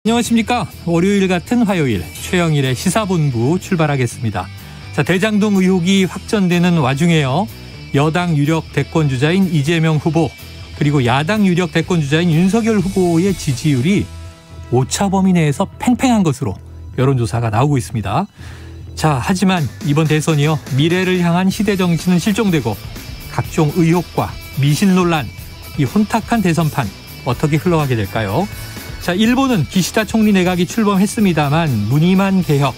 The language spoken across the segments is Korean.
안녕하십니까. 월요일 같은 화요일 최영일의 시사본부 출발하겠습니다. 자, 대장동 의혹이 확전되는 와중에요. 여당 유력 대권주자인 이재명 후보 그리고 야당 유력 대권주자인 윤석열 후보의 지지율이 오차범위 내에서 팽팽한 것으로 여론조사가 나오고 있습니다. 자, 하지만 이번 대선이요. 미래를 향한 시대정신은 실종되고 각종 의혹과 미신 논란, 이 혼탁한 대선판 어떻게 흘러가게 될까요? 자, 일본은 기시다 총리 내각이 출범했습니다만 무늬만 개혁,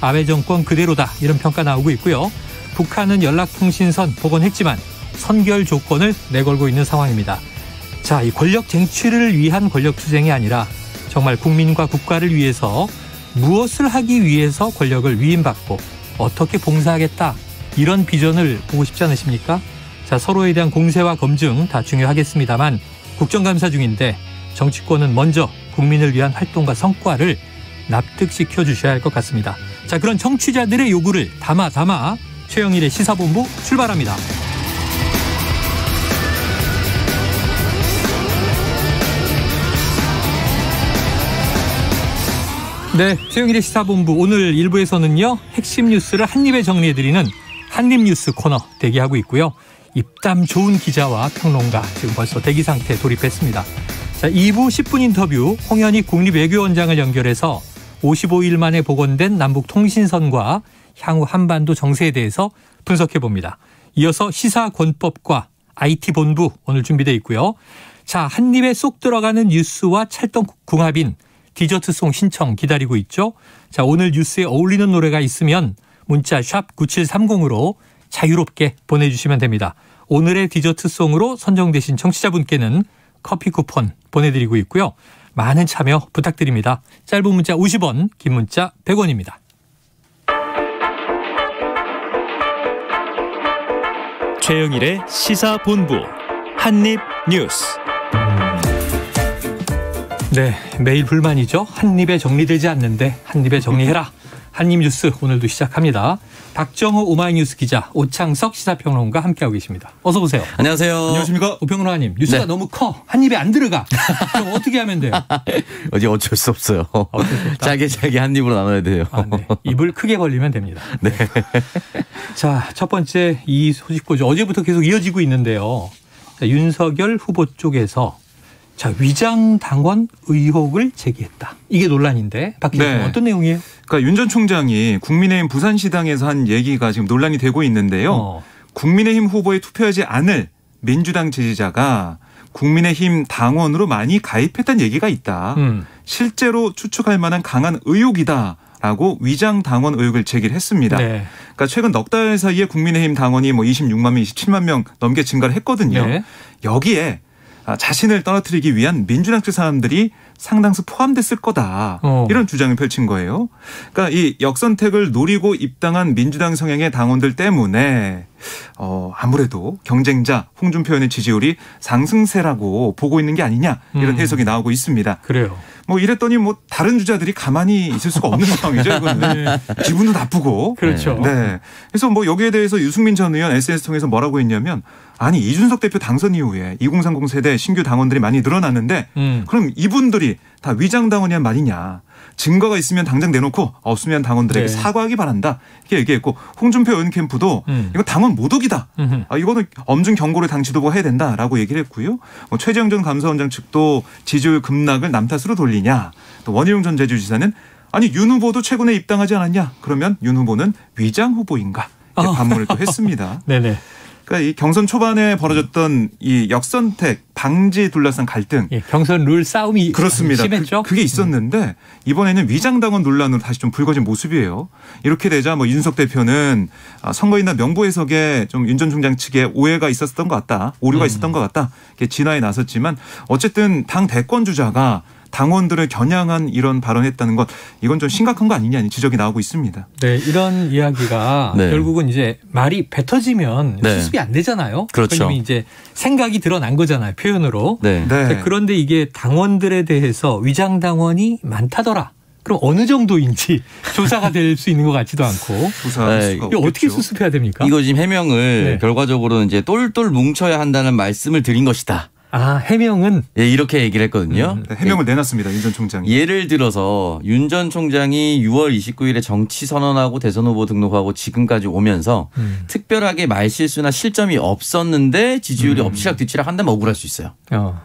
아베 정권 그대로다 이런 평가 나오고 있고요. 북한은 연락통신선 복원했지만 선결 조건을 내걸고 있는 상황입니다. 자, 이 권력 쟁취를 위한 권력 투쟁이 아니라 정말 국민과 국가를 위해서 무엇을 하기 위해서 권력을 위임받고 어떻게 봉사하겠다 이런 비전을 보고 싶지 않으십니까? 자, 서로에 대한 공세와 검증 다 중요하겠습니다만 국정감사 중인데 정치권은 먼저 국민을 위한 활동과 성과를 납득시켜 주셔야 할 것 같습니다. 자, 그런 청취자들의 요구를 담아 최영일의 시사본부 출발합니다. 네, 최영일의 시사본부 오늘 1부에서는요. 핵심 뉴스를 한입에 정리해드리는 한입뉴스 코너 대기하고 있고요. 입담 좋은 기자와 평론가 지금 벌써 대기 상태에 돌입했습니다. 자, 2부 10분 인터뷰 홍현희 국립외교원장을 연결해서 55일 만에 복원된 남북통신선과 향후 한반도 정세에 대해서 분석해봅니다. 이어서 시사권법과 IT본부 오늘 준비되어 있고요. 자, 한입에 쏙 들어가는 뉴스와 찰떡궁합인 디저트송 신청 기다리고 있죠. 자, 오늘 뉴스에 어울리는 노래가 있으면 문자 샵 9730으로 자유롭게 보내주시면 됩니다. 오늘의 디저트송으로 선정되신 청취자분께는 커피 쿠폰 보내드리고 있고요. 많은 참여 부탁드립니다. 짧은 문자 50원, 긴 문자 100원입니다. 최영일의 시사본부 한입뉴스. 네, 매일 불만이죠. 한입에 정리되지 않는데 한입에 정리해라. 한입뉴스 오늘도 시작합니다. 박정호 오마이뉴스 기자, 오창석 시사평론가 함께하고 계십니다. 어서 오세요. 안녕하세요. 안녕하십니까. 오평론가님, 뉴스가 너무 커. 한 입에 안 들어가. 그럼 어떻게 하면 돼요? 어쩔 수 없어요. 짜게 한 입으로 나눠야 돼요. 아, 네. 입을 크게 벌리면 됩니다. 네. 자, 첫 번째 이 소식 보죠. 어제부터 계속 이어지고 있는데요. 자, 윤석열 후보 쪽에서 자, 위장당원 의혹을 제기했다. 이게 논란인데 박 기자님 어떤 내용이에요? 그러니까 윤 전 총장이 국민의힘 부산시당에서 한 얘기가 지금 논란이 되고 있는데요. 국민의힘 후보에 투표하지 않을 민주당 지지자가 국민의힘 당원으로 많이 가입했다는 얘기가 있다. 실제로 추측할 만한 강한 의혹이다라고 위장당원 의혹을 제기를 했습니다. 네. 그러니까 최근 넉 달 사이에 국민의힘 당원이 26만 명, 27만 명 넘게 증가를 했거든요. 네. 여기에 자신을 떨어뜨리기 위한 민주당 측 사람들이 상당수 포함됐을 거다. 이런 주장을 펼친 거예요. 그러니까 이 역선택을 노리고 입당한 민주당 성향의 당원들 때문에 아무래도 경쟁자 홍준표 의원의 지지율이 상승세라고 보고 있는 게 아니냐 이런 해석이 나오고 있습니다. 그래요. 이랬더니 다른 주자들이 가만히 있을 수가 없는 상황이죠. 이거는 네. 기분도 나쁘고. 그렇죠. 네. 그래서 여기에 대해서 유승민 전 의원 SNS 통해서 뭐라고 했냐면 아니 이준석 대표 당선 이후에 2030 세대 신규 당원들이 많이 늘어났는데 그럼 이분들이 다 위장당원이란 말이냐. 증거가 있으면 당장 내놓고 없으면 당원들에게 네. 사과하기 바란다. 이렇게 얘기했고 홍준표 의원 캠프도 이거 당원 모독이다. 이거는 엄중 경고를 당 지도부가 해야 된다라고 얘기를 했고요. 최재형 전 감사원장 측도 지지율 급락을 남 탓으로 돌리냐. 또 원희룡 전 제주지사는 아니 윤 후보도 최근에 입당하지 않았냐. 그러면 윤 후보는 위장 후보인가. 이렇게 반문을 또 했습니다. 네네. 그러니까 이 경선 초반에 벌어졌던 이 역선택 방지 둘러싼 갈등. 예, 경선 룰 싸움이 그렇습니다. 심했죠. 그게 있었는데 이번에는 위장당원 논란으로 다시 좀 불거진 모습이에요. 이렇게 되자 이준석 대표는 선거인단 명부 해석에 좀 윤 전 총장 측에 오해가 있었던 것 같다. 오류가 있었던 것 같다. 이렇게 진화에 나섰지만 어쨌든 당 대권 주자가 당원들을 겨냥한 이런 발언했다는 것 이건 좀 심각한 거 아니냐 지적이 나오고 있습니다. 네, 이런 이야기가 네. 결국은 이제 말이 뱉어지면 네. 수습이 안 되잖아요. 그렇죠. 왜냐면 이제 생각이 드러난 거잖아요. 표현으로. 네. 네. 그런데 이게 당원들에 대해서 위장당원이 많다더라. 그럼 어느 정도인지 조사가 될 수 있는 것 같지도 않고. 조사할 수가 이거 어떻게 수습해야 됩니까? 이거 지금 해명을 네. 결과적으로는 이제 똘똘 뭉쳐야 한다는 말씀을 드린 것이다. 해명은 예, 이렇게 얘기를 했거든요. 네, 해명을 내놨습니다. 윤 전 총장이. 예를 들어서 윤 전 총장이 6월 29일에 정치 선언하고 대선 후보 등록하고 지금까지 오면서 특별하게 말실수나 실점이 없었는데 지지율이 엎치락뒤치락 한다면 억울할 수 있어요.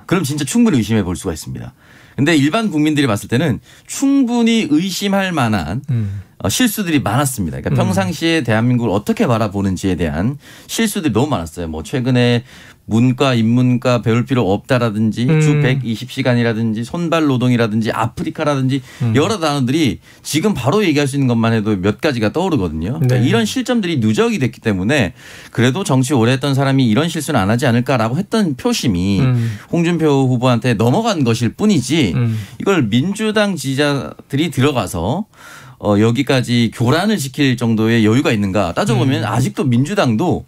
그럼 진짜 충분히 의심해 볼 수가 있습니다. 근데 일반 국민들이 봤을 때는 충분히 의심할 만한 실수들이 많았습니다. 그러니까 평상시에 대한민국을 어떻게 바라보는지에 대한 실수들이 너무 많았어요. 뭐 최근에 문과, 인문과 배울 필요 없다라든지 주 120시간이라든지 손발 노동이라든지 아프리카라든지 여러 단어들이 지금 바로 얘기할 수 있는 것만 해도 몇 가지가 떠오르거든요. 그러니까 이런 실점들이 누적이 됐기 때문에 그래도 정치 오래 했던 사람이 이런 실수는 안 하지 않을까라고 했던 표심이 홍준표 후보한테 넘어간 것일 뿐이지 이걸 민주당 지지자들이 들어가서 여기까지 교란을 시킬 정도의 여유가 있는가 따져보면 아직도 민주당도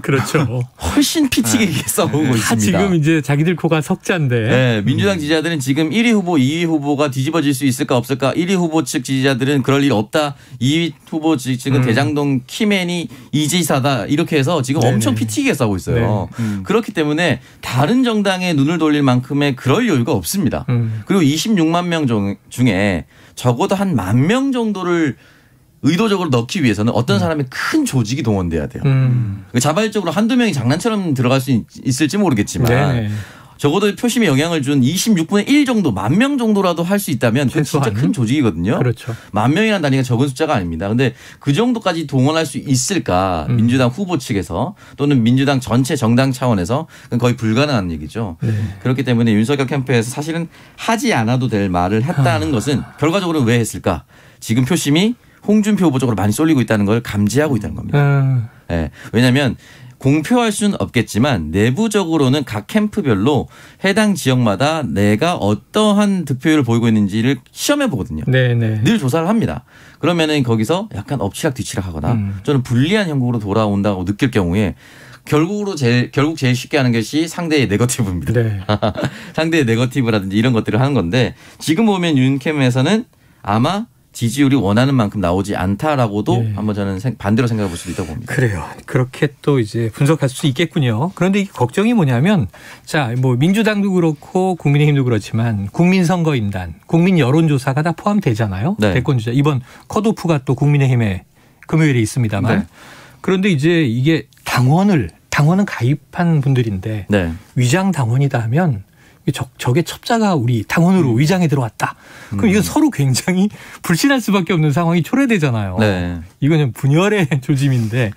그렇죠. 훨씬 피튀기게 싸우고 있습니다. 지금 이제 자기들 코가 석자인데. 네, 민주당 지지자들은 지금 1위 후보, 2위 후보가 뒤집어질 수 있을까 없을까. 1위 후보 측 지지자들은 그럴 일 없다. 2위 후보 측은 대장동 키맨이 이지사다. 이렇게 해서 지금 엄청 피튀기게 싸우고 있어요. 그렇기 때문에 다른 정당에 눈을 돌릴 만큼의 그럴 여유가 없습니다. 그리고 26만 명 중에 적어도 한 10,000명 정도를 의도적으로 넣기 위해서는 어떤 사람의 큰 조직이 동원돼야 돼요. 자발적으로 한두 명이 장난처럼 들어갈 수 있을지 모르겠지만 적어도 표심에 영향을 준 26분의 1 정도, 10,000명 정도라도 할 수 있다면 그건 진짜 큰 조직이거든요. 그렇죠. 10,000명이라는 단위가 적은 숫자가 아닙니다. 그런데 그 정도까지 동원할 수 있을까? 민주당 후보 측에서 또는 민주당 전체 정당 차원에서 그건 거의 불가능한 얘기죠. 그렇기 때문에 윤석열 캠프에서 사실은 하지 않아도 될 말을 했다는 것은 결과적으로 왜 했을까? 지금 표심이 홍준표 후보 쪽으로 많이 쏠리고 있다는 걸 감지하고 있다는 겁니다. 네. 왜냐하면 공표할 수는 없겠지만 내부적으로는 각 캠프별로 해당 지역마다 내가 어떠한 득표율을 보이고 있는지를 시험해 보거든요. 늘 조사를 합니다. 그러면은 거기서 약간 엎치락뒤치락 하거나 저는 불리한 형국으로 돌아온다고 느낄 경우에 결국 제일 쉽게 하는 것이 상대의 네거티브입니다. 상대의 네거티브라든지 이런 것들을 하는 건데 지금 보면 윤캠에서는 아마 지지율이 원하는 만큼 나오지 않다라고도 한번 저는 반대로 생각해 볼 수도 있다고 봅니다. 그래요. 그렇게 또 이제 분석할 수 있겠군요. 그런데 이 걱정이 뭐냐면 자, 뭐 민주당도 그렇고 국민의힘도 그렇지만 국민선거인단, 국민 여론조사가 다 포함되잖아요. 대권주자. 이번 컷오프가 또 국민의힘에 금요일에 있습니다만. 그런데 이제 이게 당원은 가입한 분들인데 위장 당원이다 하면 적의 첩자가 우리 당원으로 위장에 들어왔다. 그럼 이건 서로 굉장히 불신할 수밖에 없는 상황이 초래되잖아요. 이거는 분열의 조짐인데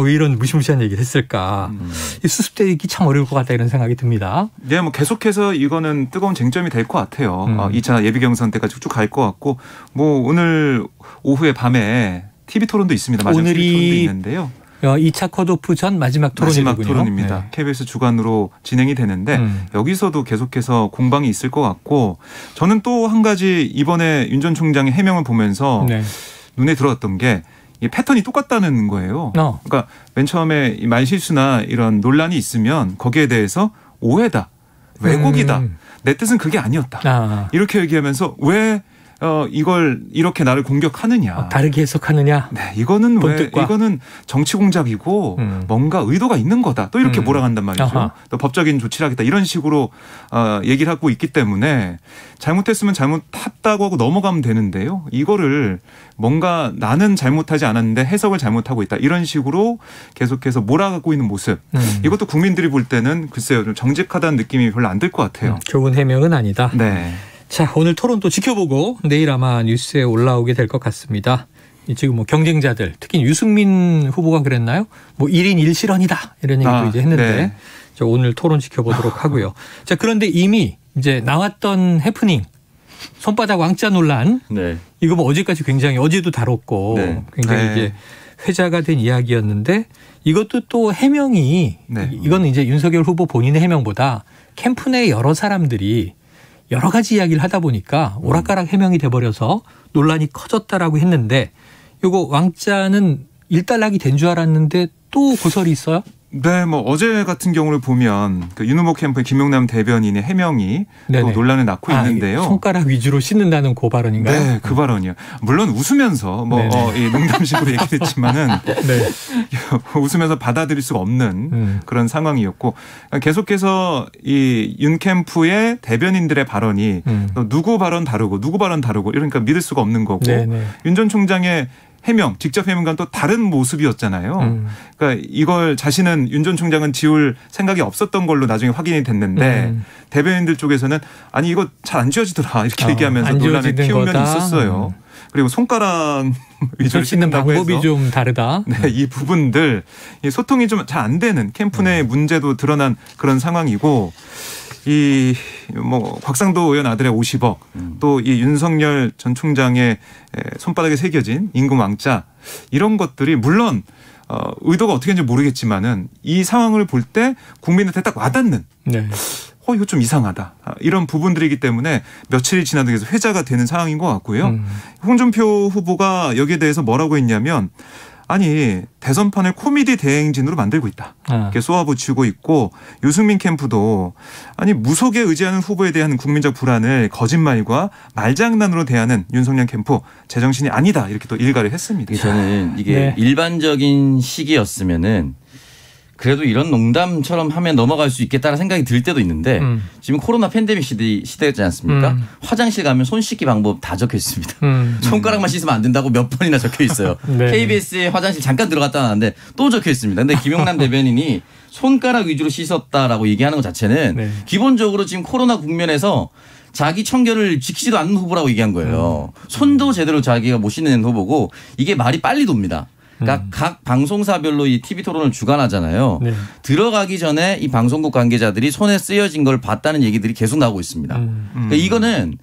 왜 이런 무시무시한 얘기를 했을까. 수습되기 참 어려울 것 같다 이런 생각이 듭니다. 네, 뭐 계속해서 이거는 뜨거운 쟁점이 될 것 같아요. 2차 예비경선 때까지 쭉쭉 갈 것 같고 뭐 오늘 오후에 밤에 TV 토론도 있습니다. 마지막 오늘이 TV 토론도 있는데요. 2차 컷오프 전 마지막 토론이군요. 마지막 토론입니다. KBS 주간으로 진행이 되는데 여기서도 계속해서 공방이 있을 것 같고 저는 또 한 가지 이번에 윤 전 총장의 해명을 보면서 눈에 들어왔던 게 이 패턴이 똑같다는 거예요. 그러니까 맨 처음에 이 말실수나 이런 논란이 있으면 거기에 대해서 오해다, 왜곡이다, 내 뜻은 그게 아니었다. 이렇게 얘기하면서 왜 이걸 이렇게 나를 공격하느냐. 다르게 해석하느냐. 네, 이거는 이거는 정치 공작이고 뭔가 의도가 있는 거다. 또 이렇게 몰아간단 말이죠. 또 법적인 조치를 하겠다. 이런 식으로 얘기를 하고 있기 때문에 잘못했으면 잘못했다고 하고 넘어가면 되는데요. 이거를 뭔가 나는 잘못하지 않았는데 해석을 잘못하고 있다. 이런 식으로 계속해서 몰아가고 있는 모습. 이것도 국민들이 볼 때는 글쎄요. 좀 정직하다는 느낌이 별로 안 들 것 같아요. 좋은 해명은 아니다. 네. 자, 오늘 토론 또 지켜보고 내일 아마 뉴스에 올라오게 될 것 같습니다. 지금 뭐 경쟁자들, 특히 유승민 후보가 그랬나요? 뭐 1인 1실언이다 이런 얘기도 이제 했는데 자, 오늘 토론 지켜보도록 하고요. 자, 그런데 이미 이제 나왔던 해프닝, 손바닥 왕자 논란, 이거 뭐 어제까지 굉장히 어제도 다뤘고 굉장히 이제 회자가 된 이야기였는데 이것도 또 해명이 이거는 이제 윤석열 후보 본인의 해명보다 캠프 내 여러 사람들이 여러 가지 이야기를 하다 보니까 오락가락 해명이 돼버려서 논란이 커졌다라고 했는데 이거 왕자는 일단락이 된 줄 알았는데 또 고설이 있어요? 네, 뭐 어제 같은 경우를 보면 그 윤 후보 캠프의 김용남 대변인의 해명이 또 논란을 낳고 있는데요. 손가락 위주로 씻는다는 그 발언인가요? 네, 그 발언이요. 물론 웃으면서 농담식으로 얘기했지만은 네. 웃으면서 받아들일 수가 없는 그런 상황이었고 계속해서 이 윤 캠프의 대변인들의 발언이 누구 발언 다르고 누구 발언 다르고 이러니까 믿을 수가 없는 거고 윤 전 총장의 해명, 직접 해명과는 또 다른 모습이었잖아요. 그러니까 이걸 자신은 윤 전 총장은 지울 생각이 없었던 걸로 나중에 확인이 됐는데 대변인들 쪽에서는 아니 이거 잘 안 지워지더라 이렇게 얘기하면서 논란을 키운 면이 있었어요. 그리고 손가락 위주로 씻는 방법이 해서. 좀 다르다. 네, 이 부분들 이 소통이 좀 잘 안 되는 캠프 내 문제도 드러난 그런 상황이고 이 뭐 곽상도 의원 아들의 50억 또 이 윤석열 전 총장의 손바닥에 새겨진 임금 왕자 이런 것들이 물론 의도가 어떻게 했는지 모르겠지만은 이 상황을 볼 때 국민한테 딱 와닿는 이거 좀 이상하다 이런 부분들이기 때문에 며칠이 지나도 계속 회자가 되는 상황인 것 같고요. 홍준표 후보가 여기에 대해서 뭐라고 했냐면 아니 대선판을 코미디 대행진으로 만들고 있다. 이렇게 쏘아붙이고 있고 유승민 캠프도 아니 무속에 의지하는 후보에 대한 국민적 불안을 거짓말과 말장난으로 대하는 윤석열 캠프 제정신이 아니다. 이렇게 또 일가를 했습니다. 저는 이게 일반적인 시기였으면은 그래도 이런 농담처럼 하면 넘어갈 수 있겠다는 생각이 들 때도 있는데 지금 코로나 팬데믹 시대였지 않습니까? 화장실 가면 손 씻기 방법 다 적혀 있습니다. 손가락만 씻으면 안 된다고 몇 번이나 적혀 있어요. KBS의 화장실 잠깐 들어갔다 나왔는데 또 적혀 있습니다. 근데 김용남 대변인이 손가락 위주로 씻었다라고 얘기하는 것 자체는 기본적으로 지금 코로나 국면에서 자기 청결을 지키지도 않는 후보라고 얘기한 거예요. 손도 제대로 자기가 못 씻는 후보고 이게 말이 빨리 돕니다. 그러니까 각 방송사별로 이 TV 토론을 주관하잖아요. 들어가기 전에 이 방송국 관계자들이 손에 쓰여진 걸 봤다는 얘기들이 계속 나오고 있습니다. 그러니까 이거는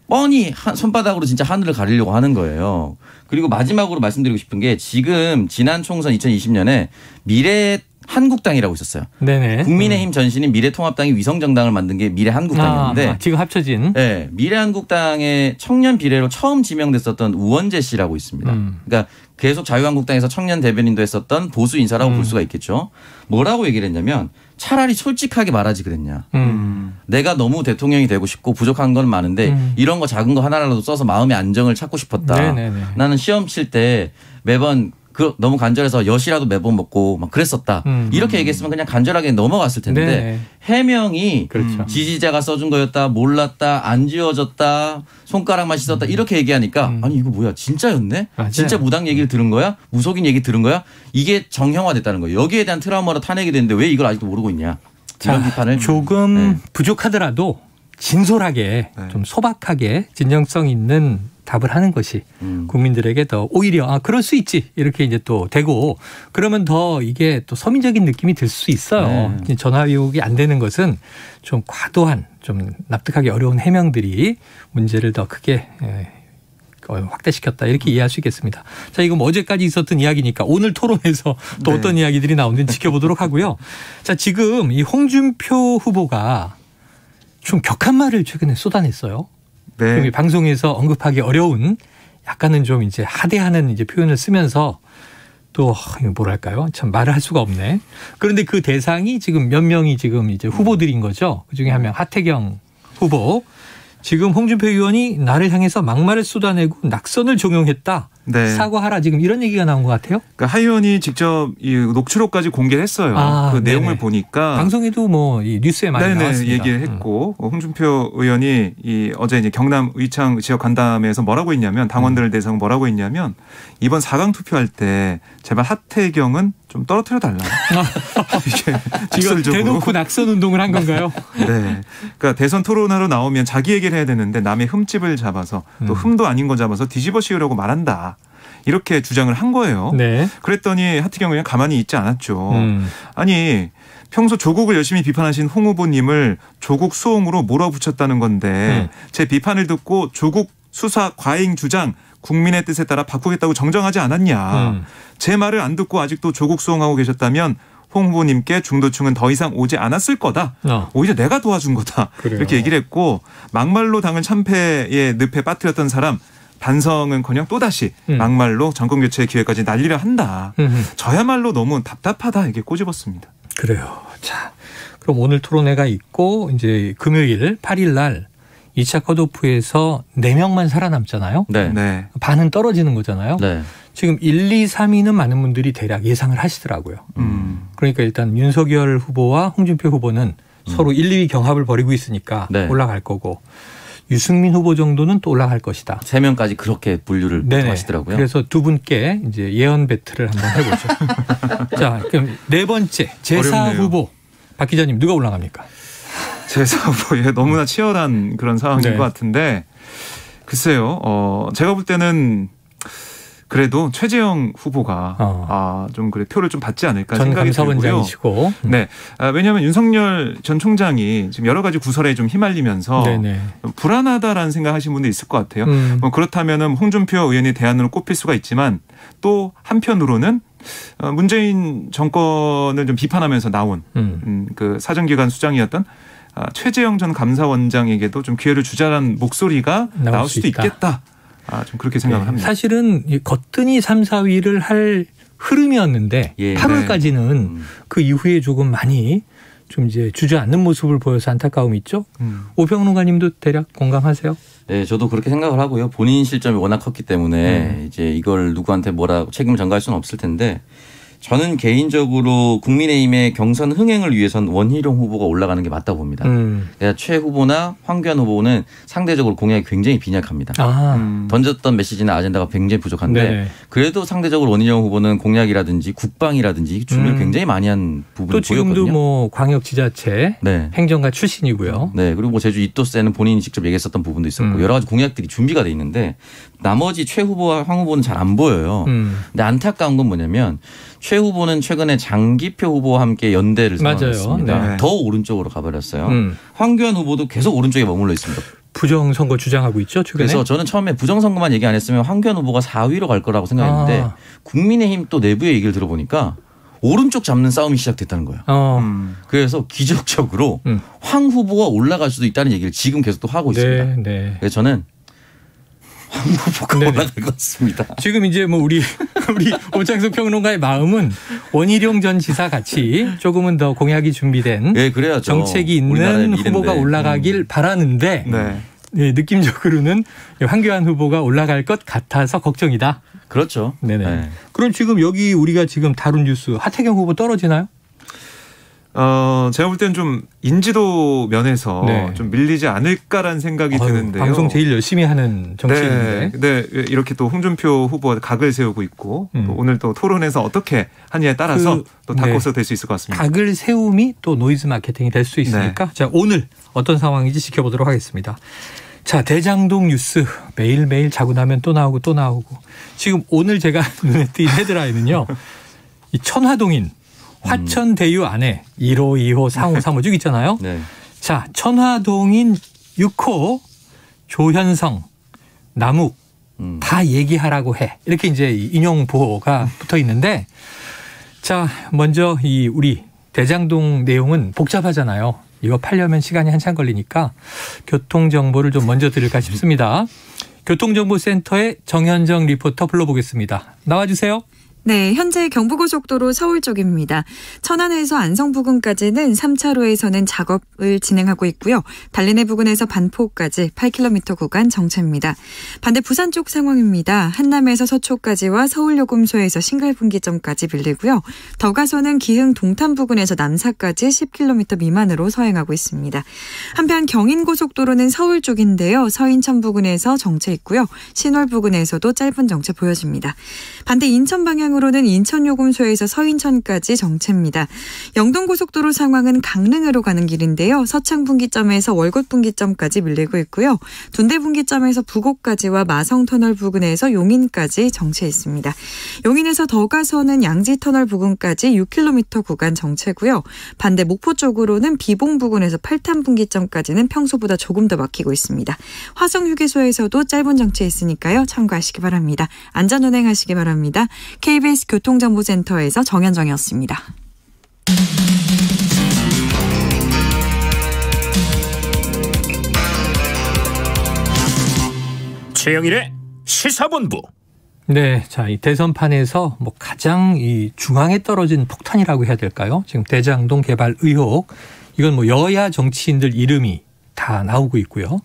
뻔히 손바닥으로 진짜 하늘을 가리려고 하는 거예요. 그리고 마지막으로 말씀드리고 싶은 게 지금 지난 총선 2020년에 미래 한국당이라고 있었어요. 네네. 국민의힘 전신인 미래통합당이 위성정당을 만든 게 미래한국당이었는데 지금 합쳐진. 네, 미래한국당의 청년 비례로 처음 지명됐었던 우원재 씨라고 있습니다. 그러니까 계속 자유한국당에서 청년 대변인도 했었던 보수 인사라고 볼 수가 있겠죠. 뭐라고 얘기를 했냐면 차라리 솔직하게 말하지 그랬냐. 내가 너무 대통령이 되고 싶고 부족한 건 많은데 이런 거 작은 거 하나라도 써서 마음의 안정을 찾고 싶었다. 네네네. 나는 시험 칠 때 매번 너무 간절해서 엿이라도 매번 먹고 막 그랬었다. 이렇게 얘기했으면 그냥 간절하게 넘어갔을 텐데 네네. 해명이 지지자가 써준 거였다. 몰랐다. 안 지워졌다. 손가락만 씻었다. 이렇게 얘기하니까 아니 이거 뭐야 진짜였네? 맞아요. 진짜 무당 얘기를 들은 거야? 무속인 얘기 들은 거야? 이게 정형화됐다는 거예요. 여기에 대한 트라우마로 탄핵이 됐는데 왜 이걸 아직도 모르고 있냐. 이런 비판을. 조금 부족하더라도 진솔하게 좀 소박하게 진정성 있는 답을 하는 것이 국민들에게 더 오히려 그럴 수 있지 이렇게 이제 또 되고 그러면 더 이게 또 서민적인 느낌이 들 수 있어요. 전화위복이 안 되는 것은 좀 과도한 좀 납득하기 어려운 해명들이 문제를 더 크게 확대시켰다 이렇게 이해할 수 있겠습니다. 자, 이거 뭐 어제까지 있었던 이야기니까 오늘 토론에서 또 어떤 이야기들이 나오는지 지켜보도록 하고요. 자, 지금 이 홍준표 후보가 좀 격한 말을 최근에 쏟아냈어요. 네. 방송에서 언급하기 어려운 약간은 좀 이제 하대하는 이제 표현을 쓰면서 또 뭐랄까요? 참 말을 할 수가 없네. 그런데 그 대상이 지금 몇 명이 지금 이제 후보들인 거죠. 그중에 한 명 하태경 후보. 지금 홍준표 의원이 나를 향해서 막말을 쏟아내고 낙선을 종용했다. 네. 사과하라 지금 이런 얘기가 나온 것 같아요. 그러니까 하 의원이 직접 이 녹취록까지 공개를 했어요. 그 네네. 내용을 보니까 방송에도 뭐 이 뉴스에 많이 나왔습니다. 얘기를 했고 홍준표 의원이 이 어제 이제 경남 의창 지역 간담회에서 뭐라고 했냐면 당원들을 대상 뭐라고 했냐면 이번 4강 투표할 때 제발 하태경은 좀 떨어뜨려 달라. 이게 직설적으로 대놓고 낙선 운동을 한 건가요? 네. 그러니까 대선 토론하러 나오면 자기 얘기를 해야 되는데 남의 흠집을 잡아서 또 흠도 아닌 거 잡아서 뒤집어 씌우려고 말한다. 이렇게 주장을 한 거예요. 네. 그랬더니 하태경 의원 가만히 있지 않았죠. 아니 평소 조국을 열심히 비판하신 홍 후보님을 조국 수홍으로 몰아붙였다는 건데 제 비판을 듣고 조국 수사 과잉 주장 국민의 뜻에 따라 바꾸겠다고 정정하지 않았냐. 제 말을 안 듣고 아직도 조국 수홍하고 계셨다면 홍 후보님께 중도층은 더 이상 오지 않았을 거다. 오히려 내가 도와준 거다. 그래요. 이렇게 얘기를 했고 막말로 당을 참패의 늪에 빠뜨렸던 사람 반성은커녕 또다시 막말로 정권 교체의 기회까지 날리려 한다. 저야말로 너무 답답하다 이게 꼬집었습니다. 그래요. 자, 그럼 오늘 토론회가 있고 이제 금요일 8일 날 2차 컷오프에서 4명만 살아남잖아요. 네. 네. 반은 떨어지는 거잖아요. 네. 지금 1, 2, 3위는 많은 분들이 대략 예상을 하시더라고요. 그러니까 일단 윤석열 후보와 홍준표 후보는 서로 1, 2위 경합을 벌이고 있으니까 네. 올라갈 거고 유승민 후보 정도는 또 올라갈 것이다. 3명까지 그렇게 분류를 하시더라고요. 그래서 두 분께 이제 예언 배틀을 한번 해보죠. 자, 그럼 네 번째 제4 어렵네요. 후보 박 기자님 누가 올라갑니까? 제4 후보에 너무나 치열한 그런 상황인 네. 것 같은데 글쎄요. 제가 볼 때는 그래도 최재형 후보가 좀 그래 표를 좀 받지 않을까 전 생각이 들고요. 감사원장이시고. 네, 왜냐하면 윤석열 전 총장이 지금 여러 가지 구설에 좀 휘말리면서 네네. 불안하다라는 생각하시는 분도 있을 것 같아요. 뭐 그렇다면은 홍준표 의원이 대안으로 꼽힐 수가 있지만 또 한편으로는 문재인 정권을 좀 비판하면서 나온 그 사정기관 수장이었던 최재형 전 감사원장에게도 좀 기회를 주자라는 목소리가 나올 수도 있겠다. 좀 그렇게 생각을 합니다. 사실은 거뜬히 3, 4위를 할 흐름이었는데 예. 8월까지는 그 이후에 조금 많이 좀 이제 주저앉는 모습을 보여서 안타까움이 있죠. 오평론가님도 대략 공감하세요? 네, 저도 그렇게 생각을 하고요. 본인 실점이 워낙 컸기 때문에 이제 이걸 누구한테 뭐라 책임을 전가할 수는 없을 텐데 저는 개인적으로 국민의힘의 경선 흥행을 위해선 원희룡 후보가 올라가는 게 맞다고 봅니다. 최 후보나 황교안 후보는 상대적으로 공약이 굉장히 빈약합니다. 던졌던 메시지나 아젠다가 굉장히 부족한데 네네. 그래도 상대적으로 원희룡 후보는 공약이라든지 국방이라든지 준비를 굉장히 많이 한 부분이 또 지금도 보였거든요. 뭐 광역지자체 네. 행정가 출신이고요. 네, 그리고 뭐 제주 이토스에는 본인이 직접 얘기했었던 부분도 있었고 여러 가지 공약들이 준비가 돼 있는데 나머지 최 후보와 황 후보는 잘 안 보여요. 근데 안타까운 건 뭐냐면 최 후보는 최근에 장기표 후보와 함께 연대를 선언했습니다. 네. 더 오른쪽으로 가버렸어요. 황교안 후보도 계속 오른쪽에 머물러 있습니다. 부정선거 주장하고 있죠, 최근에. 그래서 저는 처음에 부정선거만 얘기 안 했으면 황교안 후보가 4위로 갈 거라고 생각했는데 국민의힘 또 내부의 얘기를 들어보니까 오른쪽 잡는 싸움이 시작됐다는 거예요. 그래서 기적적으로 황 후보가 올라갈 수도 있다는 얘기를 지금 계속 또 하고 있습니다. 네. 그래서 저는 황 후보가 올라갈 것 같습니다. 지금 이제 뭐 우리 오창석 평론가의 마음은 원희룡 전 지사 같이 조금은 더 공약이 준비된 네, 그래야죠. 정책이 있는 후보가 올라가길 바라는데 네, 느낌적으로는 황교안 후보가 올라갈 것 같아서 걱정이다. 그렇죠. 네네. 네. 그럼 지금 여기 우리가 지금 다룬 뉴스 하태경 후보 떨어지나요? 제가 볼 때는 좀 인지도 면에서 좀 밀리지 않을까라는 생각이 드는데요. 방송 제일 열심히 하는 정치인인데. 네, 이렇게 또 홍준표 후보가 각을 세우고 있고 또 오늘 또 토론에서 어떻게 하느냐에 따라서 또 다코스가 될 수 있을 것 같습니다. 각을 세움이 또 노이즈 마케팅이 될 수 있으니까 자, 오늘 어떤 상황인지 지켜보도록 하겠습니다. 자, 대장동 뉴스 매일매일 자고 나면 또 나오고 또 나오고 지금 오늘 제가 눈에 띈 헤드라인은요. 이 천화동인 화천대유 안에 1호, 2호, 4호, 3호 쭉 있잖아요. 네. 자, 천화동인 6호 조현성, 남욱 다 얘기하라고 해. 이렇게 이제 인용 보호가 붙어 있는데 자, 먼저 이 우리 대장동 내용은 복잡하잖아요. 이거 팔려면 시간이 한참 걸리니까 교통정보를 좀 먼저 드릴까 싶습니다. 교통정보센터의 정현정 리포터 불러보겠습니다. 나와주세요. 네, 현재 경부고속도로 서울 쪽입니다. 천안에서 안성 부근까지는 3차로에서는 작업을 진행하고 있고요. 달래내 부근에서 반포까지 8km 구간 정체입니다. 반대 부산 쪽 상황입니다. 한남에서 서초까지와 서울요금소에서 신갈분기점까지 밀리고요. 더 가서는 기흥 동탄 부근에서 남사까지 10km 미만으로 서행하고 있습니다. 한편 경인고속도로는 서울 쪽인데요. 서인천 부근에서 정체 있고요. 신월 부근에서도 짧은 정체 보여집니다. 반대 인천 방향으로는 인천요금소에서 서인천까지 정체입니다. 영동고속도로 상황은 강릉으로 가는 길인데요. 서창분기점에서 월곶분기점까지 밀리고 있고요. 둔대분기점에서 부곡까지와 마성터널 부근에서 용인까지 정체 있습니다. 용인에서 더 가서는 양지터널 부근까지 6km 구간 정체고요. 반대 목포 쪽으로는 비봉 부근에서 팔탄분기점까지는 평소보다 조금 더 막히고 있습니다. 화성휴게소에서도 짧은 정체 있으니까요. 참고하시기 바랍니다. 안전운행하시기 바랍니다. KBS 교통정보센터에서 정현정이었습니다. 최영일의 시사본부. 네, 자, 이 대선판에서 뭐 가장 이 중앙에 떨어진 폭탄이라고 해야 될까요? 지금 대장동 개발 의혹, 이건 뭐 여야 정치인들 이름이 다 나오고 있고요.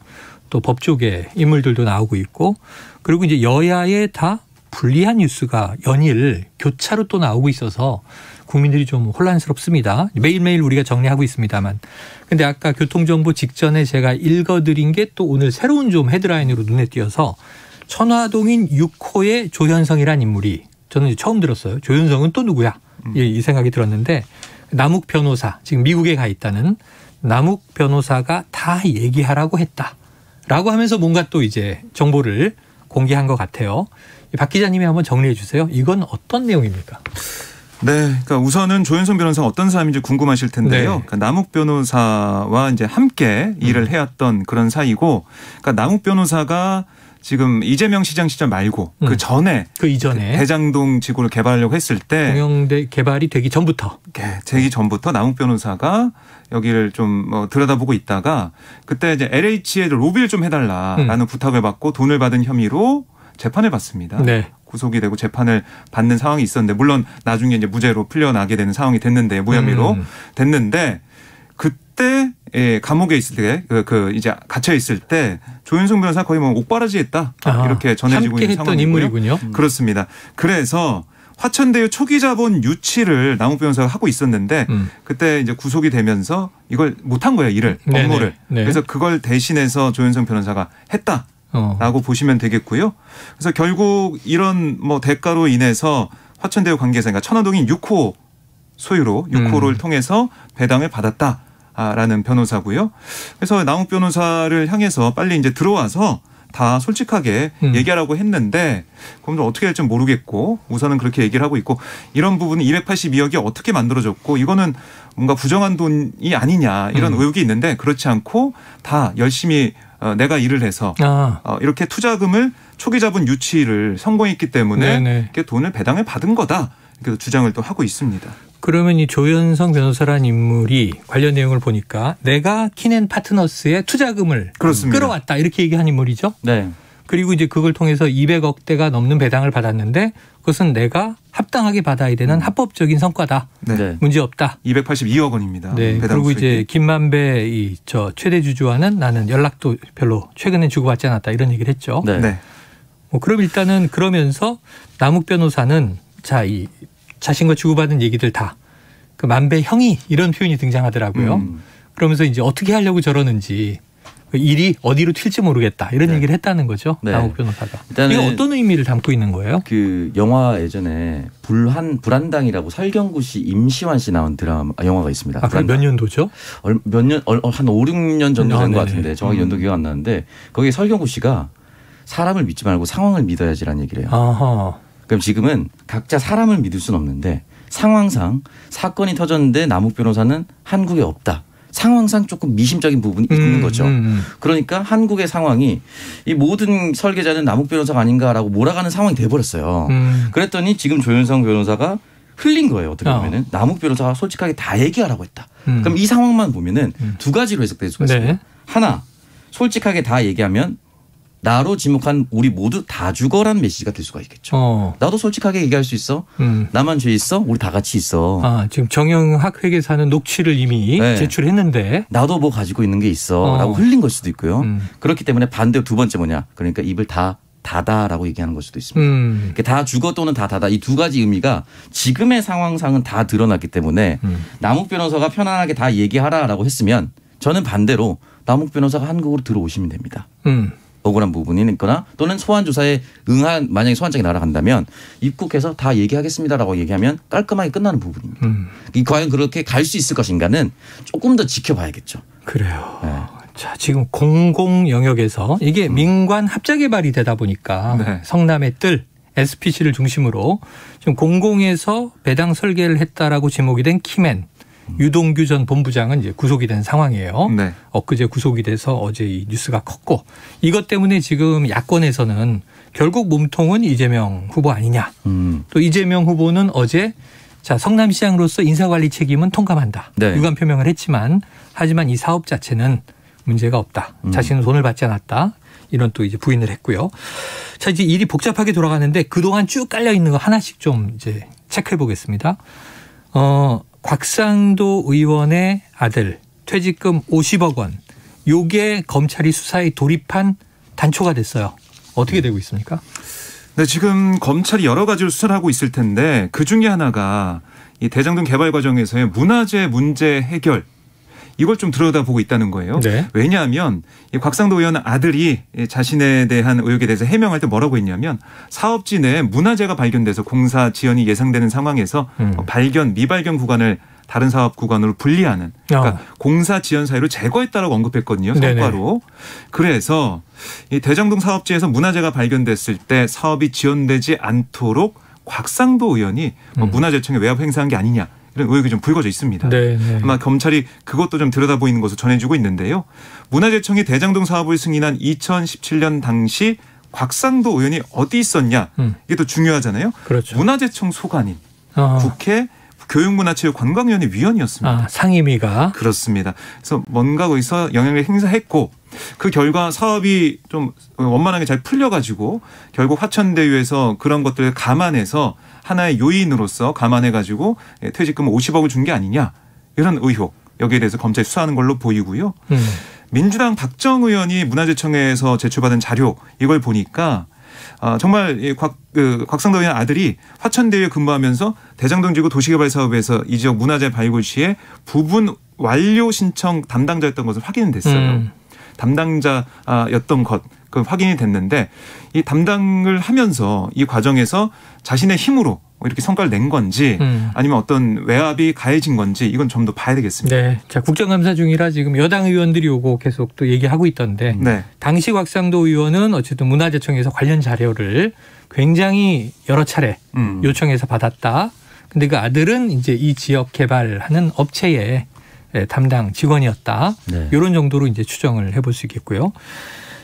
또 법조계 인물들도 나오고 있고, 그리고 이제 여야에 다 불리한 뉴스가 연일 교차로 또 나오고 있어서 국민들이 좀 혼란스럽습니다. 매일매일 우리가 정리하고 있습니다만. 근데 아까 교통정보 직전에 제가 읽어드린 게 또 오늘 새로운 좀 헤드라인으로 눈에 띄어서 천화동인 6호의 조현성이란 인물이 저는 이제 처음 들었어요. 조현성은 또 누구야? 이 생각이 들었는데 남욱 변호사, 지금 미국에 가 있다는 남욱 변호사가 다 얘기하라고 했다라고 하면서 뭔가 또 이제 정보를 공개한 것 같아요. 박 기자님이 한번 정리해 주세요. 이건 어떤 내용입니까? 네, 그러니까 우선은 조현성 변호사가 어떤 사람인지 궁금하실 텐데요. 네. 그러니까 남욱 변호사와 이제 함께 일을 해왔던 그런 사이고, 그러니까 남욱 변호사가 지금 이재명 시장 시절 말고 그 전에 그 이전에 대장동 지구를 개발하려고 했을 때 공영대 개발이 되기 전부터 되기 전부터 남욱 변호사가 여기를 좀 들여다보고 있다가 그때 이제 LH에 로비를 좀 해달라라는 부탁을 받고 돈을 받은 혐의로 재판을 받습니다. 네. 구속이 되고 재판을 받는 상황이 있었는데 물론 나중에 이제 무죄로 풀려나게 되는 상황이 됐는데 무혐의로 됐는데 그때 감옥에 있을 때 이제 갇혀 있을 때 조현성 변호사 거의 뭐 옥바라지했다 이렇게 전해지고 있는 상황이고요. 인물이군요. 그렇습니다. 그래서 화천대유 초기 자본 유치를 남욱 변호사가 하고 있었는데 그때 이제 구속이 되면서 이걸 못한 거예요, 일을 업무를. 네. 그래서 그걸 대신해서 조현성 변호사가 했다라고 보시면 되겠고요. 그래서 결국 이런 뭐 대가로 인해서 화천대유 관계자, 그러니까 천화동인 6호 소유로 6호를 통해서 배당을 받았다. 라는 변호사고요. 그래서 남욱 변호사를 향해서 빨리 이제 들어와서 다 솔직하게 얘기하라고 했는데 그럼 좀 어떻게 될지 모르겠고 우선은 그렇게 얘기를 하고 있고 이런 부분은 282억이 어떻게 만들어졌고 이거는 뭔가 부정한 돈이 아니냐 이런 의혹이 있는데 그렇지 않고 다 열심히 내가 일을 해서 이렇게 투자금을 초기 자본 유치를 성공했기 때문에 이렇게 돈을 배당을 받은 거다. 이렇게 주장을 또 하고 있습니다. 그러면 이 조현성 변호사라는 인물이 관련 내용을 보니까 내가 키넨파트너스의 투자금을 그렇습니다. 끌어왔다 이렇게 얘기한 인물이죠. 네. 그리고 이제 그걸 통해서 200억대가 넘는 배당을 받았는데 그것은 내가 합당하게 받아야 되는 합법적인 성과다. 네. 문제없다. 282억 원입니다. 네. 그리고 수익이. 이제 김만배 최대 주주와는 나는 연락도 별로 최근에 주고받지 않았다 이런 얘기를 했죠. 네. 뭐 그럼 일단은 그러면서 남욱 변호사는 이 자신과 주고받은 얘기들 다 그 만배 형이 이런 표현이 등장하더라고요. 그러면서 이제 어떻게 하려고 저러는지 그 일이 어디로 튈지 모르겠다 이런 얘기를 했다는 거죠. 남욱 변호사가. 일단은 이게 어떤 의미를 담고 있는 거예요? 그 영화 예전에 불한당이라고 설경구씨 임시완 씨 나온 드라마 영화가 있습니다. 그럼 몇 년도죠? 한 5, 6년 정도 된 것 같은데 정확히 연도 기억 안 나는데 거기에 설경구 씨가 사람을 믿지 말고 상황을 믿어야지라는 얘기를 해요. 아하. 그럼 지금은 각자 사람을 믿을 수는 없는데 상황상 사건이 터졌는데 남욱 변호사는 한국에 없다. 상황상 조금 미심적인 부분이 있는 거죠. 그러니까 한국의 상황이 이 모든 설계자는 남욱 변호사가 아닌가라고 몰아가는 상황이 돼버렸어요. 그랬더니 지금 조현성 변호사가 흘린 거예요. 어떻게 보면은 남욱 변호사가 솔직하게 다 얘기하라고 했다. 그럼 이 상황만 보면은 두 가지로 해석될 수가 있습니다. 하나, 솔직하게 다 얘기하면 나로 지목한 우리 모두 다 죽어라는 메시지가 될 수가 있겠죠. 나도 솔직하게 얘기할 수 있어. 나만 죄 있어. 우리 다 같이 있어. 지금 정영학 회계사는 녹취를 이미 제출했는데 나도 뭐 가지고 있는 게 있어. 라고 흘린 걸 수도 있고요. 그렇기 때문에 반대로 두 번째 뭐냐. 그러니까 입을 다 닫아라고 얘기하는 걸 수도 있습니다. 다 죽어 또는 다 닫아. 이 두 가지 의미가 지금의 상황상은 다 드러났기 때문에 남욱 변호사가 편안하게 다 얘기하라라고 했으면 저는 반대로 남욱 변호사가 한국으로 들어오시면 됩니다. 억울한 부분이 있거나 또는 소환 조사에 만약에 소환장이 날아간다면 입국해서 다 얘기하겠습니다라고 얘기하면 깔끔하게 끝나는 부분입니다. 과연 그렇게 갈 수 있을 것인가는 조금 더 지켜봐야겠죠. 그래요. 네. 자, 지금 공공 영역에서 이게 민관 합작 개발이 되다 보니까 성남의 뜰 SPC를 중심으로 지금 공공에서 배당 설계를 했다라고 지목이 된 키맨 유동규 전 본부장은 이제 구속이 된 상황이에요. 엊그제 구속이 돼서 어제 이 뉴스가 컸고 이것 때문에 지금 야권에서는 결국 몸통은 이재명 후보 아니냐. 또 이재명 후보는 어제 성남시장으로서 인사관리 책임은 통감한다. 유감 표명을 했지만 하지만 이 사업 자체는 문제가 없다. 자신은 돈을 받지 않았다. 이런 또 이제 부인을 했고요. 자, 이제 일이 복잡하게 돌아가는데 그동안 쭉 깔려 있는 거 하나씩 좀 이제 체크해 보겠습니다. 곽상도 의원의 아들 퇴직금 50억 원. 요게 검찰이 수사에 돌입한 단초가 됐어요. 어떻게 되고 있습니까? 네, 지금 검찰이 여러 가지로 수사를 하고 있을 텐데 그중에 하나가 이 대장동 개발 과정에서의 문화재 문제 해결 이걸 좀 들여다보고 있다는 거예요. 네. 왜냐하면 이 곽상도 의원 아들이 자신에 대한 의혹에 대해서 해명할 때 뭐라고 했냐면 사업지 내에 문화재가 발견돼서 공사 지연이 예상되는 상황에서 발견, 미발견 구간을 다른 사업 구간으로 분리하는 그러니까 공사 지연 사유를 제거했다라고 언급했거든요. 성과로. 네네. 그래서 이 대장동 사업지에서 문화재가 발견됐을 때 사업이 지연되지 않도록 곽상도 의원이 문화재청에 외압 행사한 게 아니냐. 이런 의혹이 좀 불거져 있습니다. 네네. 아마 검찰이 그것도 좀 들여다보이는 것으로 전해지고 있는데요. 문화재청이 대장동 사업을 승인한 2017년 당시 곽상도 의원이 어디 있었냐. 이게 또 중요하잖아요. 그렇죠. 문화재청 소관인 국회 교육문화체육관광위원회 위원이었습니다. 상임위가. 그렇습니다. 그래서 뭔가 거기서 영향을 행사했고 그 결과 사업이 좀 원만하게 잘 풀려가지고 결국 화천대유에서 그런 것들을 감안해서 하나의 요인으로서 감안해가지고 퇴직금 50억을 준 게 아니냐 이런 의혹 여기에 대해서 검찰이 수사하는 걸로 보이고요. 민주당 박정 의원이 문화재청에서 제출받은 자료 이걸 보니까 정말 곽상도 의원 아들이 화천대유에 근무하면서 대장동 지구 도시개발 사업에서 이 지역 문화재 발굴 시에 부분 완료 신청 담당자였던 것을 확인이 됐어요. 담당자였던 것 확인이 됐는데 이 담당을 하면서 이 과정에서 자신의 힘으로 이렇게 성과를 낸 건지 아니면 어떤 외압이 가해진 건지 이건 좀 더 봐야 되겠습니다. 네, 자 국정감사 중이라 지금 여당 의원들이 오고 계속 또 얘기하고 있던데 네. 당시 곽상도 의원은 어쨌든 문화재청에서 관련 자료를 굉장히 여러 차례 요청해서 받았다. 근데 그 아들은 이제 이 지역 개발하는 업체의 담당 직원이었다. 네. 이런 정도로 이제 추정을 해볼 수 있겠고요.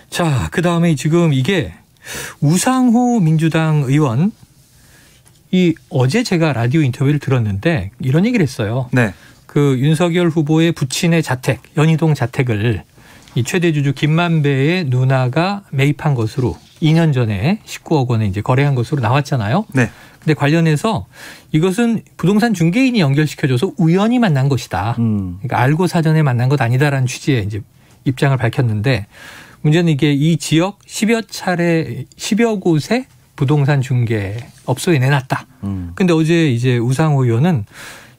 자, 그 다음에 지금 이게 우상호 민주당 의원 이 어제 제가 라디오 인터뷰를 들었는데 이런 얘기를 했어요. 네. 그 윤석열 후보의 부친의 자택, 연희동 자택을 이 최대 주주 김만배의 누나가 매입한 것으로 2년 전에 19억 원에 이제 거래한 것으로 나왔잖아요. 네. 근데 관련해서 이것은 부동산 중개인이 연결시켜줘서 우연히 만난 것이다. 그러니까 알고 사전에 만난 것 아니다라는 취지의 이제 입장을 밝혔는데 문제는 이게 이 지역 10여 곳에 부동산 중개 업소에 내놨다. 근데 어제 이제 우상호 의원은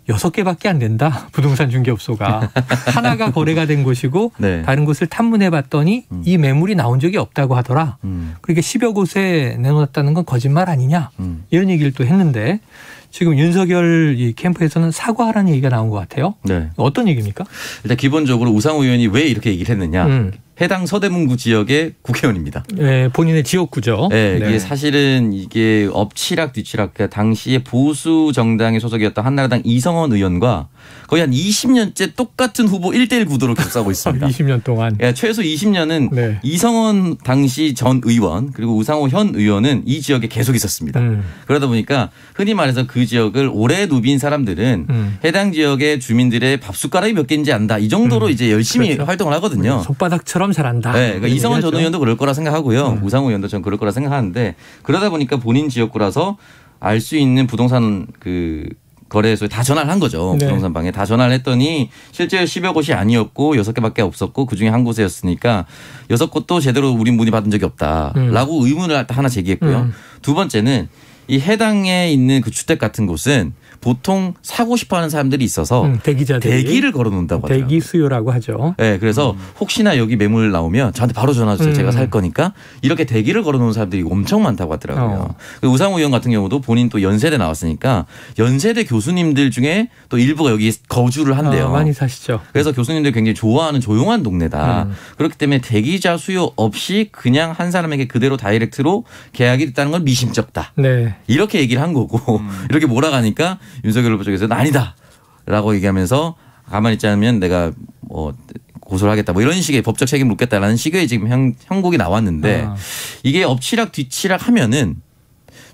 6개밖에 안 된다. 부동산 중개업소가. 하나가 거래가 된 곳이고 네. 다른 곳을 탐문해 봤더니 이 매물이 나온 적이 없다고 하더라. 그러니까 10여 곳에 내놓았다는 건 거짓말 아니냐. 이런 얘기를 또 했는데 지금 윤석열 이 캠프에서는 사과하라는 얘기가 나온 것 같아요. 네. 어떤 얘기입니까? 일단 기본적으로 우상호 의원이 왜 이렇게 얘기를 했느냐. 해당 서대문구 지역의 국회의원입니다. 네, 본인의 지역구죠. 네, 이게 사실은 이게 엎치락 뒤치락 그러니까 당시에 보수 정당의 소속이었던 한나라당 이성원 의원과 거의 한 20년째 똑같은 후보 1대1 구도로 격싸고 있습니다. 20년 동안. 네, 최소 20년은 네. 이성원 당시 전 의원 그리고 우상호 현 의원은 이 지역에 계속 있었습니다. 그러다 보니까 흔히 말해서 그 지역을 오래 누빈 사람들은 해당 지역의 주민들의 밥숟가락이 몇 개인지 안다. 이 정도로 이제 열심히 그렇죠. 활동을 하거든요. 손바닥처럼 잘한다. 네, 그러니까 이성원 전 의원도 그럴 거라 생각하고요. 우상호 의원도 전 그럴 거라 생각하는데 그러다 보니까 본인 지역구라서 알 수 있는 부동산 그 거래소에 다 전화를 한 거죠. 네. 부동산 방에 다 전화를 했더니 실제 10여 곳이 아니었고 6개밖에 없었고 그중에 한 곳이었으니까 6곳도 제대로 우린 문의 받은 적이 없다라고 의문을 하나 제기했고요. 두 번째는 이 해당에 있는 그 주택 같은 곳은 보통 사고 싶어하는 사람들이 있어서 대기자들이 대기를 걸어놓는다고 하더라고요. 대기 수요라고 하죠. 네, 그래서 혹시나 여기 매물 나오면 저한테 바로 전화 주세요. 제가 살 거니까 이렇게 대기를 걸어놓은 사람들이 엄청 많다고 하더라고요. 우상호 의원 같은 경우도 본인 또 연세대 나왔으니까 연세대 교수님들 중에 또 일부가 여기 거주를 한대요. 많이 사시죠. 그래서 교수님들 굉장히 좋아하는 조용한 동네다. 그렇기 때문에 대기자 수요 없이 그냥 한 사람에게 그대로 다이렉트로 계약이 됐다는 건 미심쩍다. 네. 이렇게 얘기를 한 거고 이렇게 몰아가니까 윤석열 후보 쪽에서는 아니다라고 얘기하면서 가만히 있지 않으면 내가 뭐 고소를 하겠다 뭐 이런 식의 법적 책임을 묻겠다라는 식의 지금 형국이 나왔는데 이게 엎치락 뒤치락 하면은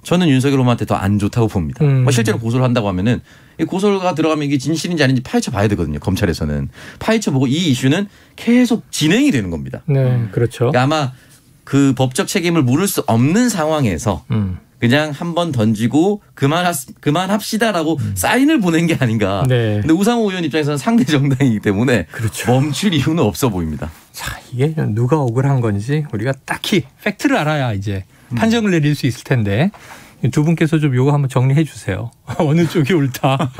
저는 윤석열 후보한테 더 안 좋다고 봅니다. 뭐 실제로 고소를 한다고 하면은 이 고소가 들어가면 이게 진실인지 아닌지 파헤쳐 봐야 되거든요. 검찰에서는 파헤쳐 보고 이 이슈는 계속 진행이 되는 겁니다. 네, 그렇죠. 그러니까 아마 그 법적 책임을 물을 수 없는 상황에서 그냥 한번 던지고 그만합시다라고 사인을 보낸 게 아닌가. 네. 근데 우상호 의원 입장에서는 상대 정당이기 때문에 그렇죠. 멈출 이유는 없어 보입니다. 자, 이게 누가 억울한 건지 우리가 딱히 팩트를 알아야 이제 판정을 내릴 수 있을 텐데 두 분께서 좀 요거 한번 정리해 주세요. 어느 쪽이 옳다.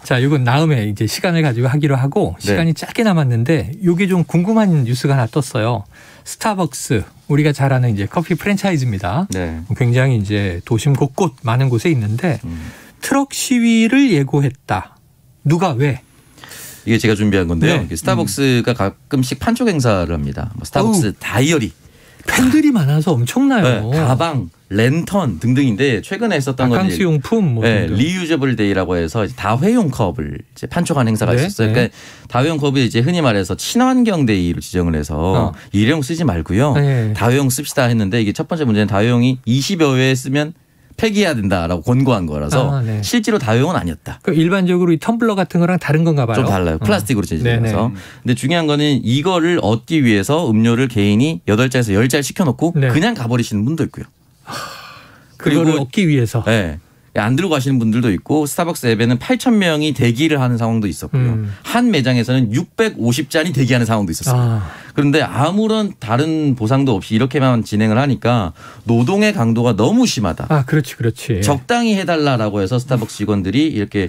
자, 이건 다음에 이제 시간을 가지고 하기로 하고 시간이 짧게 남았는데 요게 좀 궁금한 뉴스가 하나 떴어요. 스타벅스 우리가 잘 아는 이제 커피 프랜차이즈입니다. 네. 굉장히 이제 도심 곳곳 많은 곳에 있는데 트럭 시위를 예고했다. 누가 왜? 이게 제가 준비한 건데요. 네. 스타벅스가 가끔씩 판촉 행사를 합니다. 뭐 스타벅스 다이어리. 팬들이 많아서 엄청나요. 네, 가방, 랜턴 등등인데 최근에 했었던 건 바캉스용품 뭐 네, 리유저블 데이라고 해서 다회용 컵을 이제 판촉한 행사가 있었어요. 네. 그러니까 다회용 컵이 이제 흔히 말해서 친환경 데이로 지정을 해서 일회용 쓰지 말고요. 네. 다회용 씁시다 했는데 이게 첫 번째 문제는 다회용이 20여 회 쓰면 폐기해야 된다라고 권고한 거라서 네. 실제로 다회용은 아니었다. 그 일반적으로 이 텀블러 같은 거랑 다른 건가 봐요. 좀 달라요. 플라스틱으로 제작해서. 네네. 근데 중요한 거는 이거를 얻기 위해서 음료를 개인이 8잔에서 10잔 시켜놓고 네. 그냥 가버리시는 분도 있고요. 그거를 얻기 위해서. 네. 안 들고 가시는 분들도 있고 스타벅스 앱에는 8,000명이 대기를 하는 상황도 있었고요. 한 매장에서는 650잔이 대기하는 상황도 있었어요. 그런데 아무런 다른 보상도 없이 이렇게만 진행을 하니까 노동의 강도가 너무 심하다. 그렇지. 적당히 해달라라고 해서 스타벅스 직원들이 이렇게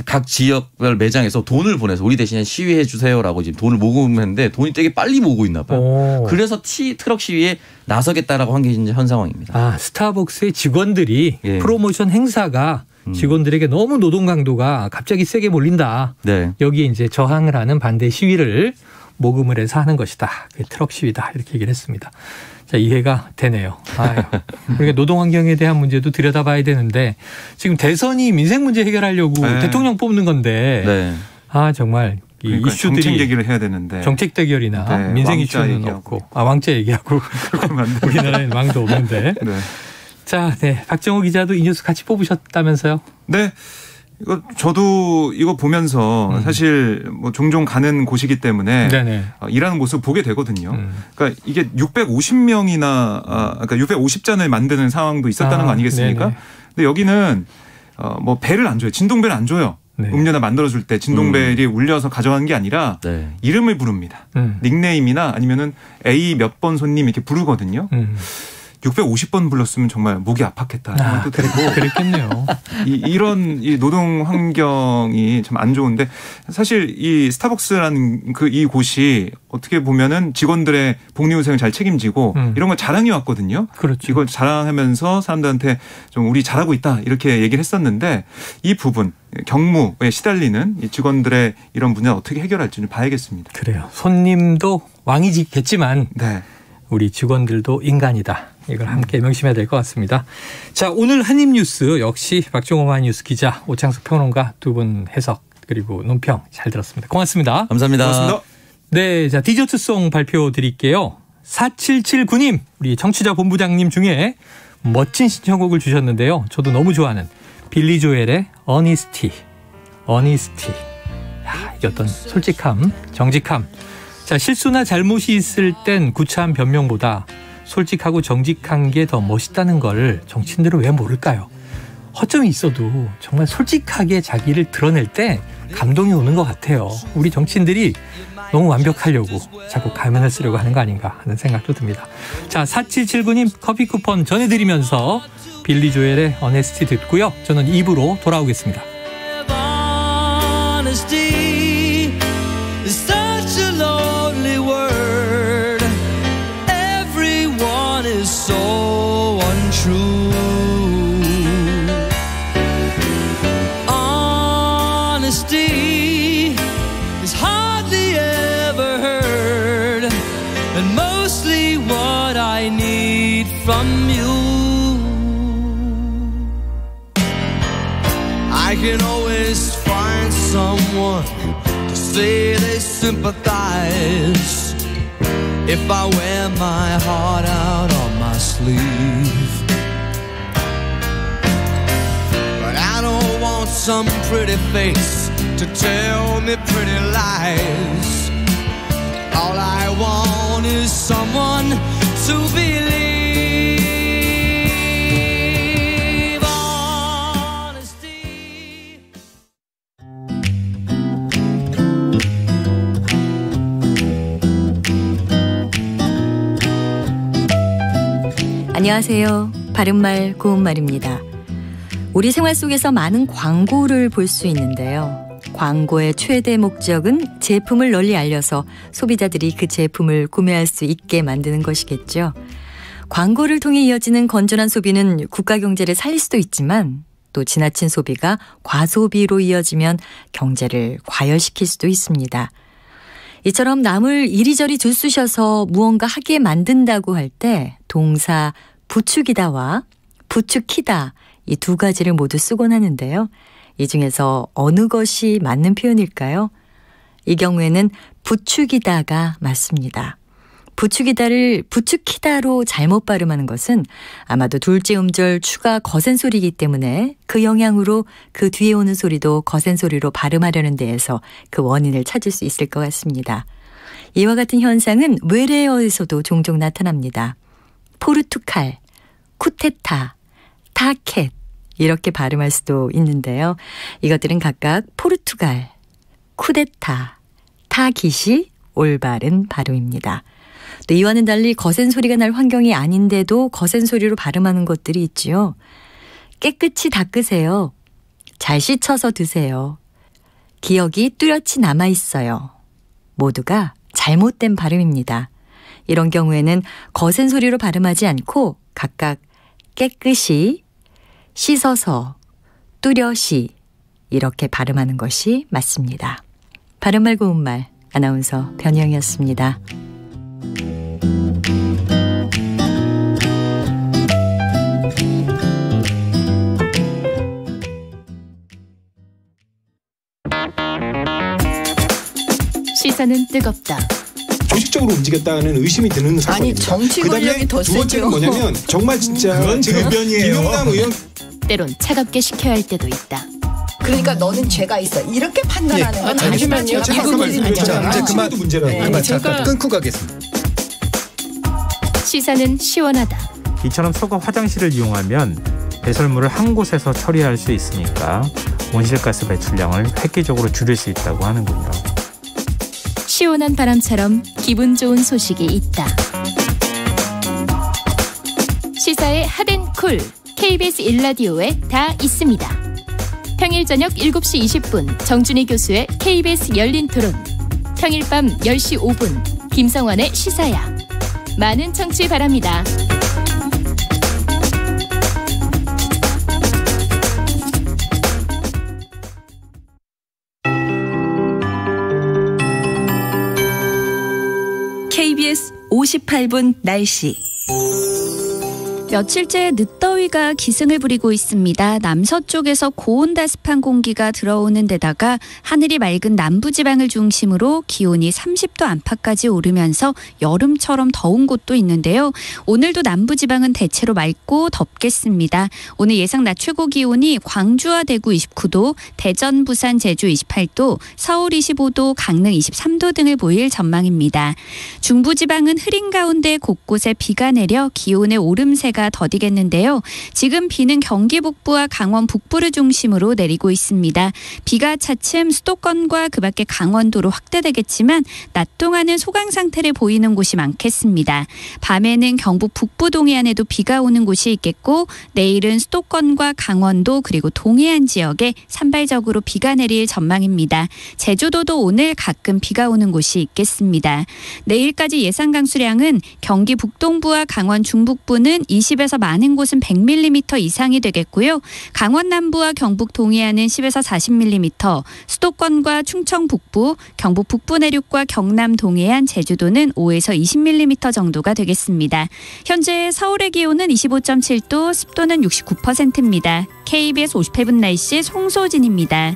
각 지역별 매장에서 돈을 보내서 우리 대신에 시위해 주세요라고 지금 돈을 모금했는데 돈이 되게 빨리 모으고 있나 봐요. 그래서 트럭 시위에 나서겠다라고 한 게 현 상황입니다. 스타벅스의 직원들이 예. 프로모션 행사가 직원들에게 너무 노동 강도가 갑자기 세게 몰린다. 네. 여기에 이제 저항을 하는 반대 시위를 모금을 해서 하는 것이다. 그게 트럭 시위다. 이렇게 얘기를 했습니다. 자, 이해가 되네요. 우리가 노동 환경에 대한 문제도 들여다봐야 되는데 지금 대선이 민생 문제 해결하려고 대통령 뽑는 건데 정말 이 그러니까 이슈들이 정책 얘기를 해야 되는데 정책 대결이나 민생 이슈는 얘기하고. 없고 왕자 얘기하고 우리나라에는 왕도 없는데. 네. 자, 박정호 기자도 이 뉴스 같이 뽑으셨다면서요? 네. 저도 이거 보면서 사실 뭐 종종 가는 곳이기 때문에 일하는 모습 보게 되거든요. 그러니까 이게 650명이나 그러니까 650잔을 만드는 상황도 있었다는 거 아니겠습니까? 네네. 근데 여기는 뭐 배를 안 줘요. 진동배를 안 줘요. 네. 음료나 만들어줄 때 진동벨이 울려서 가져가는 게 아니라 이름을 부릅니다. 닉네임이나 아니면은 A 몇 번 손님 이렇게 부르거든요. 650번 불렀으면 정말 목이 아팠겠다 생각도 들고 그랬겠네요. 이런 이 노동 환경이 참 안 좋은데 사실 이 스타벅스라는 이 곳이 어떻게 보면은 직원들의 복리후생을 잘 책임지고 이런 걸 자랑해 왔거든요. 그렇죠. 이걸 자랑하면서 사람들한테 좀 우리 잘하고 있다 이렇게 얘기를 했었는데 이 부분 경무에 시달리는 이 직원들의 이런 문제는 어떻게 해결할지 좀 봐야겠습니다. 그래요. 손님도 왕이겠지만 우리 직원들도 인간이다. 이걸 함께 명심해야 될 것 같습니다. 자, 오늘 한입뉴스 역시 박정호 한입뉴스 기자, 오창석 평론가 두 분 해석 그리고 논평 잘 들었습니다. 고맙습니다. 감사합니다. 고맙습니다. 네, 자 디저트송 발표 드릴게요. 4779님 우리 청취자 본부장님 중에 멋진 신청곡을 주셨는데요. 저도 너무 좋아하는 빌리 조엘의 어니스티. 이게 어떤 솔직함, 정직함. 자, 실수나 잘못이 있을 땐 구차한 변명보다 솔직하고 정직한 게 더 멋있다는 걸 정치인들은 왜 모를까요? 허점이 있어도 정말 솔직하게 자기를 드러낼 때 감동이 오는 것 같아요. 우리 정치인들이 너무 완벽하려고 자꾸 가면을 쓰려고 하는 거 아닌가 하는 생각도 듭니다. 자, 4779님 커피 쿠폰 전해드리면서 빌리 조엘의 어네스티 듣고요. 저는 2부로 돌아오겠습니다. So untrue. Honesty is hardly ever heard, and mostly what I need from you. I can always find someone to say they sympathize if I wear my heart out on my sleeve. But I don't want some pretty face to tell me pretty lies. All I want is someone to believe honesty. 안녕하세요. 바른말 고운말입니다. 우리 생활 속에서 많은 광고를 볼 수 있는데요. 광고의 최대 목적은 제품을 널리 알려서 소비자들이 그 제품을 구매할 수 있게 만드는 것이겠죠. 광고를 통해 이어지는 건전한 소비는 국가 경제를 살릴 수도 있지만 또 지나친 소비가 과소비로 이어지면 경제를 과열시킬 수도 있습니다. 이처럼 남을 이리저리 들쑤셔서 무언가 하게 만든다고 할 때 동사 부추기다와 부추키다 이 두 가지를 모두 쓰곤 하는데요. 이 중에서 어느 것이 맞는 표현일까요? 이 경우에는 부추기다가 맞습니다. 부추기다를 부추키다로 잘못 발음하는 것은 아마도 둘째 음절 추가 거센 소리이기 때문에 그 영향으로 그 뒤에 오는 소리도 거센 소리로 발음하려는 데에서 그 원인을 찾을 수 있을 것 같습니다. 이와 같은 현상은 외래어에서도 종종 나타납니다. 포르투갈, 쿠테타, 타켓 이렇게 발음할 수도 있는데요. 이것들은 각각 포르투갈, 쿠데타, 타깃이 올바른 발음입니다. 또 이와는 달리 거센 소리가 날 환경이 아닌데도 거센 소리로 발음하는 것들이 있지요. 깨끗이 닦으세요. 잘 씻어서 드세요. 기억이 뚜렷이 남아있어요. 모두가 잘못된 발음입니다. 이런 경우에는 거센 소리로 발음하지 않고 각각 깨끗이, 씻어서, 뚜렷이 이렇게 발음하는 것이 맞습니다. 바른말 고운말 아나운서 변희영이었습니다. 시사는 뜨겁다. 조직적으로 움직였다는 의심이 드는 사건입니다. 아니 정치 권력이 더 두 번째는 세죠. 뭐냐면 정말 진짜 그건 지금 대변이에요. 김영남 의원 때론 차갑게 식혀야 할 때도 있다. 그러니까 너는 죄가 있어. 이렇게 판단하는 건 잠시만요. 이제 그만 잠깐 끊고 가겠습니다. 시사는 시원하다. 이처럼 소가 화장실을 이용하면 배설물을 한 곳에서 처리할 수 있으니까 온실가스 배출량을 획기적으로 줄일 수 있다고 하는군요. 시원한 바람처럼 기분 좋은 소식이 있다. 시사의 핫앤쿨 KBS 1라디오에 다 있습니다. 평일 저녁 7시 20분 정준희 교수의 KBS 열린 토론, 평일 밤 10시 5분 김성환의 시사야. 많은 청취 바랍니다. KBS 58분 날씨. 며칠째 늦더위가 기승을 부리고 있습니다. 남서쪽에서 고온다습한 공기가 들어오는 데다가 하늘이 맑은 남부지방을 중심으로 기온이 30도 안팎까지 오르면서 여름처럼 더운 곳도 있는데요. 오늘도 남부지방은 대체로 맑고 덥겠습니다. 오늘 예상 낮 최고 기온이 광주와 대구 29도, 대전, 부산, 제주 28도, 서울 25도, 강릉 23도 등을 보일 전망입니다. 중부지방은 흐린 가운데 곳곳에 비가 내려 기온의 오름세가 더디겠는데요. 지금 비는 경기 북부와 강원 북부를 중심으로 내리고 있습니다. 비가 차츰 수도권과 그 밖에 강원도로 확대되겠지만 낮 동안은 소강 상태를 보이는 곳이 많겠습니다. 밤에는 경북 북부 동해안에도 비가 오는 곳이 있겠고 내일은 수도권과 강원도 그리고 동해안 지역에 산발적으로 비가 내릴 전망입니다. 제주도도 오늘 가끔 비가 오는 곳이 있겠습니다. 내일까지 예상 강수량은 경기 북동부와 강원 중북부는 20에서 많은 곳은 100mm 이상이 되겠고요. 강원 남부와 경북 동해안은 10에서 40mm, 수도권과 충청 북부, 경북 북부 내륙과 경남 동해안, 제주도는 5에서 20mm 정도가 되겠습니다. 현재 서울의 기온은 25.7도, 습도는 69%입니다. KBS 58분 날씨 송소진입니다.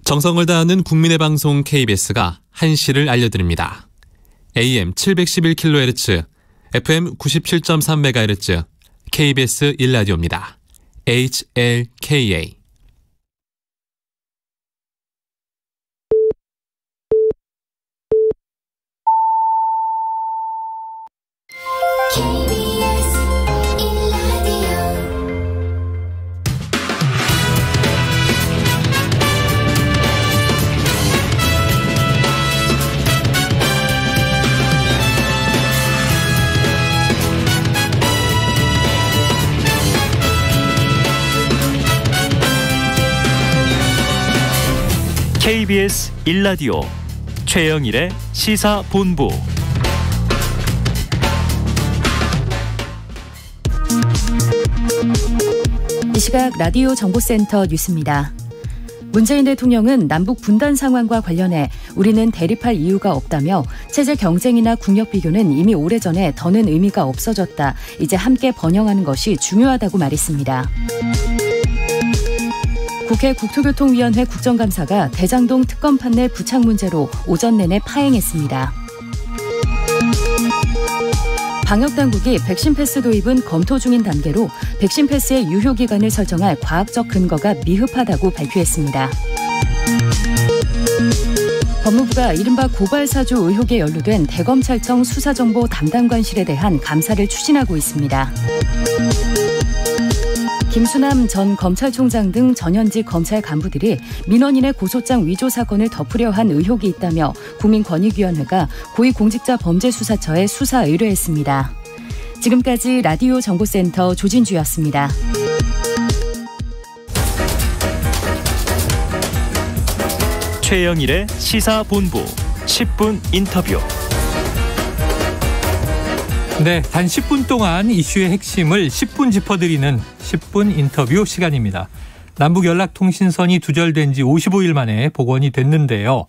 정성을 다하는 국민의 방송 KBS가 한시를 알려드립니다. AM 711kHz, FM 97.3MHz, KBS 1라디오입니다. HLKA. KBS 1라디오 최영일의 시사본부. 이 시각 라디오 정보센터 뉴스입니다. 문재인 대통령은 남북 분단 상황과 관련해 우리는 대립할 이유가 없다며 체제 경쟁이나 국력 비교는 이미 오래전에 더는 의미가 없어졌다. 이제 함께 번영하는 것이 중요하다고 말했습니다. 국회 국토교통위원회 국정감사가 대장동 특검 판넬 부착 문제로 오전 내내 파행했습니다. 방역당국이 백신 패스 도입은 검토 중인 단계로 백신 패스의 유효기간을 설정할 과학적 근거가 미흡하다고 발표했습니다. 법무부가 이른바 고발사주 의혹에 연루된 대검찰청 수사정보 담당관실에 대한 감사를 추진하고 있습니다. 김수남 전 검찰총장 등 전현직 검찰 간부들이 민원인의 고소장 위조 사건을 덮으려 한 의혹이 있다며 국민권익위원회가 고위공직자범죄수사처에 수사 의뢰했습니다. 지금까지 라디오 정보센터 조진주였습니다. 최영일의 시사본부 10분 인터뷰. 네, 단 10분 동안 이슈의 핵심을 10분 짚어드리는 10분 인터뷰 시간입니다. 남북 연락통신선이 두절된 지 55일 만에 복원이 됐는데요.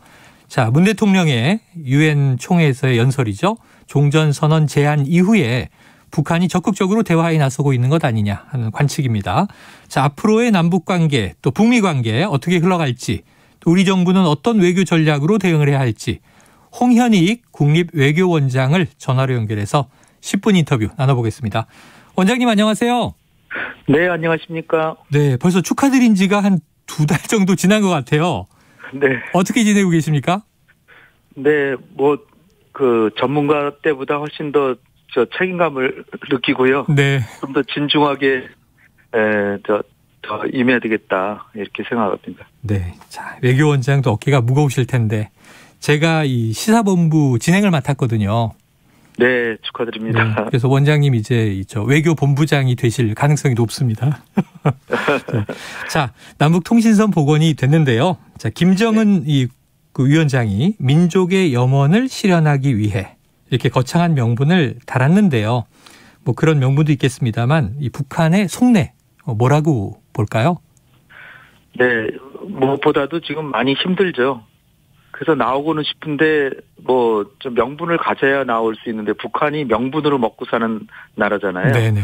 자, 문 대통령의 유엔 총회에서의 연설이죠. 종전선언 제안 이후에 북한이 적극적으로 대화에 나서고 있는 것 아니냐 하는 관측입니다. 자, 앞으로의 남북관계 또 북미관계 어떻게 흘러갈지, 또 우리 정부는 어떤 외교 전략으로 대응을 해야 할지 홍현익 국립외교원장을 전화로 연결해서 10분 인터뷰 나눠보겠습니다. 원장님 안녕하세요. 네, 안녕하십니까. 네, 벌써 축하드린 지가 한 2달 정도 지난 것 같아요. 네. 어떻게 지내고 계십니까? 네, 전문가 때보다 훨씬 더 책임감을 느끼고요. 네. 좀 더 진중하게, 더 임해야 되겠다, 이렇게 생각합니다. 네. 자, 외교원장도 어깨가 무거우실 텐데, 제가 이 시사본부 진행을 맡았거든요. 네, 축하드립니다. 네, 그래서 원장님 이제 외교본부장이 되실 가능성이 높습니다. 자, 남북통신선 복원이 됐는데요. 자, 김정은 그 위원장이 민족의 염원을 실현하기 위해 이렇게 거창한 명분을 달았는데요. 뭐 그런 명분도 있겠습니다만 이 북한의 속내 뭐라고 볼까요? 네, 무엇보다도 지금 많이 힘들죠. 그래서 나오고는 싶은데 좀 명분을 가져야 나올 수 있는데 북한이 명분으로 먹고 사는 나라잖아요. 네네.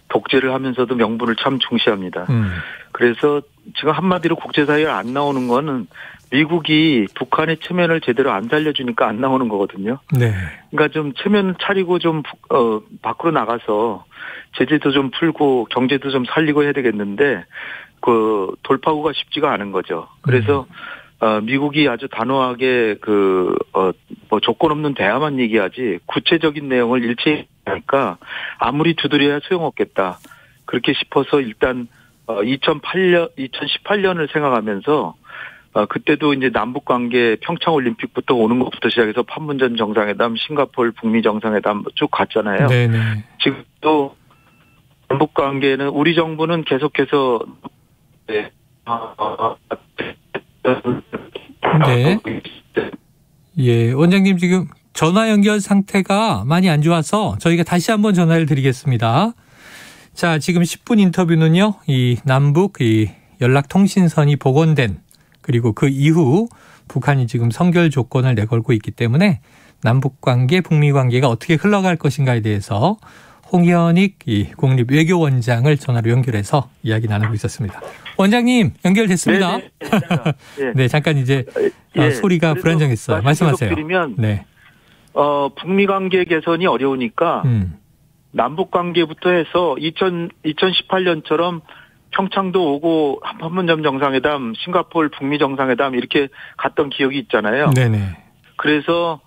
독재를 하면서도 명분을 참 중시합니다. 그래서 지금 한마디로 국제사회에 안 나오는 거는 미국이 북한의 체면을 제대로 안 살려주니까 안 나오는 거거든요. 네. 그러니까 좀 체면을 차리고 좀 밖으로 나가서 제재도 좀 풀고 경제도 좀 살리고 해야 되겠는데 돌파구가 쉽지가 않은 거죠. 그래서 미국이 아주 단호하게 조건 없는 대화만 얘기하지 구체적인 내용을 일체히 하니까 아무리 두드려야 소용없겠다. 그렇게 싶어서 일단 2018년을 생각하면서 그때도 이제 남북 관계 평창 올림픽부터 오는 것부터 시작해서 판문점 정상회담, 싱가포르 북미 정상회담 쭉 갔잖아요. 네네. 지금도 남북 관계는 우리 정부는 계속해서 네. 예, 원장님 지금 전화 연결 상태가 많이 안 좋아서 저희가 다시 한번 전화를 드리겠습니다. 자, 지금 10분 인터뷰는요, 이 남북 연락통신선이 복원된 그리고 그 이후 북한이 지금 선결 조건을 내걸고 있기 때문에 남북 관계, 북미 관계가 어떻게 흘러갈 것인가에 대해서 홍현익 국립외교원장을 전화로 연결해서 이야기 나누고 있었습니다. 원장님 연결됐습니다. 네, 잠깐 이제 소리가 불안정했어요. 말씀하세요. 네. 북미 관계 개선이 어려우니까 남북 관계부터 해서 2018년처럼 평창도 오고 판문점 정상회담, 싱가포르 북미 정상회담 이렇게 갔던 기억이 있잖아요. 네네. 그래서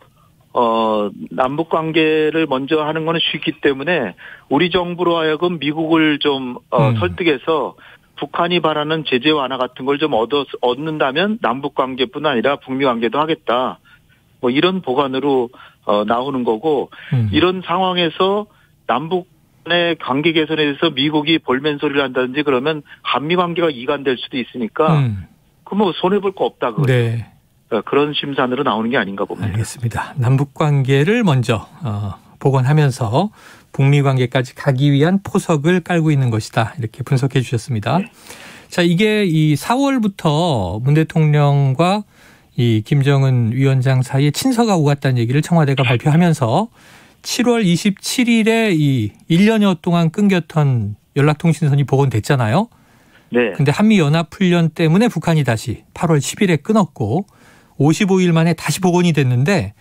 남북 관계를 먼저 하는 거는 쉽기 때문에 우리 정부로 하여금 미국을 좀 설득해서 북한이 바라는 제재 완화 같은 걸 좀 얻는다면 남북 관계뿐 아니라 북미 관계도 하겠다. 뭐 이런 보관으로 나오는 거고 이런 상황에서 남북의 관계 개선에 대해서 미국이 볼멘 소리를 한다든지 그러면 한미 관계가 이간될 수도 있으니까 그 뭐 손해 볼 거 없다 그거죠. 네. 그런 심산으로 나오는 게 아닌가 봅니다. 알겠습니다. 남북 관계를 먼저 복원하면서 북미 관계까지 가기 위한 포석을 깔고 있는 것이다. 이렇게 분석해 주셨습니다. 네. 자, 이게 이 4월부터 문 대통령과 이 김정은 위원장 사이에 친서가 오갔다는 얘기를 청와대가 발표하면서 7월 27일에 이 1년여 동안 끊겼던 연락통신선이 복원됐잖아요. 네. 근데 한미연합훈련 때문에 북한이 다시 8월 10일에 끊었고 55일 만에 다시 복원이 됐는데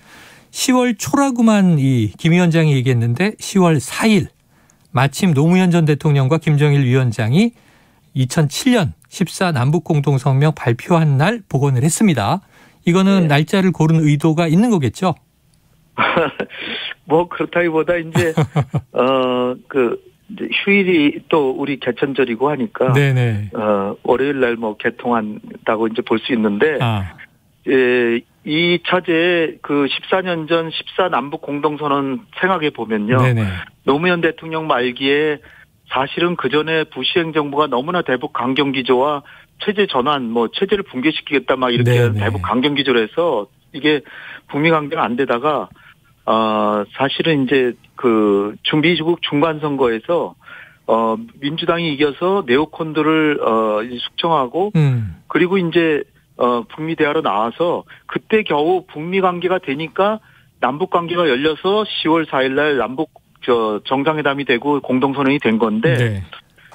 10월 초라구만 이 김 위원장이 얘기했는데 10월 4일 마침 노무현 전 대통령과 김정일 위원장이 2007년 14 남북공동성명 발표한 날 복원을 했습니다. 이거는 날짜를 고른 의도가 있는 거겠죠? 뭐 그렇다기보다 이제 이제 휴일이 또 우리 개천절이고 하니까 네네. 월요일 날 뭐 개통한다고 이제 볼 수 있는데 이 차제에 그 14년 전 14 남북 공동선언 생각해 보면요. 네네. 노무현 대통령 말기에 사실은 그 전에 부시 행정부가 너무나 대북 강경 기조와 체제 전환, 뭐 체제를 붕괴시키겠다 막 이렇게 네네. 대북 강경 기조를 해서 이게 북미 관계가 안 되다가 사실은 이제 그 준비국 중간 선거에서 민주당이 이겨서 네오콘들을 숙청하고 그리고 이제 북미 대화로 나와서 그때 겨우 북미 관계가 되니까 남북 관계가 열려서 10월 4일 날 남북 정상회담이 되고 공동선언이 된 건데 네.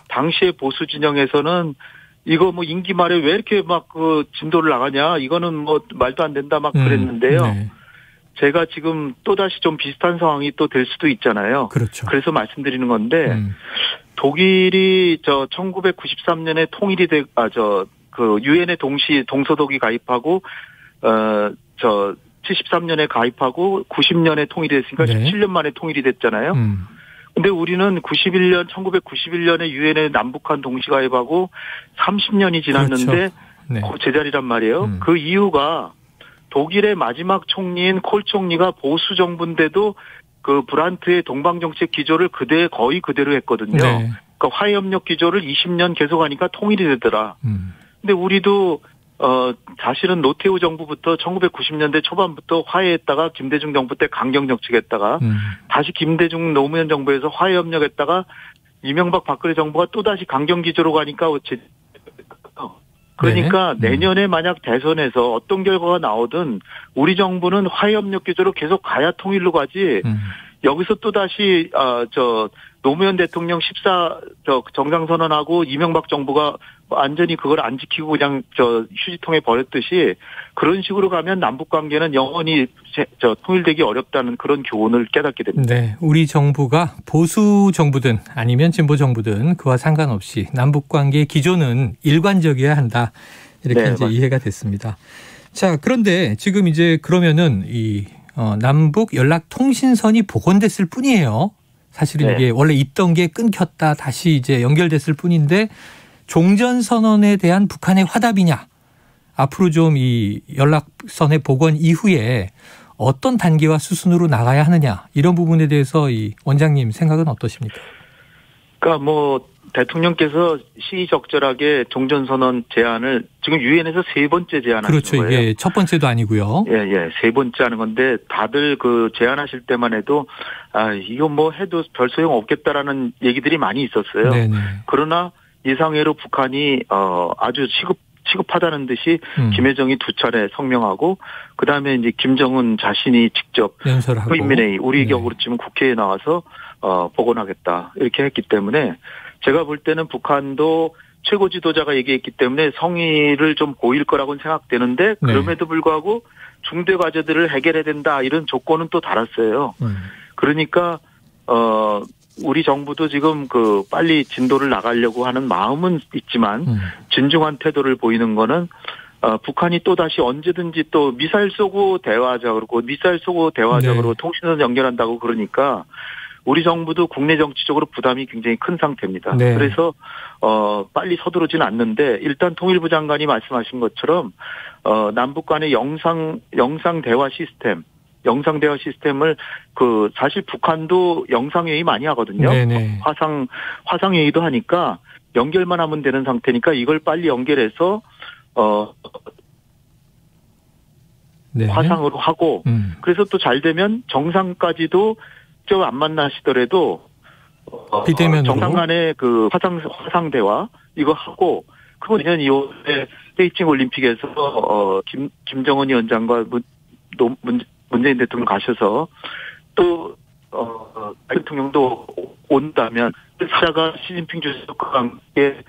당시에 보수 진영에서는 이거 뭐 임기 말에 왜 이렇게 막 그 진도를 나가냐 이거는 뭐 말도 안 된다 막 그랬는데요. 네. 제가 지금 또다시 좀 비슷한 상황이 또 될 수도 있잖아요. 그렇죠. 그래서 말씀드리는 건데 독일이 1993년에 통일이 그 유엔에 동서독이 가입하고 73년에 가입하고 90년에 통일이 됐으니까 네. 17년 만에 통일이 됐잖아요. 근데 우리는 1991년에 유엔에 남북한 동시 가입하고 30년이 지났는데 그렇죠. 네. 그 제자리란 말이에요. 그 이유가 독일의 마지막 총리인 콜 총리가 보수 정부인데도 그 브란트의 동방정책 기조를 거의 그대로 했거든요. 네. 그러니까 화해협력 기조를 20년 계속하니까 통일이 되더라. 근데 우리도 사실은 노태우 정부부터 1990년대 초반부터 화해했다가 김대중 정부 때 강경 정책했다가 다시 김대중 노무현 정부에서 화해협력했다가 이명박 박근혜 정부가 또다시 강경 기조로 가니까 그러니까 네. 내년에 만약 대선에서 어떤 결과가 나오든 우리 정부는 화해협력 기조로 계속 가야 통일로 가지 여기서 또다시 노무현 대통령 14 정상선언하고 이명박 정부가 완전히 그걸 안 지키고 그냥 휴지통에 버렸듯이 그런 식으로 가면 남북 관계는 영원히 통일되기 어렵다는 그런 교훈을 깨닫게 됩니다. 네, 우리 정부가 보수 정부든 아니면 진보 정부든 그와 상관없이 남북 관계의 기조는 일관적이어야 한다. 이렇게 네, 이제 이해가 됐습니다. 자, 그런데 지금 이제 그러면은 이 남북 연락 통신선이 복원됐을 뿐이에요. 사실은 네. 이게 원래 있던 게 끊겼다 다시 이제 연결됐을 뿐인데 종전선언에 대한 북한의 화답이냐. 앞으로 좀 이 연락선의 복원 이후에 어떤 단계와 수순으로 나가야 하느냐. 이런 부분에 대해서 이 원장님 생각은 어떠십니까? 그러니까 뭐 대통령께서 시의적절하게 종전선언 제안을 지금 유엔에서 세 번째 제안하는 그렇죠. 거예요. 이게 첫 번째도 아니고요. 예, 세 번째 하는 건데 다들 그 제안하실 때만 해도 이거 뭐 해도 별 소용 없겠다라는 얘기들이 많이 있었어요. 네네. 그러나 예상외로 북한이 아주 시급하다는 듯이 김여정이 2차례 성명하고 그다음에 이제 김정은 자신이 직접 연설하고 인민회의 우리 격으로 치면 국회에 나와서 복원하겠다 이렇게 했기 때문에 제가 볼 때는 북한도 최고 지도자가 얘기했기 때문에 성의를 좀 보일 거라고는 생각되는데 그럼에도 불구하고 중대 과제들을 해결해야 된다 이런 조건은 또 달았어요. 그러니까 우리 정부도 지금 그 빨리 진도를 나가려고 하는 마음은 있지만 진중한 태도를 보이는 거는 북한이 또 다시 언제든지 또 미사일 쏘고 대화하자고 네. 통신선 연결한다고 그러니까 우리 정부도 국내 정치적으로 부담이 굉장히 큰 상태입니다. 네. 그래서 빨리 서두르지는 않는데 일단 통일부 장관이 말씀하신 것처럼 남북 간의 영상 대화 시스템을 사실 북한도 영상회의 많이 하거든요. 네네. 화상회의도 하니까 연결만 하면 되는 상태니까 이걸 빨리 연결해서 네. 화상으로 하고 그래서 또 잘 되면 정상까지도 직접 안 만나시더라도 비대면으로 정상 간의 그 화상 대화 이거 하고 그거 내년 2월에 베이징 올림픽에서 김정은 위원장과 문재인 대통령 가셔서 또 대통령도 온다면 사자가 시진핑 주석과 함께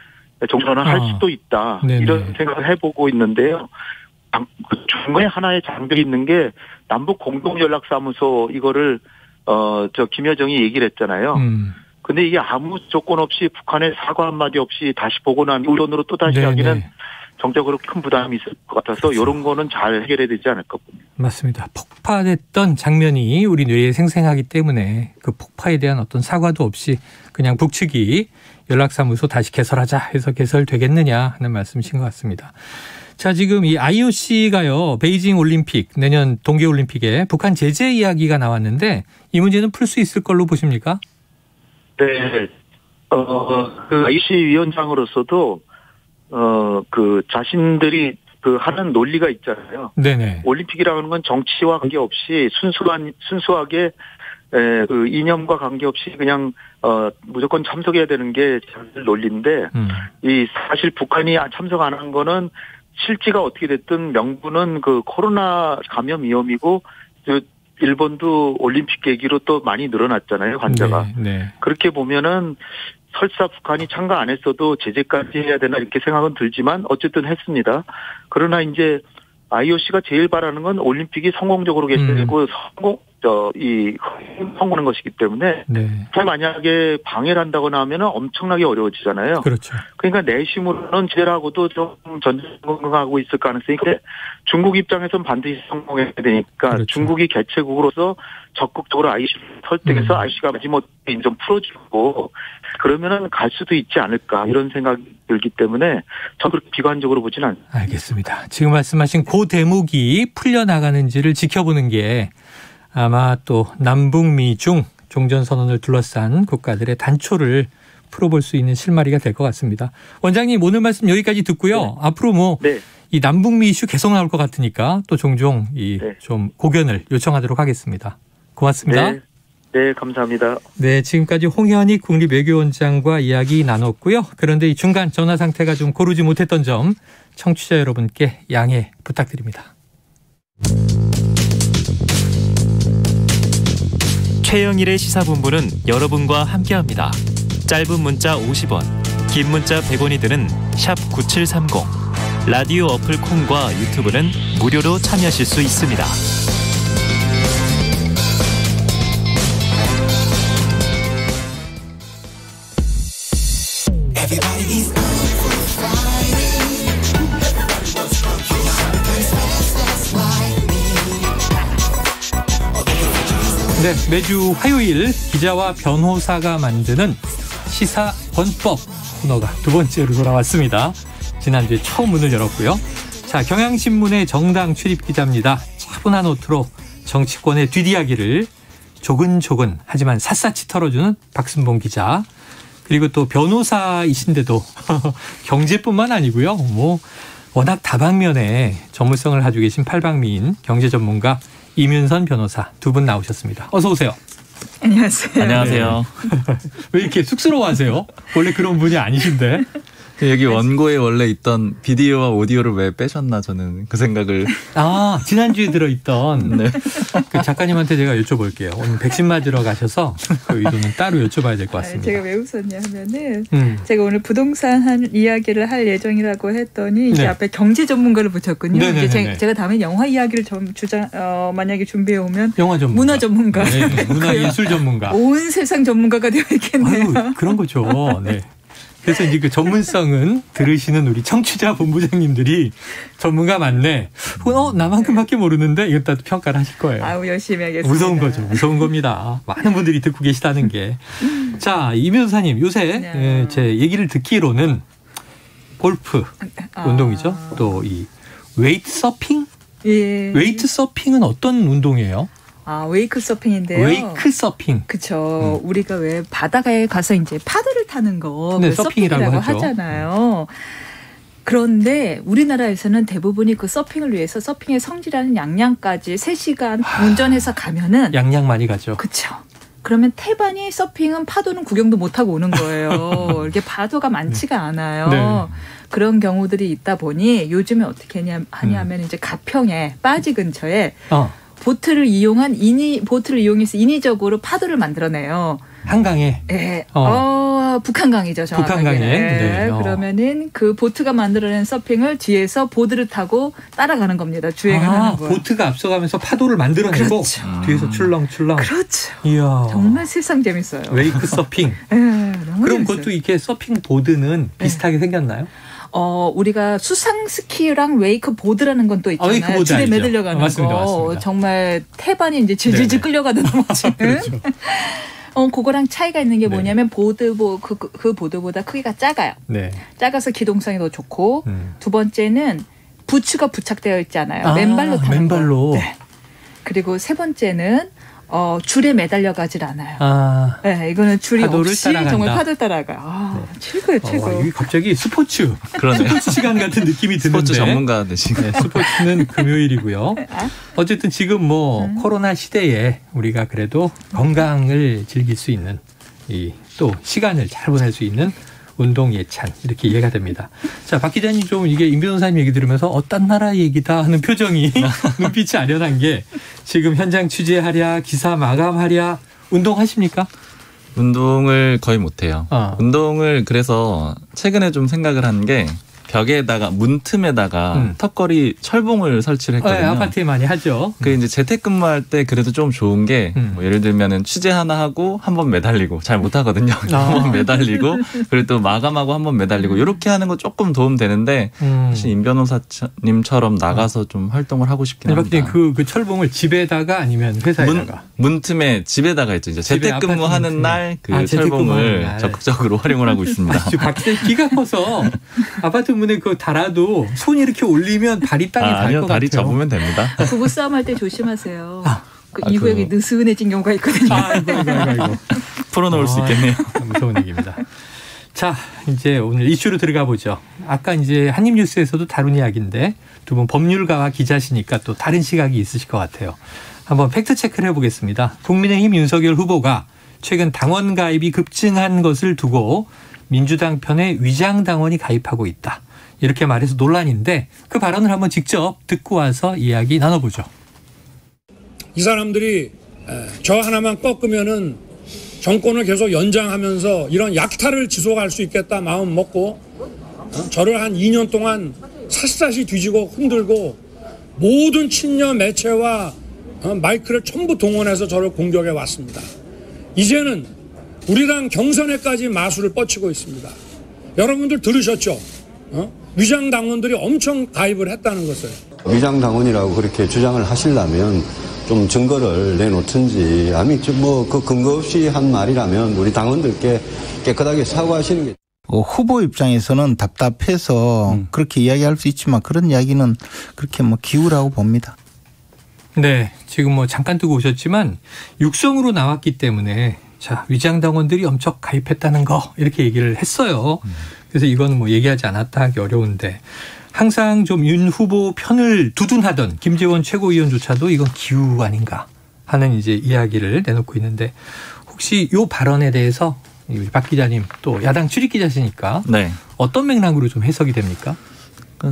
정전을 할 수도 있다. 네네. 이런 생각을 해보고 있는데요. 중간에 하나의 장벽이 있는 게 남북 공동연락사무소 이거를 김여정이 얘기를 했잖아요. 근데 이게 아무 조건 없이 북한의 사과 한마디 없이 다시 보고 난 우론으로 또 다시 하기는 정적으로 큰 부담이 있을 것 같아서 그렇죠. 이런 거는 잘 해결해야 되지 않을까 봅니다. 맞습니다. 폭파됐던 장면이 우리 뇌에 생생하기 때문에 그 폭파에 대한 어떤 사과도 없이 그냥 북측이 연락사무소 다시 개설하자 해서 개설되겠느냐 하는 말씀이신 것 같습니다. 자, 지금 이 IOC가요, 베이징 올림픽, 내년 동계올림픽에 북한 제재 이야기가 나왔는데 이 문제는 풀 수 있을 걸로 보십니까? 네. 그 IOC 위원장으로서도 자신들이 하는 논리가 있잖아요. 네네. 올림픽이라는 건 정치와 관계없이 순수하게 그 이념과 관계없이 그냥 무조건 참석해야 되는 게 자신들 논리인데 이 사실 북한이 참석 안 한 거는 실지가 어떻게 됐든 명분은 그 코로나 감염 위험이고 일본도 올림픽 계기로 또 많이 늘어났잖아요, 환자가. 네. 그렇게 보면은 설사 북한이 참가 안 했어도 제재까지 해야 되나 이렇게 생각은 들지만 어쨌든 했습니다. 그러나 이제 IOC가 제일 바라는 건 올림픽이 성공적으로 개최되고 성공하는 것이기 때문에 만약에 방해를 한다거나 하면 엄청나게 어려워지잖아요. 그렇죠. 그러니까 내심으로는 제라고도 좀 전쟁하고 있을 가능성이 있는데 중국 입장에서는 반드시 성공해야 되니까 그렇죠. 중국이 개최국으로서 적극적으로 IOC를 설득해서 IOC가 마지못해 좀 풀어주고 그러면은 갈 수도 있지 않을까 이런 생각이 들기 때문에 저는 그렇게 비관적으로 보지는 않습니다. 알겠습니다. 지금 말씀하신 그 대목이 풀려나가는지를 지켜보는 게 아마 또 남북미 중 종전선언을 둘러싼 국가들의 단초를 풀어볼 수 있는 실마리가 될 것 같습니다. 원장님 오늘 말씀 여기까지 듣고요. 앞으로 이 남북미 이슈 계속 나올 것 같으니까 또 종종 좀 고견을 요청하도록 하겠습니다. 고맙습니다. 네, 감사합니다. 네, 지금까지 홍현익 국립외교원장과 이야기 나눴고요. 그런데 이 중간 전화 상태가 좀 고르지 못했던 점 청취자 여러분께 양해 부탁드립니다. 최영일의 시사본부는 여러분과 함께합니다. 짧은 문자 50원, 긴 문자 100원이 드는 샵 9730. 라디오 어플 콩과 유튜브는 무료로 참여하실 수 있습니다. 네, 매주 화요일 기자와 변호사가 만드는 시사권법 코너가 두 번째로 돌아왔습니다. 지난주에 처음 문을 열었고요. 자, 경향신문의 정당 출입 기자입니다. 차분한 호투로 정치권의 뒷이야기를 조근조근 하지만 샅샅이 털어주는 박순봉 기자. 그리고 또 변호사이신데도 경제뿐만 아니고요. 워낙 다방면에 전문성을 가지고 계신 팔방미인 경제 전문가 이윤선 변호사 두 분 나오셨습니다. 어서 오세요. 안녕하세요. 안녕하세요. 왜 이렇게 쑥스러워하세요? 원래 그런 분이 아니신데. 여기 원고에 원래 있던 비디오와 오디오를 왜 빼셨나 저는 그 생각을. 지난주에 들어있던. 네. 그 작가님한테 제가 여쭤볼게요. 오늘 백신 맞으러 가셔서 그 의도는 따로 여쭤봐야 될 것 같습니다. 제가 왜 웃었냐 하면은 제가 오늘 부동산 이야기를 할 예정이라고 했더니 이제 앞에 경제 전문가를 붙였군요. 이제 제가 다음에 영화 이야기를 만약에 준비해 오면 영화 전문가, 문화 전문가, 네, 문화 예술 전문가, 온 세상 전문가가 되어 있겠네요. 아유, 그런 거죠. 네. 그래서 이제 그 전문성은 들으시는 우리 청취자 본부장님들이 전문가 맞네. 나만큼밖에 모르는데 이것도 평가를 하실 거예요. 아우, 열심히 하겠습니다. 무서운 거죠. 무서운 겁니다. 많은 분들이 듣고 계시다는 게. 자, 이 변호사님 요새 제 얘기를 듣기로는 골프 운동이죠. 또 이 웨이트 서핑? 예. 웨이트 서핑은 어떤 운동이에요? 웨이크 서핑인데요. 웨이크 서핑. 그렇죠. 우리가 왜 바다에 가서 이제 파도를 타는 거 네, 서핑이라고 하잖아요. 그런데 우리나라에서는 대부분이 그 서핑을 위해서 서핑의 성지라는 양양까지 3시간 운전해서 가면은 양양 많이 가죠. 그렇죠. 그러면 태반이 서핑은 파도는 구경도 못하고 오는 거예요. 이렇게 파도가 많지가 않아요. 네. 그런 경우들이 있다 보니 요즘에 어떻게 하냐면 이제 가평에 빠지 근처에 보트를 이용해서 인위적으로 파도를 만들어내요. 한강에? 네. 북한강이죠. 정확하게. 북한강에. 네. 그러면은 그 보트가 만들어낸 서핑을 뒤에서 보드를 타고 따라가는 겁니다. 주행을 하는 거예요. 보트가 앞서가면서 파도를 만들어내고 그렇죠. 뒤에서 출렁출렁. 그렇죠. 이야. 정말 세상 재밌어요. 웨이크 서핑. 네, 너무 그럼 재밌어요. 그것도 이렇게 서핑 보드는 비슷하게 생겼나요? 우리가 수상 스키랑 웨이크 보드라는 건 또 있잖아요. 줄에 매달려 가는 맞습니다, 거. 맞습니다. 정말 태반이 이제 질질질 끌려가던 넘어지는. 그렇죠. 그거랑 차이가 있는 게 뭐냐면 그 보드보다 크기가 작아요. 네. 작아서 기동성이 더 좋고 두 번째는 부츠가 부착되어 있잖아요. 맨발로 타는 맨발로. 거. 네. 그리고 세 번째는 줄에 매달려 가질 않아요. 네, 이거는 줄이 없이 따라간다. 정말 파도를 따라가요. 최고예요, 최고. 이게 갑자기 스포츠. 그러네요. 스포츠 시간 같은 느낌이 드는데. 스포츠 전문가 되시네. 스포츠는 금요일이고요. 어쨌든 지금 코로나 시대에 우리가 그래도 건강을 즐길 수 있는 또 시간을 잘 보낼 수 있는 운동 예찬 이렇게 이해가 됩니다. 자, 박 기자님 좀 이게 임 변호사님 얘기 들으면서 어떤 나라 얘기다 하는 표정이 눈빛이 아련한 게 지금 현장 취재하랴 기사 마감하랴 운동하십니까? 운동을 거의 못해요. 운동을 그래서 최근에 좀 생각을 한 게 벽에다가 문틈에다가 턱걸이 철봉을 설치를 했거든요. 네, 아파트에 많이 하죠. 그 이제 재택근무할 때 그래도 좀 좋은 게 뭐 예를 들면은 취재 하나 하고 한 번 매달리고 잘 못하거든요. 한 번 매달리고 그리고 또 마감하고 한 번 매달리고 이렇게 하는 거 조금 도움 되는데 사실 임 변호사님처럼 나가서 좀 활동을 하고 싶긴 합니다. 그 철봉을 집에다가 아니면 회사에다가? 문틈에 집에다가 있죠. 이제 재택근무하는 날 그 철봉을 적극적으로 활용을 하고 있습니다. 박 기자 기가 커서 아파트 문에 그거 달아도 손이 이렇게 올리면 발이 땅에 닿을 것 같아요. 다리 접으면 됩니다. 부부 싸움할 때 조심하세요. 이후에 느슨해진 경우가 있거든요. 아이고. 풀어놓을 수 있겠네요. 무서운 얘기입니다. 자, 이제 오늘 이슈로 들어가 보죠. 아까 이제 한입뉴스에서도 다룬 이야기인데 두 분 법률가와 기자시니까 또 다른 시각이 있으실 것 같아요. 한번 팩트 체크를 해보겠습니다. 국민의힘 윤석열 후보가 최근 당원 가입이 급증한 것을 두고 민주당 편에 위장 당원이 가입하고 있다. 이렇게 말해서 논란인데 그 발언을 한번 직접 듣고 와서 이야기 나눠보죠. 이 사람들이 저 하나만 꺾으면은 정권을 계속 연장하면서 이런 약탈을 지속할 수 있겠다 마음 먹고 저를 한 2년 동안 샅샅이 뒤지고 흔들고 모든 친여 매체와 마이크를 전부 동원해서 저를 공격해 왔습니다. 이제는 우리 당 경선에까지 마술을 뻗치고 있습니다. 여러분들 들으셨죠? 위장 당원들이 엄청 가입을 했다는 것을. 위장 당원이라고 그렇게 주장을 하시려면 좀 증거를 내놓든지 아니 그 근거 없이 한 말이라면 우리 당원들께 깨끗하게 사과하시는 게. 후보 입장에서는 답답해서 그렇게 이야기할 수 있지만 그런 이야기는 그렇게 기우라고 봅니다. 네, 지금 잠깐 뜨고 오셨지만 육성으로 나왔기 때문에 자, 위장당원들이 엄청 가입했다는 거 이렇게 얘기를 했어요. 그래서 이건 얘기하지 않았다 하기 어려운데 항상 좀 윤 후보 편을 두둔하던 김재원 최고위원조차도 이건 기우 아닌가 하는 이제 이야기를 내놓고 있는데 혹시 이 발언에 대해서 우리 박 기자님 또 야당 출입 기자시니까 네. 어떤 맥락으로 좀 해석이 됩니까?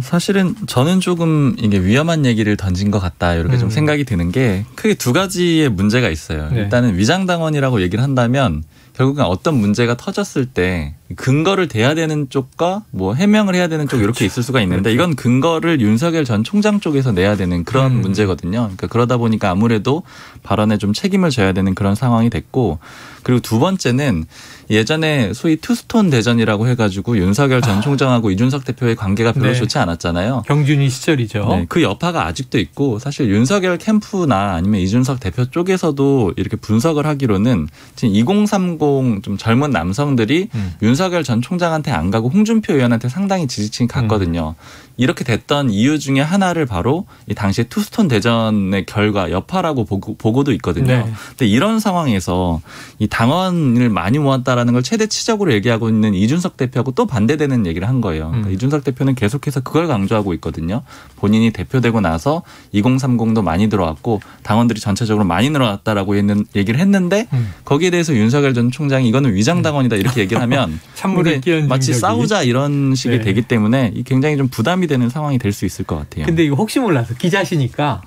사실은 저는 조금 이게 위험한 얘기를 던진 것 같다 이렇게 좀 생각이 드는 게 크게 두 가지의 문제가 있어요. 네. 일단은 위장당원이라고 얘기를 한다면 결국은 어떤 문제가 터졌을 때 근거를 대야 되는 쪽과 뭐 해명을 해야 되는 쪽 이렇게 있을 수가 있는데 이건 근거를 윤석열 전 총장 쪽에서 내야 되는 그런 문제거든요. 그러니까 그러다 보니까 아무래도 발언에 좀 책임을 져야 되는 그런 상황이 됐고 그리고 두 번째는 예전에 소위 투스톤 대전이라고 해가지고 윤석열 전 총장하고 이준석 대표의 관계가 별로 네. 좋지 않았잖아요. 경준이 시절이죠. 네, 그 여파가 아직도 있고 사실 윤석열 캠프나 아니면 이준석 대표 쪽에서도 이렇게 분석을 하기로는 지금 2030 좀 젊은 남성들이 윤석열 전 총장한테 안 가고 홍준표 의원한테 상당히 지지층이 갔거든요. 이렇게 됐던 이유 중에 하나를 바로 이 당시에 투스톤 대전의 결과 여파라고 보고도 있거든요. 네. 근데 이런 상황에서 이 당원을 많이 모았다라는 걸 최대치적으로 얘기하고 있는 이준석 대표하고 또 반대되는 얘기를 한 거예요. 그러니까 이준석 대표는 계속해서 그걸 강조하고 있거든요. 본인이 대표되고 나서 2030도 많이 들어왔고 당원들이 전체적으로 많이 늘어났다라고 얘기를 했는데 거기에 대해서 윤석열 전 총장이 이거는 위장당원이다 이렇게 얘기를 하면 찬물을 끼얹은 마치 적이. 싸우자 이런 식이 네. 되기 때문에 굉장히 좀 부담이 되는 상황이 될 수 있을 것 같아요. 근데 이거 혹시 몰라서 기자시니까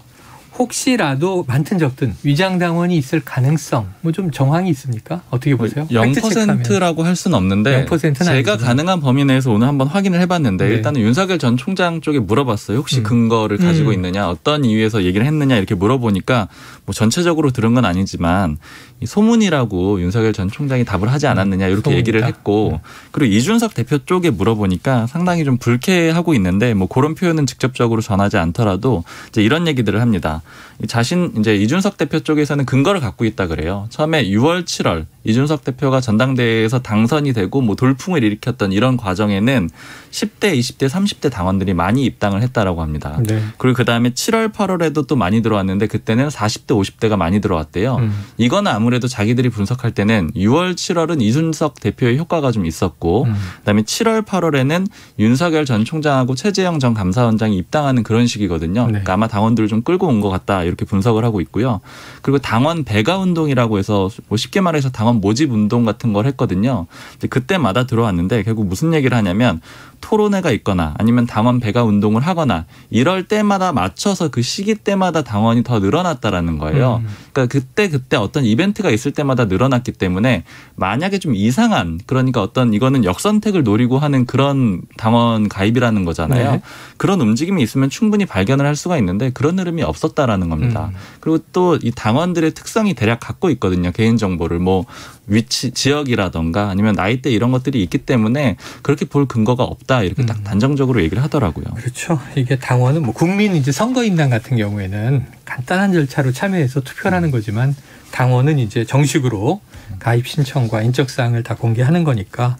혹시라도 많든 적든 위장당원이 있을 가능성 뭐 좀 정황이 있습니까? 어떻게 보세요? 0%라고 할 수는 없는데 0%는 제가 아니지만. 가능한 범위 내에서 오늘 한번 확인을 해봤는데 네. 일단은 윤석열 전 총장 쪽에 물어봤어요. 혹시 근거를 가지고 있느냐 어떤 이유에서 얘기를 했느냐 이렇게 물어보니까 뭐 전체적으로 들은 건 아니지만 이 소문이라고 윤석열 전 총장이 답을 하지 않았느냐 이렇게 소문이다. 얘기를 했고 그리고 이준석 대표 쪽에 물어보니까 상당히 좀 불쾌하고 있는데 뭐 그런 표현은 직접적으로 전하지 않더라도 이제 이런 얘기들을 합니다. 자신 이제 이준석 대표 쪽에서는 근거를 갖고 있다 그래요. 처음에 6월, 7월 이준석 대표가 전당대회에서 당선이 되고 뭐 돌풍을 일으켰던 이런 과정에는 10대, 20대, 30대 당원들이 많이 입당을 했다라고 합니다. 네. 그리고 그다음에 7월, 8월에도 또 많이 들어왔는데 그때는 40대, 50대가 많이 들어왔대요. 이거는 아무래도 자기들이 분석할 때는 6월, 7월은 이준석 대표의 효과가 좀 있었고 그다음에 7월, 8월에는 윤석열 전 총장하고 최재형 전 감사원장이 입당하는 그런 시기거든요. 네. 그러니까 아마 당원들을 좀 끌고 온 것 같다 이렇게 분석을 하고 있고요. 그리고 당원 배가 운동이라고 해서 뭐 쉽게 말해서 당원 모집 운동 같은 걸 했거든요. 그때마다 들어왔는데 결국 무슨 얘기를 하냐면 토론회가 있거나 아니면 당원 배가 운동을 하거나 이럴 때마다 맞춰서 그 시기 때마다 당원이 더 늘어났다라는 거예요. 그러니까 그때 어떤 이벤트가 있을 때마다 늘어났기 때문에 만약에 좀 이상한 그러니까 어떤 이거는 역선택을 노리고 하는 그런 당원 가입이라는 거잖아요. 네. 그런 움직임이 있으면 충분히 발견을 할 수가 있는데 그런 흐름이 없었다라는 겁니다. 그리고 또 이 당원들의 특성이 대략 갖고 있거든요. 개인정보를 뭐 위치, 지역이라던가 아니면 나이대 이런 것들이 있기 때문에 그렇게 볼 근거가 없다 이렇게 딱 단정적으로 얘기를 하더라고요. 그렇죠. 이게 당원은 뭐 국민 이제 선거인단 같은 경우에는 간단한 절차로 참여해서 투표를 하는 거지만 당원은 이제 정식으로 가입 신청과 인적사항을 다 공개하는 거니까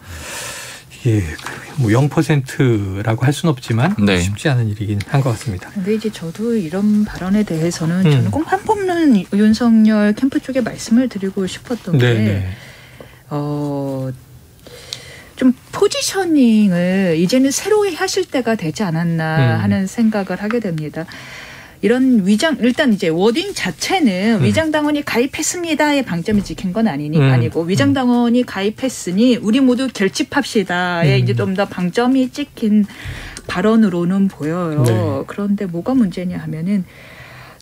이게 뭐 0%라고 할 수는 없지만 네. 쉽지 않은 일이긴 한 것 같습니다. 근데 이제 저도 이런 발언에 대해서는 저는 꼭 한 번은 윤석열 캠프 쪽에 말씀을 드리고 싶었던 게 좀 포지셔닝을 이제는 새로 하실 때가 되지 않았나 하는 생각을 하게 됩니다. 이런 일단 이제 워딩 자체는 위장당원이 가입했습니다의 방점이 찍힌 건 아니고 위장당원이 가입했으니 우리 모두 결집합시다에 이제 좀 더 방점이 찍힌 발언으로는 보여요. 네. 그런데 뭐가 문제냐 하면은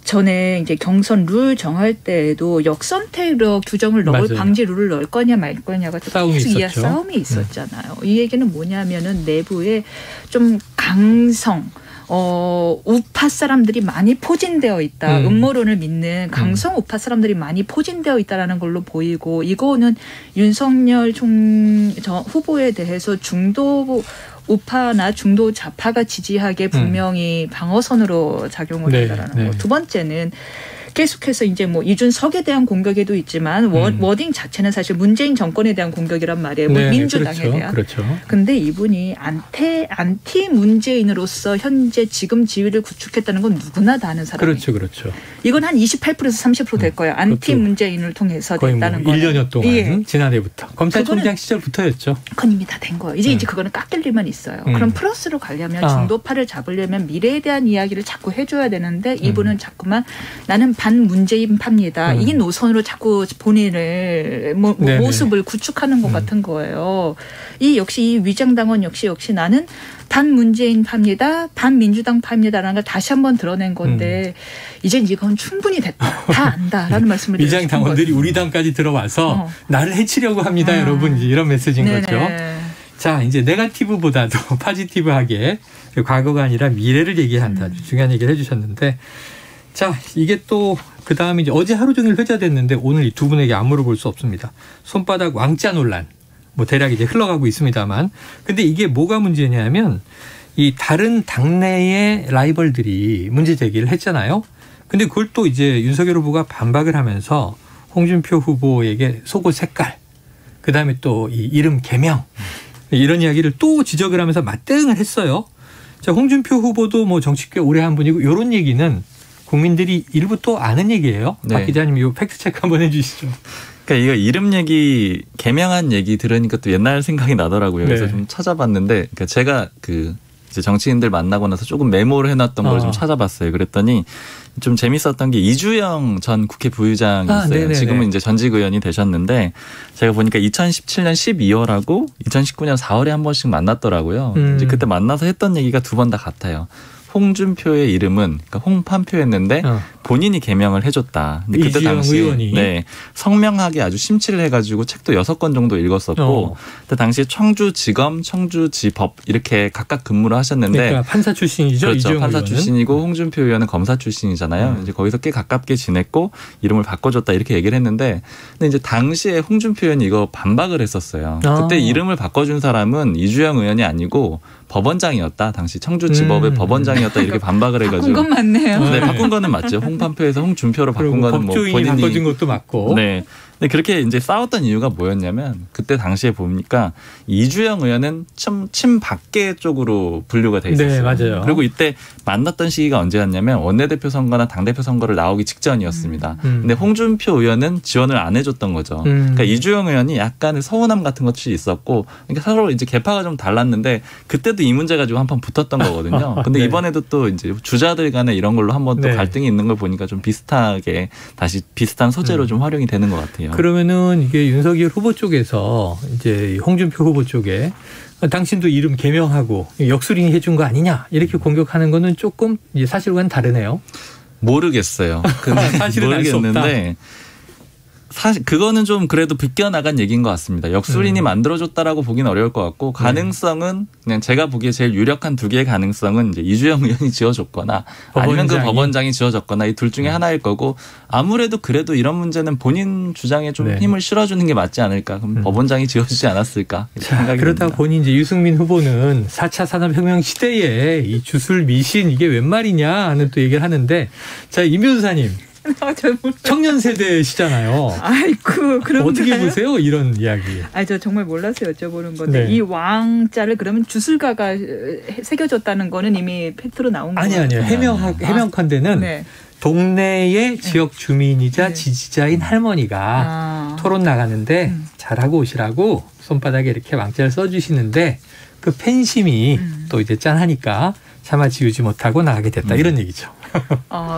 전에 이제 경선 룰 정할 때에도 역선택으로 규정을 넣을 맞아요. 방지 룰을 넣을 거냐 말 거냐가 싸움이 계속 있었죠. 싸움이 있었잖아요. 이 얘기는 뭐냐면은 내부에 좀 강성 우파 사람들이 많이 포진되어 있다. 음모론을 믿는 강성 우파 사람들이 많이 포진되어 있다라는 걸로 보이고 이거는 윤석열 후보에 대해서 중도 우파나 중도 좌파가 지지하기에 분명히 방어선으로 작용을 한다라는 거. 두 번째는 계속해서 이제 뭐 이준석에 대한 공격에도 있지만 워딩 자체는 사실 문재인 정권에 대한 공격이란 말이에요. 네, 민주당에 그렇죠. 대한. 그렇죠. 근데 이분이 안티 문재인으로서 현재 지금 지위를 구축했다는 건 누구나 다 아는 사람이에요. 그렇죠. 이건 한 28%에서 30% 될 거예요. 안티 문재인을 통해서 거의 됐다는 뭐 거. 1년여 동안 예. 지난해부터 검찰총장 시절부터였죠. 그건 이미 다 된 거예요. 이제 그거는 깎일 일만 있어요. 그럼 플러스로 가려면 중도파를 잡으려면 미래에 대한 이야기를 자꾸 해줘야 되는데 이분은 자꾸만 나는 반문재인파입니다. 이 노선으로 자꾸 본인을 모습을 구축하는 것 같은 거예요. 이 역시 이 위장당원 역시 나는 반문재인파입니다. 반민주당파입니다라는 걸 다시 한번 드러낸 건데 이젠 이건 충분히 됐다. 다 안다라는 말씀을 드리고 싶은 거죠. 위장당원들이 우리 당까지 들어와서 나를 해치려고 합니다. 여러분 이런 메시지인 네네. 거죠. 자 이제 네거티브보다도 포지티브하게 과거가 아니라 미래를 얘기한다. 아주 중요한 얘기를 해주셨는데 자 이게 또 그다음에 이제 어제 하루 종일 회자됐는데 오늘 이 두 분에게 안 물어볼 수 없습니다. 손바닥 왕자 논란. 뭐 대략 이제 흘러가고 있습니다만 근데 이게 뭐가 문제냐면 이 다른 당내의 라이벌들이 문제 제기를 했잖아요. 근데 그걸 또 이제 윤석열 후보가 반박을 하면서 홍준표 후보에게 속옷 색깔 그다음에 또 이 이름 개명 이런 이야기를 또 지적을 하면서 맞대응을 했어요. 자, 홍준표 후보도 뭐 정치 꽤 오래 한 분이고 이런 얘기는 국민들이 일부 또 아는 얘기예요. 네. 박 기자님 이 팩트 체크 한번 해주시죠. 그러니까 이거 이름 얘기 개명한 얘기 들으니까 또 옛날 생각이 나더라고요. 그래서 좀 찾아봤는데 그러니까 제가 그 이제 정치인들 만나고 나서 조금 메모를 해놨던 걸 좀 찾아봤어요. 그랬더니 좀 재밌었던 게 이주영 전 국회 부의장이 있어요. 지금은 이제 전직 의원이 되셨는데 제가 보니까 2017년 12월하고 2019년 4월에 한 번씩 만났더라고요. 이제 그때 만나서 했던 얘기가 두 번 다 같아요. 홍준표의 이름은 그러니까 홍판표였는데 본인이 개명을 해줬다. 근데 그때 당시에 성명하게 아주 심취를 해가지고 책도 6권 정도 읽었었고 그때 당시에 청주지검, 청주지법 이렇게 각각 근무를 하셨는데 그러니까 판사 출신이죠. 그렇죠. 판사 의원은. 출신이고 홍준표 의원은 검사 출신이잖아요. 이제 거기서 꽤 가깝게 지냈고 이름을 바꿔줬다 이렇게 얘기를 했는데 근데 이제 당시에 홍준표 의원이 이거 반박을 했었어요. 그때 이름을 바꿔준 사람은 이주영 의원이 아니고 법원장이었다. 당시 청주지법의 법원장이었다 이렇게 반박을 해가지고. 바꾼 건 맞네요. 네, 바꾼 거는 맞죠. 홍판표에서 홍준표로 바꾼 거는 뭐 법조인이 본인이 바꿔준 것도 맞고. 네. 근데 그렇게 이제 싸웠던 이유가 뭐였냐면 그때 당시에 보니까 이주영 의원은 좀 친박계 쪽으로 분류가 돼 있었어요. 네, 맞아요. 그리고 이때 만났던 시기가 언제였냐면 원내대표 선거나 당대표 선거를 나오기 직전이었습니다. 근데 홍준표 의원은 지원을 안 해줬던 거죠. 그러니까 이주영 의원이 약간의 서운함 같은 것이 있었고 그러니까 서로 이제 계파가 좀 달랐는데 그때도 이 문제 가지고 한판 붙었던 거거든요. 근데 이번에도 또 이제 주자들 간에 이런 걸로 한번 또 갈등이 있는 걸 보니까 좀 비슷하게 다시 비슷한 소재로 좀 활용이 되는 것 같아요. 그러면은 이게 윤석열 후보 쪽에서 이제 홍준표 후보 쪽에 당신도 이름 개명하고 역술인이 해준 거 아니냐 이렇게 공격하는 거는 조금 이제 사실과는 다르네요. 모르겠어요. 사실은 모르겠는데 사실 그거는 좀 그래도 비껴나간 얘기인 것 같습니다. 역술인이 만들어줬다라고 보기는 어려울 것 같고 가능성은 그냥 제가 보기에 제일 유력한 두 개의 가능성은 이제 이주영 의원이 지어줬거나 아니면 그 법원장이 지어줬거나 이 둘 중에 하나일 거고 아무래도 그래도 이런 문제는 본인 주장에 좀 힘을 실어주는 게 맞지 않을까. 그럼 법원장이 지어주지 않았을까 생각이 그러다 듭니다. 보니 이제 유승민 후보는 4차 산업혁명 시대에 이 주술 미신 이게 웬 말이냐 하는 또 얘기를 하는데 자, 임 변호사님. 청년 세대시잖아요. 아이고, 그런가요? 어떻게 보세요? 이런 이야기. 저 정말 몰라서 여쭤보는 건데 이 왕자를 그러면 주술가가 새겨줬다는 거는 이미 팩트로 나온 거예요? 아니요. 해명컨대는 동네의 지역 주민이자 지지자인 할머니가 토론 나가는데 잘하고 오시라고 손바닥에 이렇게 왕자를 써주시는데 그 팬심이 또 이제 짠하니까 차마 지우지 못하고 나가게 됐다. 이런 얘기죠.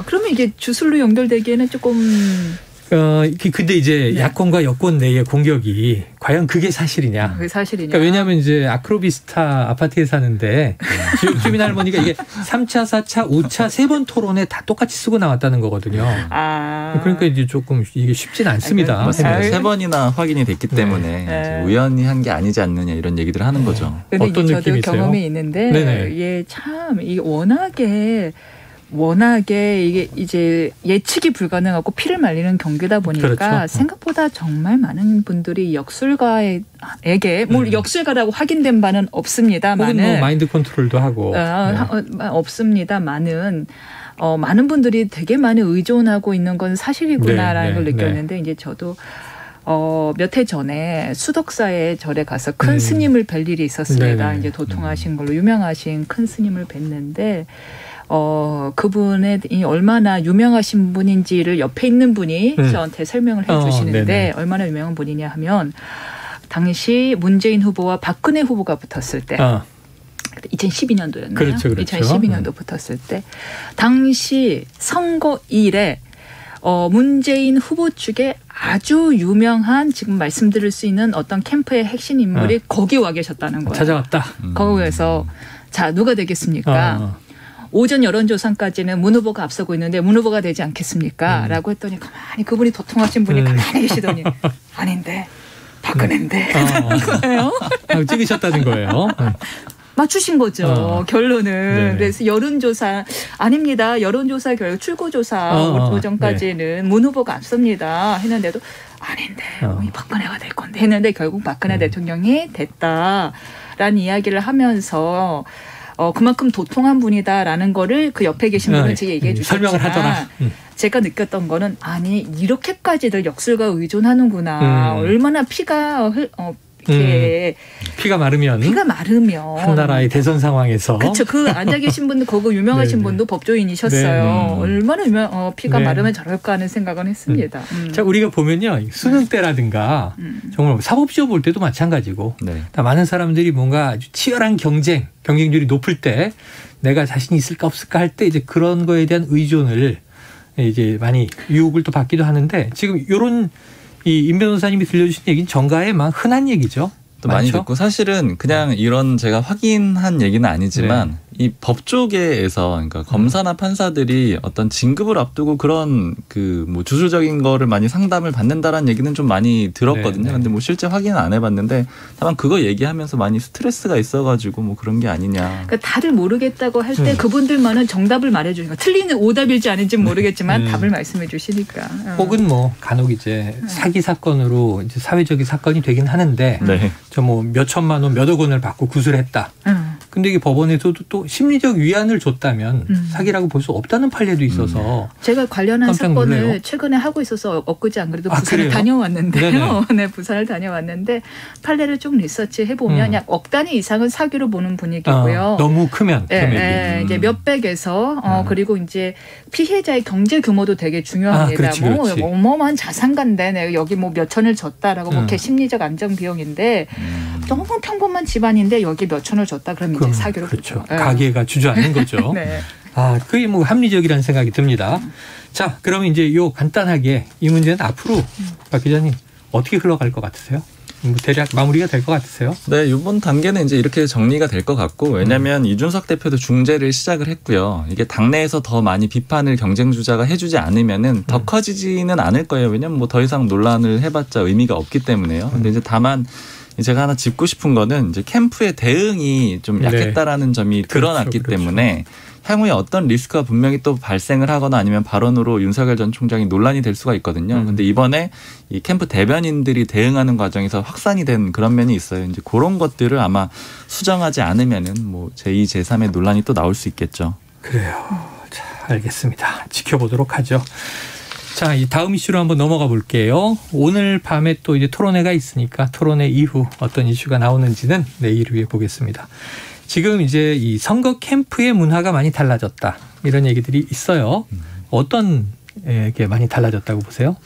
그러면 이게 주술로 연결되기에는 조금. 근데 이제 야권과 여권 내의 공격이 과연 그게 사실이냐. 그게 사실이냐. 그러니까 왜냐하면 이제 아크로비스타 아파트에 사는데 지역 주민 할머니가 이게 3차, 4차, 5차 3번 토론에 다 똑같이 쓰고 나왔다는 거거든요. 그러니까 이제 조금 이게 쉽진 않습니다. 맞습니다. 3번이나 확인이 됐기 때문에 이제 우연히 한 게 아니지 않느냐 이런 얘기들을 하는 거죠. 어떤 느낌이세요? 저도 경험이 있는데 이게 참 이게 워낙에 이게 이제 예측이 불가능하고 피를 말리는 경기다 보니까 생각보다 정말 많은 분들이 역술가에게 역술가라고 확인된 바는 없습니다만은 혹은 뭐 마인드 컨트롤도 하고 없습니다만은 많은 분들이 되게 많이 의존하고 있는 건 사실이구나라는 걸 느꼈는데 이제 저도 몇 해 전에 수덕사의 절에 가서 큰 스님을 뵐 일이 있었습니다. 이제 도통하신 걸로 유명하신 큰 스님을 뵀는데 그분의 얼마나 유명하신 분인지를 옆에 있는 분이 저한테 설명을 해 주시는데 얼마나 유명한 분이냐 하면 당시 문재인 후보와 박근혜 후보가 붙었을 때 2012년도였나요? 그렇죠. 2012년도 붙었을 때 당시 선거일에 문재인 후보 측에 아주 유명한 지금 말씀드릴 수 있는 어떤 캠프의 핵심 인물이 거기 와 계셨다는 거예요. 찾아왔다. 거기에서 자 누가 되겠습니까? 오전 여론조사까지는 문 후보가 앞서고 있는데 문 후보가 되지 않겠습니까? 라고 했더니 가만히 그분이 도통하신 분이 가만히 계시더니 아닌데 박근혜인데 거예요. 찍으셨다는 거예요. 맞추신 거죠. 결론은. 네. 그래서 여론조사 아닙니다. 여론조사 결과 출구조사 오전까지는 네. 문 후보가 앞섭니다. 했는데도 아닌데 박근혜가 될 건데 했는데 결국 박근혜 대통령이 됐다라는 이야기를 하면서 그만큼 도통한 분이다라는 거를 그 옆에 계신 분은 제게 얘기해 주셨지만 설명을 하더라. 제가 느꼈던 거는 아니 이렇게까지들 역술과 의존하는구나. 얼마나 피가 이렇게 피가 마르면 한 나라의 대선 상황에서 그렇죠. 그 앉아 계신 분도 그거 유명하신 분도 법조인이셨어요. 얼마나 피가 마르면 저럴까 하는 생각은 했습니다. 자 우리가 보면요 수능 때라든가 정말 사법시험 볼 때도 마찬가지고 많은 사람들이 뭔가 아주 치열한 경쟁률이 높을 때 내가 자신이 있을까 없을까 할 때 이제 그런 거에 대한 의존을 이제 많이 유혹을 또 받기도 하는데 지금 이런 임 변호사님이 들려주신 얘기는 정가에 막 흔한 얘기죠. 또 많이 듣고 사실은 그냥 이런 제가 확인한 얘기는 아니지만 이 법조계에서 그러니까 검사나 판사들이 어떤 진급을 앞두고 그런 그 뭐 주술적인 거를 많이 상담을 받는다라는 얘기는 좀 많이 들었거든요. 근데 뭐 실제 확인은 안 해봤는데 다만 그거 얘기하면서 많이 스트레스가 있어가지고 뭐 그런 게 아니냐. 그러니까 다들 모르겠다고 할 때 그분들만은 정답을 말해주니까 틀린 오답일지 아닌지는 모르겠지만 답을 말씀해 주시니까. 혹은 뭐 간혹 이제 사기 사건으로 이제 사회적인 사건이 되긴 하는데 저 뭐 몇 천만 원, 몇억 원을 받고 구술했다. 근데 이게 법원에서도 또 심리적 위안을 줬다면 사기라고 볼 수 없다는 판례도 있어서 제가 관련한 사건을 최근에 하고 있어서 엊그제 안 그래도 부산을 다녀왔는데요. 네, 부산을 다녀왔는데 판례를 좀 리서치 해보면 약 억 단위 이상은 사기로 보는 분위기고요. 너무 크면 이제 몇백에서 그리고 이제 피해자의 경제 규모도 되게 중요합니다. 뭐 어마어마한 자산가인데 내가 여기 뭐 몇 천을 줬다라고 뭐 심리적 안정 비용인데 너무 평범한 집안인데 여기 몇 천을 줬다 그러면 이제 사기로 그렇죠. 가계가 주저하는 거죠. 그게 뭐 합리적이라는 생각이 듭니다. 자, 그러면 이제 요 간단하게 이 문제는 앞으로 박 기자님 어떻게 흘러갈 것 같으세요? 뭐 대략 마무리가 될 것 같으세요? 네, 이번 단계는 이제 이렇게 정리가 될 것 같고 왜냐하면 이준석 대표도 중재를 시작을 했고요. 이게 당내에서 더 많이 비판을 경쟁주자가 해주지 않으면은 더 커지지는 않을 거예요. 왜냐하면 뭐 더 이상 논란을 해봤자 의미가 없기 때문에요. 근데 이제 다만 제가 하나 짚고 싶은 거는 이제 캠프의 대응이 좀 약했다라는 점이 드러났기 때문에 향후에 어떤 리스크가 분명히 또 발생을 하거나 아니면 발언으로 윤석열 전 총장이 논란이 될 수가 있거든요. 근데 이번에 이 캠프 대변인들이 대응하는 과정에서 확산이 된 그런 면이 있어요. 이제 그런 것들을 아마 수정하지 않으면은 뭐 제2, 제3의 논란이 또 나올 수 있겠죠. 그래요. 자, 알겠습니다. 지켜보도록 하죠. 자, 이 다음 이슈로 한번 넘어가 볼게요. 오늘 밤에 또 이제 토론회가 있으니까 토론회 이후 어떤 이슈가 나오는지는 내일 후에 보겠습니다. 지금 이제 이 선거 캠프의 문화가 많이 달라졌다. 이런 얘기들이 있어요. 어떤 게 많이 달라졌다고 보세요?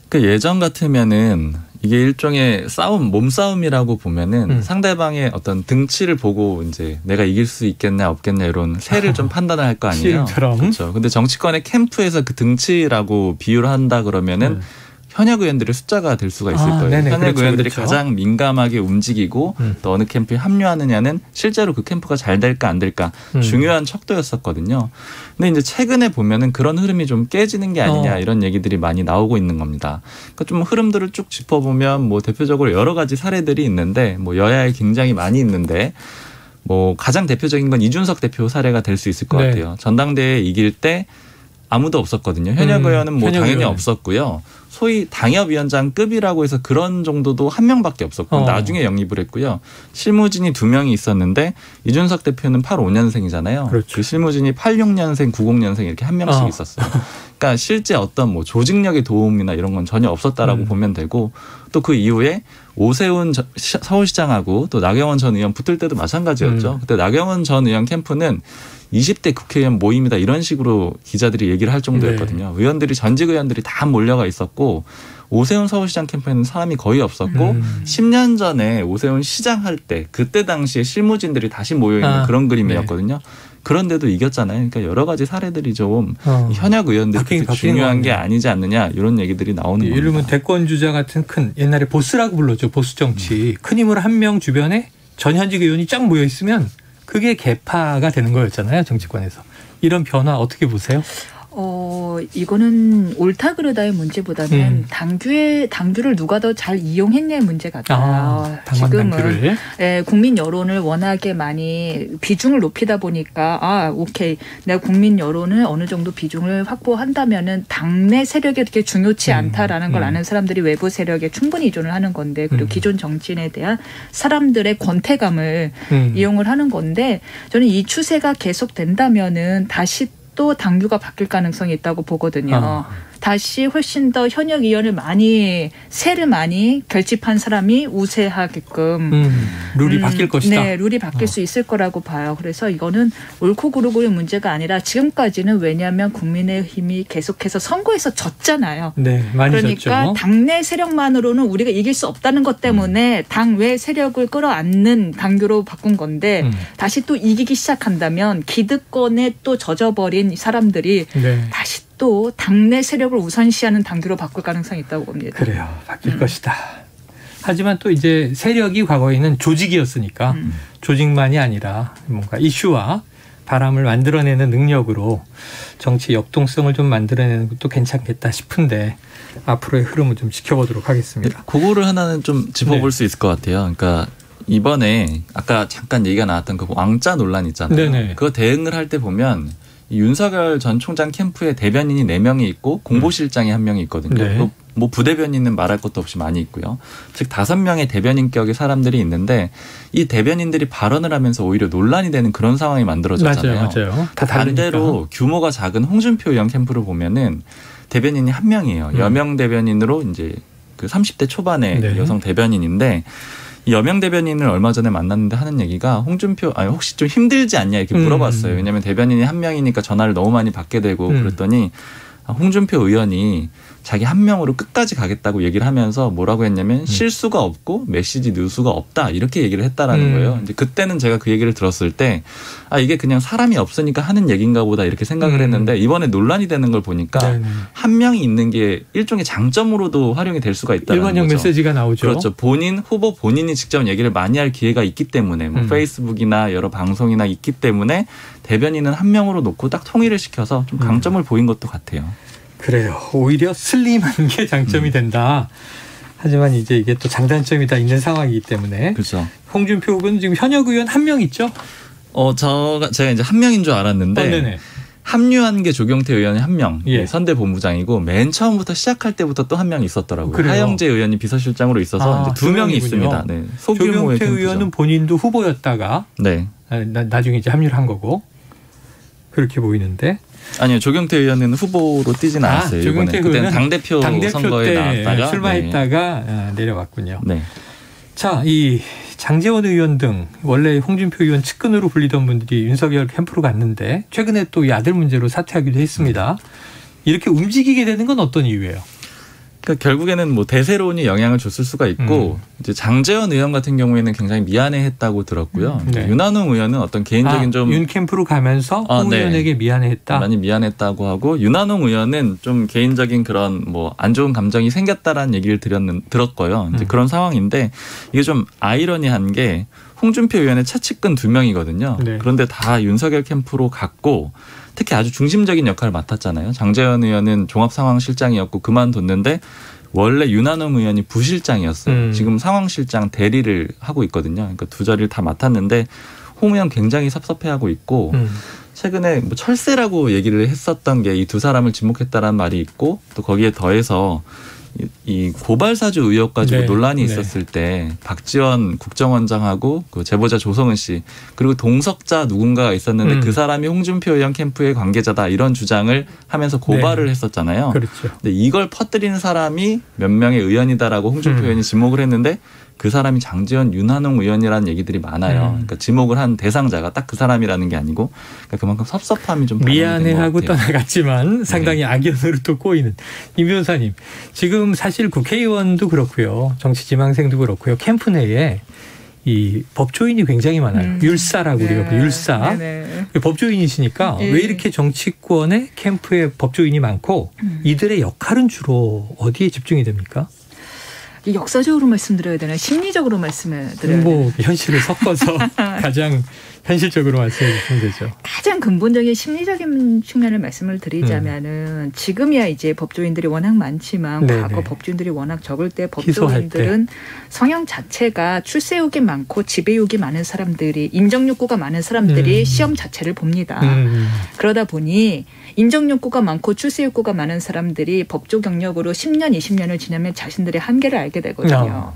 그 예전 같으면은 이게 일종의 싸움, 몸싸움이라고 보면은 상대방의 어떤 등치를 보고 이제 내가 이길 수 있겠냐 없겠냐 이런 세를 좀 판단을 할 거 아니에요. 그렇죠. 근데 정치권의 캠프에서 그 등치라고 비유를 한다 그러면은 현역 의원들의 숫자가 될 수가 있을 거예요. 현역 의원들이 가장 민감하게 움직이고 또 어느 캠프에 합류하느냐는 실제로 그 캠프가 잘 될까 안 될까 중요한 척도였었거든요. 근데 이제 최근에 보면은 그런 흐름이 좀 깨지는 게 아니냐 이런 얘기들이 많이 나오고 있는 겁니다. 그러니까 좀 흐름들을 쭉 짚어보면 뭐 대표적으로 여러 가지 사례들이 있는데 뭐 여야에 굉장히 많이 있는데 뭐 가장 대표적인 건 이준석 대표 사례가 될 수 있을 것 같아요. 전당대회 이길 때 아무도 없었거든요. 현역 의원은 뭐 당연히 없었고요. 소위 당협위원장급이라고 해서 그런 정도도 한 명밖에 없었고 나중에 영입을 했고요. 실무진이 2명이 있었는데 이준석 대표는 85년생이잖아요. 그 실무진이 86년생, 90년생 이렇게 한 명씩 있었어요. 그러니까 실제 어떤 뭐 조직력의 도움이나 이런 건 전혀 없었다라고 보면 되고 또 그 이후에 오세훈 서울시장하고 또 나경원 전 의원 붙을 때도 마찬가지였죠. 그때 나경원 전 의원 캠프는 20대 국회의원 모임이다 이런 식으로 기자들이 얘기를 할 정도였거든요. 의원들이 전직 의원들이 다 몰려가 있었고 오세훈 서울시장 캠프에는 사람이 거의 없었고 10년 전에 오세훈 시장 할 때 그때 당시에 실무진들이 다시 모여있는 그런 그림이었거든요. 그런데도 이겼잖아요. 그러니까 여러 가지 사례들이 좀 현역 의원들이 중요한 게 아니지 않느냐 이런 얘기들이 나오는 겁니다. 예를 들면 대권 주자 같은 큰 옛날에 보스라고 불렀죠. 보스 정치. 큰 힘으로 한 명 주변에 전현직 의원이 쫙 모여 있으면 그게 개파가 되는 거였잖아요. 정치권에서. 이런 변화 어떻게 보세요? 이거는 옳다 그르다의 문제보다는 당규를 누가 더 잘 이용했냐의 문제 같아요. 지금은 국민 여론을 워낙에 많이 비중을 높이다 보니까 오케이 내가 국민 여론을 어느 정도 비중을 확보한다면은 당내 세력이 그렇게 중요치 않다라는 걸 아는 사람들이 외부 세력에 충분히 의존을 하는 건데 그리고 기존 정치인에 대한 사람들의 권태감을 이용을 하는 건데 저는 이 추세가 계속된다면은 다시 또 당규가 바뀔 가능성이 있다고 보거든요. 다시 훨씬 더 현역 의원을 세를 많이 결집한 사람이 우세하게끔 룰이 바뀔 것이다. 네, 룰이 바뀔 수 있을 거라고 봐요. 그래서 이거는 옳고 그르고의 문제가 아니라 지금까지는 왜냐하면 국민의힘이 계속해서 선거에서 졌잖아요. 네, 많이 그러니까 졌죠. 당내 세력만으로는 우리가 이길 수 없다는 것 때문에 당외 세력을 끌어안는 당규로 바꾼 건데 다시 또 이기기 시작한다면 기득권에 또 젖어버린 사람들이 다시 또 당내 세력을 우선시하는 당규로 바꿀 가능성이 있다고 봅니다. 그래요. 바뀔 것이다. 하지만 또 이제 세력이 과거에는 조직이었으니까 조직만이 아니라 뭔가 이슈와 바람을 만들어내는 능력으로 정치 역동성을 좀 만들어내는 것도 괜찮겠다 싶은데 앞으로의 흐름을 좀 지켜보도록 하겠습니다. 그거를 하나는 좀 짚어볼 수 있을 것 같아요. 그러니까 이번에 아까 잠깐 얘기가 나왔던 그 왕자 논란 있잖아요. 네네. 그거 대응을 할 때 보면 윤석열 전 총장 캠프에 대변인이 4명이 있고 공보실장이 1명이 있거든요. 네. 뭐 부대변인은 말할 것도 없이 많이 있고요. 즉 5명의 대변인격의 사람들이 있는데 이 대변인들이 발언을 하면서 오히려 논란이 되는 그런 상황이 만들어졌잖아요. 맞아요. 다 반대로 규모가 작은 홍준표 의원 캠프를 보면은 대변인이 1명이에요. 여명 대변인으로 이제 그 30대 초반의 여성 대변인인데 이 여명 대변인을 얼마 전에 만났는데 하는 얘기가 혹시 좀 힘들지 않냐 이렇게 물어봤어요. 왜냐하면 대변인이 1명이니까 전화를 너무 많이 받게 되고 그랬더니 홍준표 의원이 자기 1명으로 끝까지 가겠다고 얘기를 하면서 뭐라고 했냐면 실수가 없고 메시지 누수가 없다 이렇게 얘기를 했다라는 거예요. 이제 그때는 제가 그 얘기를 들었을 때 이게 그냥 사람이 없으니까 하는 얘기인가 보다 이렇게 생각을 했는데 이번에 논란이 되는 걸 보니까 1명이 있는 게 일종의 장점으로도 활용이 될 수가 있다는 거죠. 일관형 메시지가 나오죠. 그렇죠. 후보 본인이 직접 얘기를 많이 할 기회가 있기 때문에 뭐 페이스북이나 여러 방송이나 있기 때문에 대변인은 1명으로 놓고 딱 통일을 시켜서 좀 강점을 보인 것도 같아요. 그래요. 오히려 슬림한 게 장점이 된다. 하지만 이제 이게 또 장단점이 다 있는 상황이기 때문에. 그렇죠. 홍준표 의원 지금 현역 의원 1명 있죠? 제가 이제 1명인 줄 알았는데 합류한 게 조경태 의원이 1명, 선대 본부장이고 맨 처음부터 시작할 때부터 또 1명 있었더라고요. 그래요? 하영재 의원이 비서실장으로 있어서 이제 2명이 있습니다. 네. 소규모의 조경태 의원은 본인도 후보였다가 나중에 이제 합류를 한 거고 그렇게 보이는데. 아니요, 조경태 의원은 후보로 뛰진 않았어요. 조경태 그때는 당대표 선거에 나왔다가 출마했다가 내려왔군요. 자, 이 장제원 의원 등 원래 홍준표 의원 측근으로 불리던 분들이 윤석열 캠프로 갔는데 최근에 또 이 아들 문제로 사퇴하기도 했습니다. 이렇게 움직이게 되는 건 어떤 이유예요? 그러니까 결국에는 뭐 대세론이 영향을 줬을 수가 있고 이제 장제원 의원 같은 경우에는 굉장히 미안해했다고 들었고요. 윤한홍 의원은 어떤 개인적인 윤 캠프로 가면서 홍 의원에게 미안해했다. 많이 미안했다고 하고 윤한홍 의원은 좀 개인적인 그런 뭐 안 좋은 감정이 생겼다라는 얘기를 들었고요. 이제 그런 상황인데 이게 좀 아이러니한 게 홍준표 의원의 차측근 2명이거든요. 그런데 다 윤석열 캠프로 갔고. 특히 아주 중심적인 역할을 맡았잖아요. 장제원 의원은 종합상황실장이었고 그만뒀는데 원래 윤한홍 의원이 부실장이었어요. 지금 상황실장 대리를 하고 있거든요. 그러니까 두 자리를 다 맡았는데 홍 의원 굉장히 섭섭해하고 있고 최근에 뭐 철새라고 얘기를 했었던 게 이 두 사람을 지목했다라는 말이 있고 또 거기에 더해서 이 고발사주 의혹 가지고 논란이 있었을 때 박지원 국정원장하고 그 제보자 조성은 씨 그리고 동석자 누군가가 있었는데 그 사람이 홍준표 의원 캠프의 관계자다 이런 주장을 하면서 고발을 했었잖아요. 그렇죠. 근데 이걸 퍼뜨리는 사람이 몇 명의 의원이다라고 홍준표 의원이 지목을 했는데 그 사람이 장제원, 윤한홍 의원이라는 얘기들이 많아요. 그러니까 지목을 한 대상자가 딱 그 사람이라는 게 아니고 그러니까 그만큼 섭섭함이 좀 미안해하고 떠나갔지만 상당히 악연으로 또 꼬이는 임 변호사님. 지금 사실 국회의원도 그렇고요. 정치지망생도 그렇고요. 캠프 내에 이 법조인이 굉장히 많아요. 율사라고 우리가 율사. 법조인이시니까 왜 이렇게 정치권의 캠프에 법조인이 많고 이들의 역할은 주로 어디에 집중이 됩니까? 역사적으로 말씀드려야 되나요? 심리적으로 말씀을 드려야 되나요? 현실을 섞어서 가장 현실적으로 말씀해 주시면 되죠. 가장 근본적인 심리적인 측면을 말씀을 드리자면은 지금이야 이제 법조인들이 워낙 많지만 과거 법조인들이 워낙 적을 때 법조인들은 성향 자체가 출세욕이 많고 지배욕이 많은 사람들이 인정욕구가 많은 사람들이 시험 자체를 봅니다. 그러다 보니 인정욕구가 많고 출세욕구가 많은 사람들이 법조 경력으로 10년, 20년을 지나면 자신들의 한계를 알게 되거든요.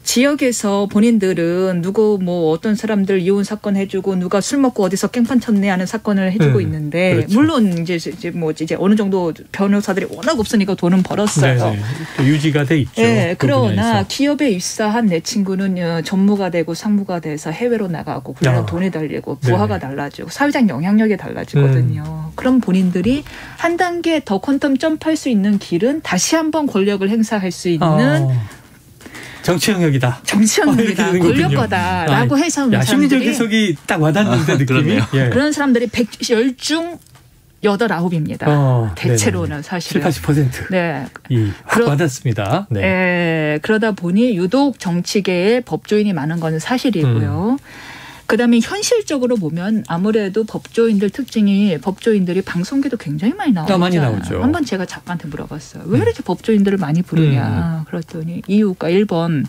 지역에서 본인들은 누구 뭐 어떤 사람들 이혼 사건 해주고 누가 술 먹고 어디서 깽판 쳤네 하는 사건을 해주고 있는데 그렇죠. 물론 이제 어느 정도 변호사들이 워낙 없으니까 돈은 벌었어요. 유지가 돼 있죠. 네, 그러나 기업에 입사한 내 친구는 전무가 되고 상무가 돼서 해외로 나가고 그러면 돈이 달리고 부하가 달라지고 사회적 영향력이 달라지거든요. 그럼 본인들이 한 단계 더 퀀텀 점프할 수 있는 길은 다시 한번 권력을 행사할 수 있는 정치 영역이다. 정치 영역이다. 권력거다라고 해서 심리적 해석이 딱 와닿는데 느낌이. 그런 사람들이 110 중 8, 9입니다. 대체로는 사실은. 70-80%. 네. 와닿습니다. 네. 그러다 보니 유독 정치계에 법조인이 많은 건 사실이고요. 그다음에 현실적으로 보면 아무래도 법조인들 특징이 법조인들이 방송계도 굉장히 많이 나오죠. 많이 나오죠. 한번 제가 작가한테 물어봤어요. 왜 이렇게 법조인들을 많이 부르냐. 그랬더니 이유가 1번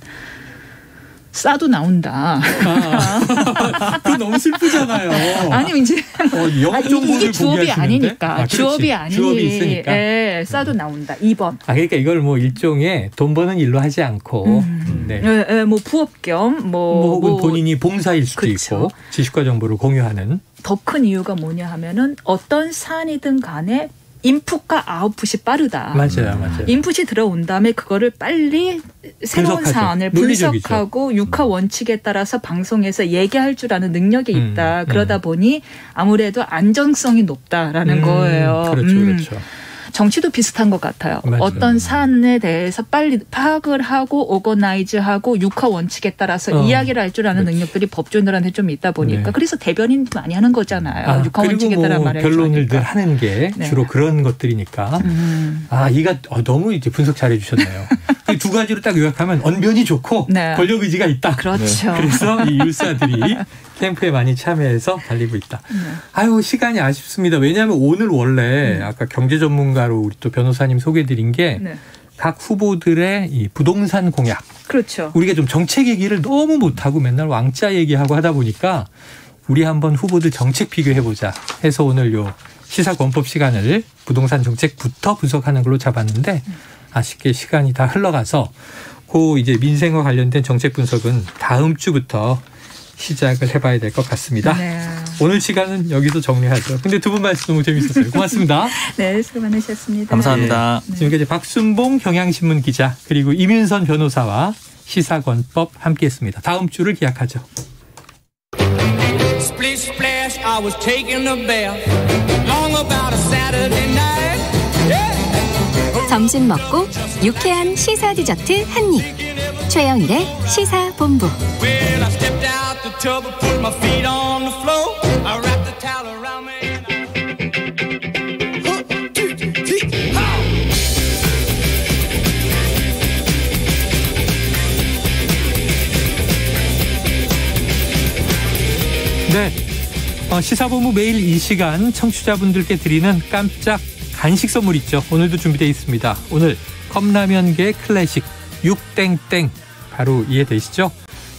싸도 나온다. 그건 너무 슬프잖아요. 아니 이제 이게 주업이 아니니까. 주업이 있으니까. 네, 싸도 나온다. 2번. 그러니까 이걸 뭐 일종의 돈 버는 일로 하지 않고, 뭐 부업 겸 혹은 본인이 봉사일 수도 있고 지식과 정보를 공유하는. 더 큰 이유가 뭐냐 하면은 어떤 사안이든 간에 인풋과 아웃풋이 빠르다. 맞아요. 인풋이 들어온 다음에 그거를 빨리 새로운 사안을 분석하고 육하 원칙에 따라서 방송에서 얘기할 줄 아는 능력이 있다. 그러다 보니 아무래도 안정성이 높다라는 거예요. 그렇죠. 정치도 비슷한 것 같아요. 맞아요. 어떤 사안에 대해서 빨리 파악을 하고 오거나이즈하고 육하 원칙에 따라서 이야기를 할 줄 아는 능력들이 법조인들한테 좀 있다 보니까 그래서 대변인도 많이 하는 거잖아요. 육하 원칙에 따라 말해야 변론을 늘 하는 게 주로 그런 것들이니까. 이가 너무 이제 분석 잘해 주셨네요. 두 가지로 딱 요약하면 언변이 좋고 권력 의지가 있다. 그렇죠. 그래서 이 율사들이 캠프에 많이 참여해서 달리고 있다. 시간이 아쉽습니다. 왜냐하면 오늘 원래 아까 경제 전문가로 우리 또 변호사님 소개해드린 게 각 후보들의 이 부동산 공약. 그렇죠. 우리가 좀 정책 얘기를 너무 못하고 맨날 왕자 얘기하고 하다 보니까 우리 한번 후보들 정책 비교해보자 해서 오늘 요 시사권법 시간을 부동산 정책부터 분석하는 걸로 잡았는데 아쉽게 시간이 다 흘러가서 이제 민생과 관련된 정책 분석은 다음 주부터 시작을 해봐야 될 것 같습니다. 오늘 시간은 여기서 정리하죠. 근데 두 분 말씀 너무 재밌었어요. 고맙습니다. 네, 수고 많으셨습니다. 감사합니다. 지금까지 박순봉 경향신문 기자 그리고 이민선 변호사와 시사권법 함께했습니다. 다음 주를 기약하죠. Splish splash, I was taking a bath. Long about a Saturday night. 점심 먹고 유쾌한 시사 디저트 한 입. 최영일의 시사본부. Well, I stepped out the tub and put my feet on the floor. I wrapped the towel around me. 네, 시사본부 매일 이 시간 청취자분들께 드리는 깜짝 간식 선물 있죠. 오늘도 준비되어 있습니다. 오늘 컵라면계 클래식 6땡땡 바로 이해되시죠?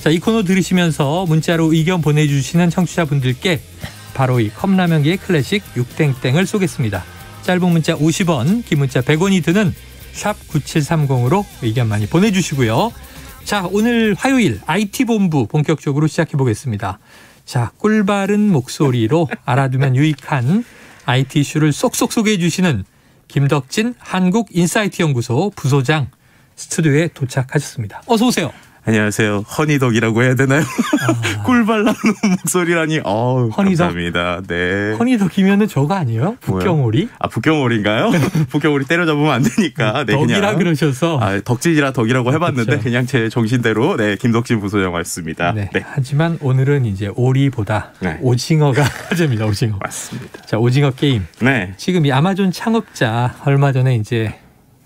자, 이 코너 들으시면서 문자로 의견 보내주시는 청취자분들께 바로 이 컵라면계 클래식 6땡땡을 쏘겠습니다. 짧은 문자 50원, 긴 문자 100원이 드는 샵 9730으로 의견 많이 보내주시고요. 자, 오늘 화요일 IT본부 본격적으로 시작해보겠습니다. 자, 꿀바른 목소리로 알아두면 유익한 IT 이슈를 쏙쏙 소개해 주시는 김덕진 한국인사이트연구소 부소장 스튜디오에 도착하셨습니다. 어서 오세요. 안녕하세요. 허니덕이라고 해야 되나요? 꿀발 나오는 목소리라니. 허니덕? 감사합니다. 네. 허니덕이면은 저거 아니에요? 북경오리? 북경오리인가요? 북경오리 때려잡으면 안 되니까. 네, 덕이라 그냥. 그러셔서. 덕질이라 덕이라고 해봤는데 그렇죠. 그냥 제 정신대로 김덕진 부소장 맞습니다. 네. 하지만 오늘은 이제 오리보다 오징어가 화제입니다. 오징어. 맞습니다. 자, 오징어 게임. 네. 지금 이 아마존 창업자 얼마 전에 이제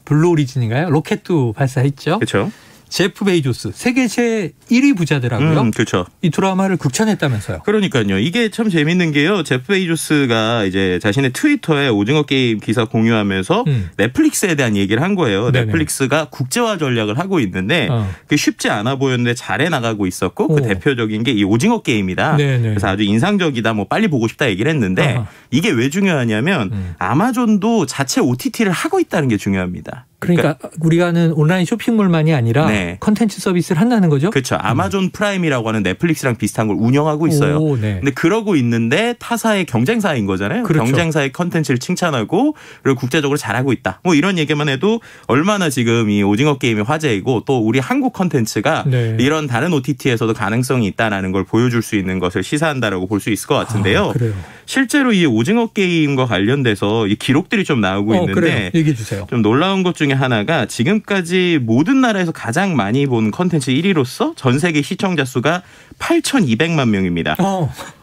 블루 오리진인가요? 로켓도 발사했죠. 그렇죠. 제프 베이조스 세계 제1위 부자더라고요. 그렇죠. 이 드라마를 극찬했다면서요. 그러니까요. 이게 참 재밌는 게요. 제프 베이조스가 이제 자신의 트위터에 오징어 게임 기사 공유하면서 넷플릭스에 대한 얘기를 한 거예요. 네네. 넷플릭스가 국제화 전략을 하고 있는데 그게 쉽지 않아 보였는데 잘해 나가고 있었고 그 대표적인 게 이 오징어 게임이다. 네네. 그래서 아주 인상적이다. 뭐 빨리 보고 싶다 얘기를 했는데 이게 왜 중요하냐면 아마존도 자체 OTT를 하고 있다는 게 중요합니다. 그러니까 우리가 하는 온라인 쇼핑몰만이 아니라 컨텐츠 서비스를 한다는 거죠? 그렇죠. 아마존 프라임이라고 하는 넷플릭스랑 비슷한 걸 운영하고 있어요. 근데 그러고 있는데 타사의 경쟁사인 거잖아요. 그렇죠. 경쟁사의 컨텐츠를 칭찬하고 그리고 국제적으로 잘하고 있다. 뭐 이런 얘기만 해도 얼마나 지금 이 오징어 게임이 화제이고 또 우리 한국 컨텐츠가 이런 다른 OTT에서도 가능성이 있다라는 걸 보여줄 수 있는 것을 시사한다라고 볼 수 있을 것 같은데요. 그래요. 실제로 이 오징어 게임과 관련돼서 이 기록들이 좀 나오고 있는데 그래요. 얘기해 주세요. 좀 놀라운 것 중에 하나가 지금까지 모든 나라에서 가장 많이 본 컨텐츠 1위로서 전 세계 시청자 수가 8,200만 명입니다.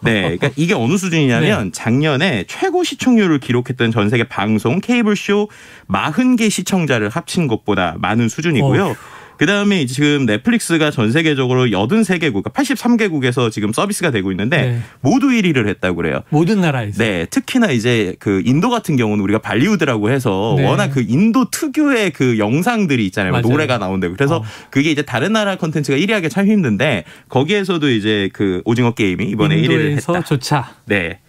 네, 그러니까 이게 어느 수준이냐면 작년에 최고 시청률을 기록했던 전 세계 방송 케이블쇼 40개 시청자를 합친 것보다 많은 수준이고요. 그다음에 지금 넷플릭스가 전 세계적으로 83개국, 그러니까 83개국에서 지금 서비스가 되고 있는데 모두 1위를 했다고 그래요. 모든 나라에서. 네, 특히나 이제 그 인도 같은 경우는 우리가 발리우드라고 해서 워낙 그 인도 특유의 그 영상들이 있잖아요. 맞아요. 노래가 나온다고. 그래서 그게 이제 다른 나라 콘텐츠가 1위 하기 참 힘든데 거기에서도 이제 그 오징어 게임이 이번에 1위를 했다. 인도에서조차. 네.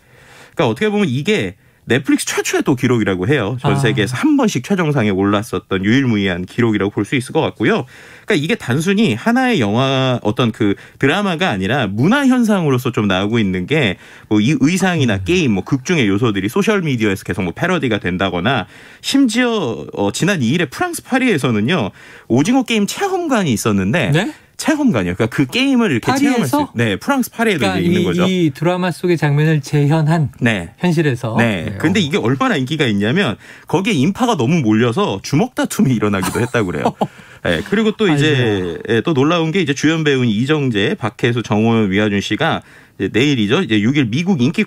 그러니까 어떻게 보면 이게 넷플릭스 최초의 또 기록이라고 해요. 전 세계에서 한 번씩 최정상에 올랐었던 유일무이한 기록이라고 볼 수 있을 것 같고요. 그러니까 이게 단순히 하나의 영화 어떤 그 드라마가 아니라 문화 현상으로서 좀 나오고 있는 게 뭐 이 의상이나 게임, 뭐 극중의 요소들이 소셜 미디어에서 계속 뭐 패러디가 된다거나 심지어 지난 2일에 프랑스 파리에서는요 오징어 게임 체험관이 있었는데. 체험관이요. 그러니까 그 게임을 이렇게 체험할 수 있어요. 프랑스 파리에도 그러니까 있는 거죠. 이 드라마 속의 장면을 재현한 현실에서. 네. 근데 이게 얼마나 인기가 있냐면 거기에 인파가 너무 몰려서 주먹 다툼이 일어나기도 했다고 그래요. 네. 그리고 또 이제 또 놀라운 게 이제 주연 배우인 이정재, 박혜수, 정호연, 위아준 씨가 내일이죠. 이제 6일 미국 인기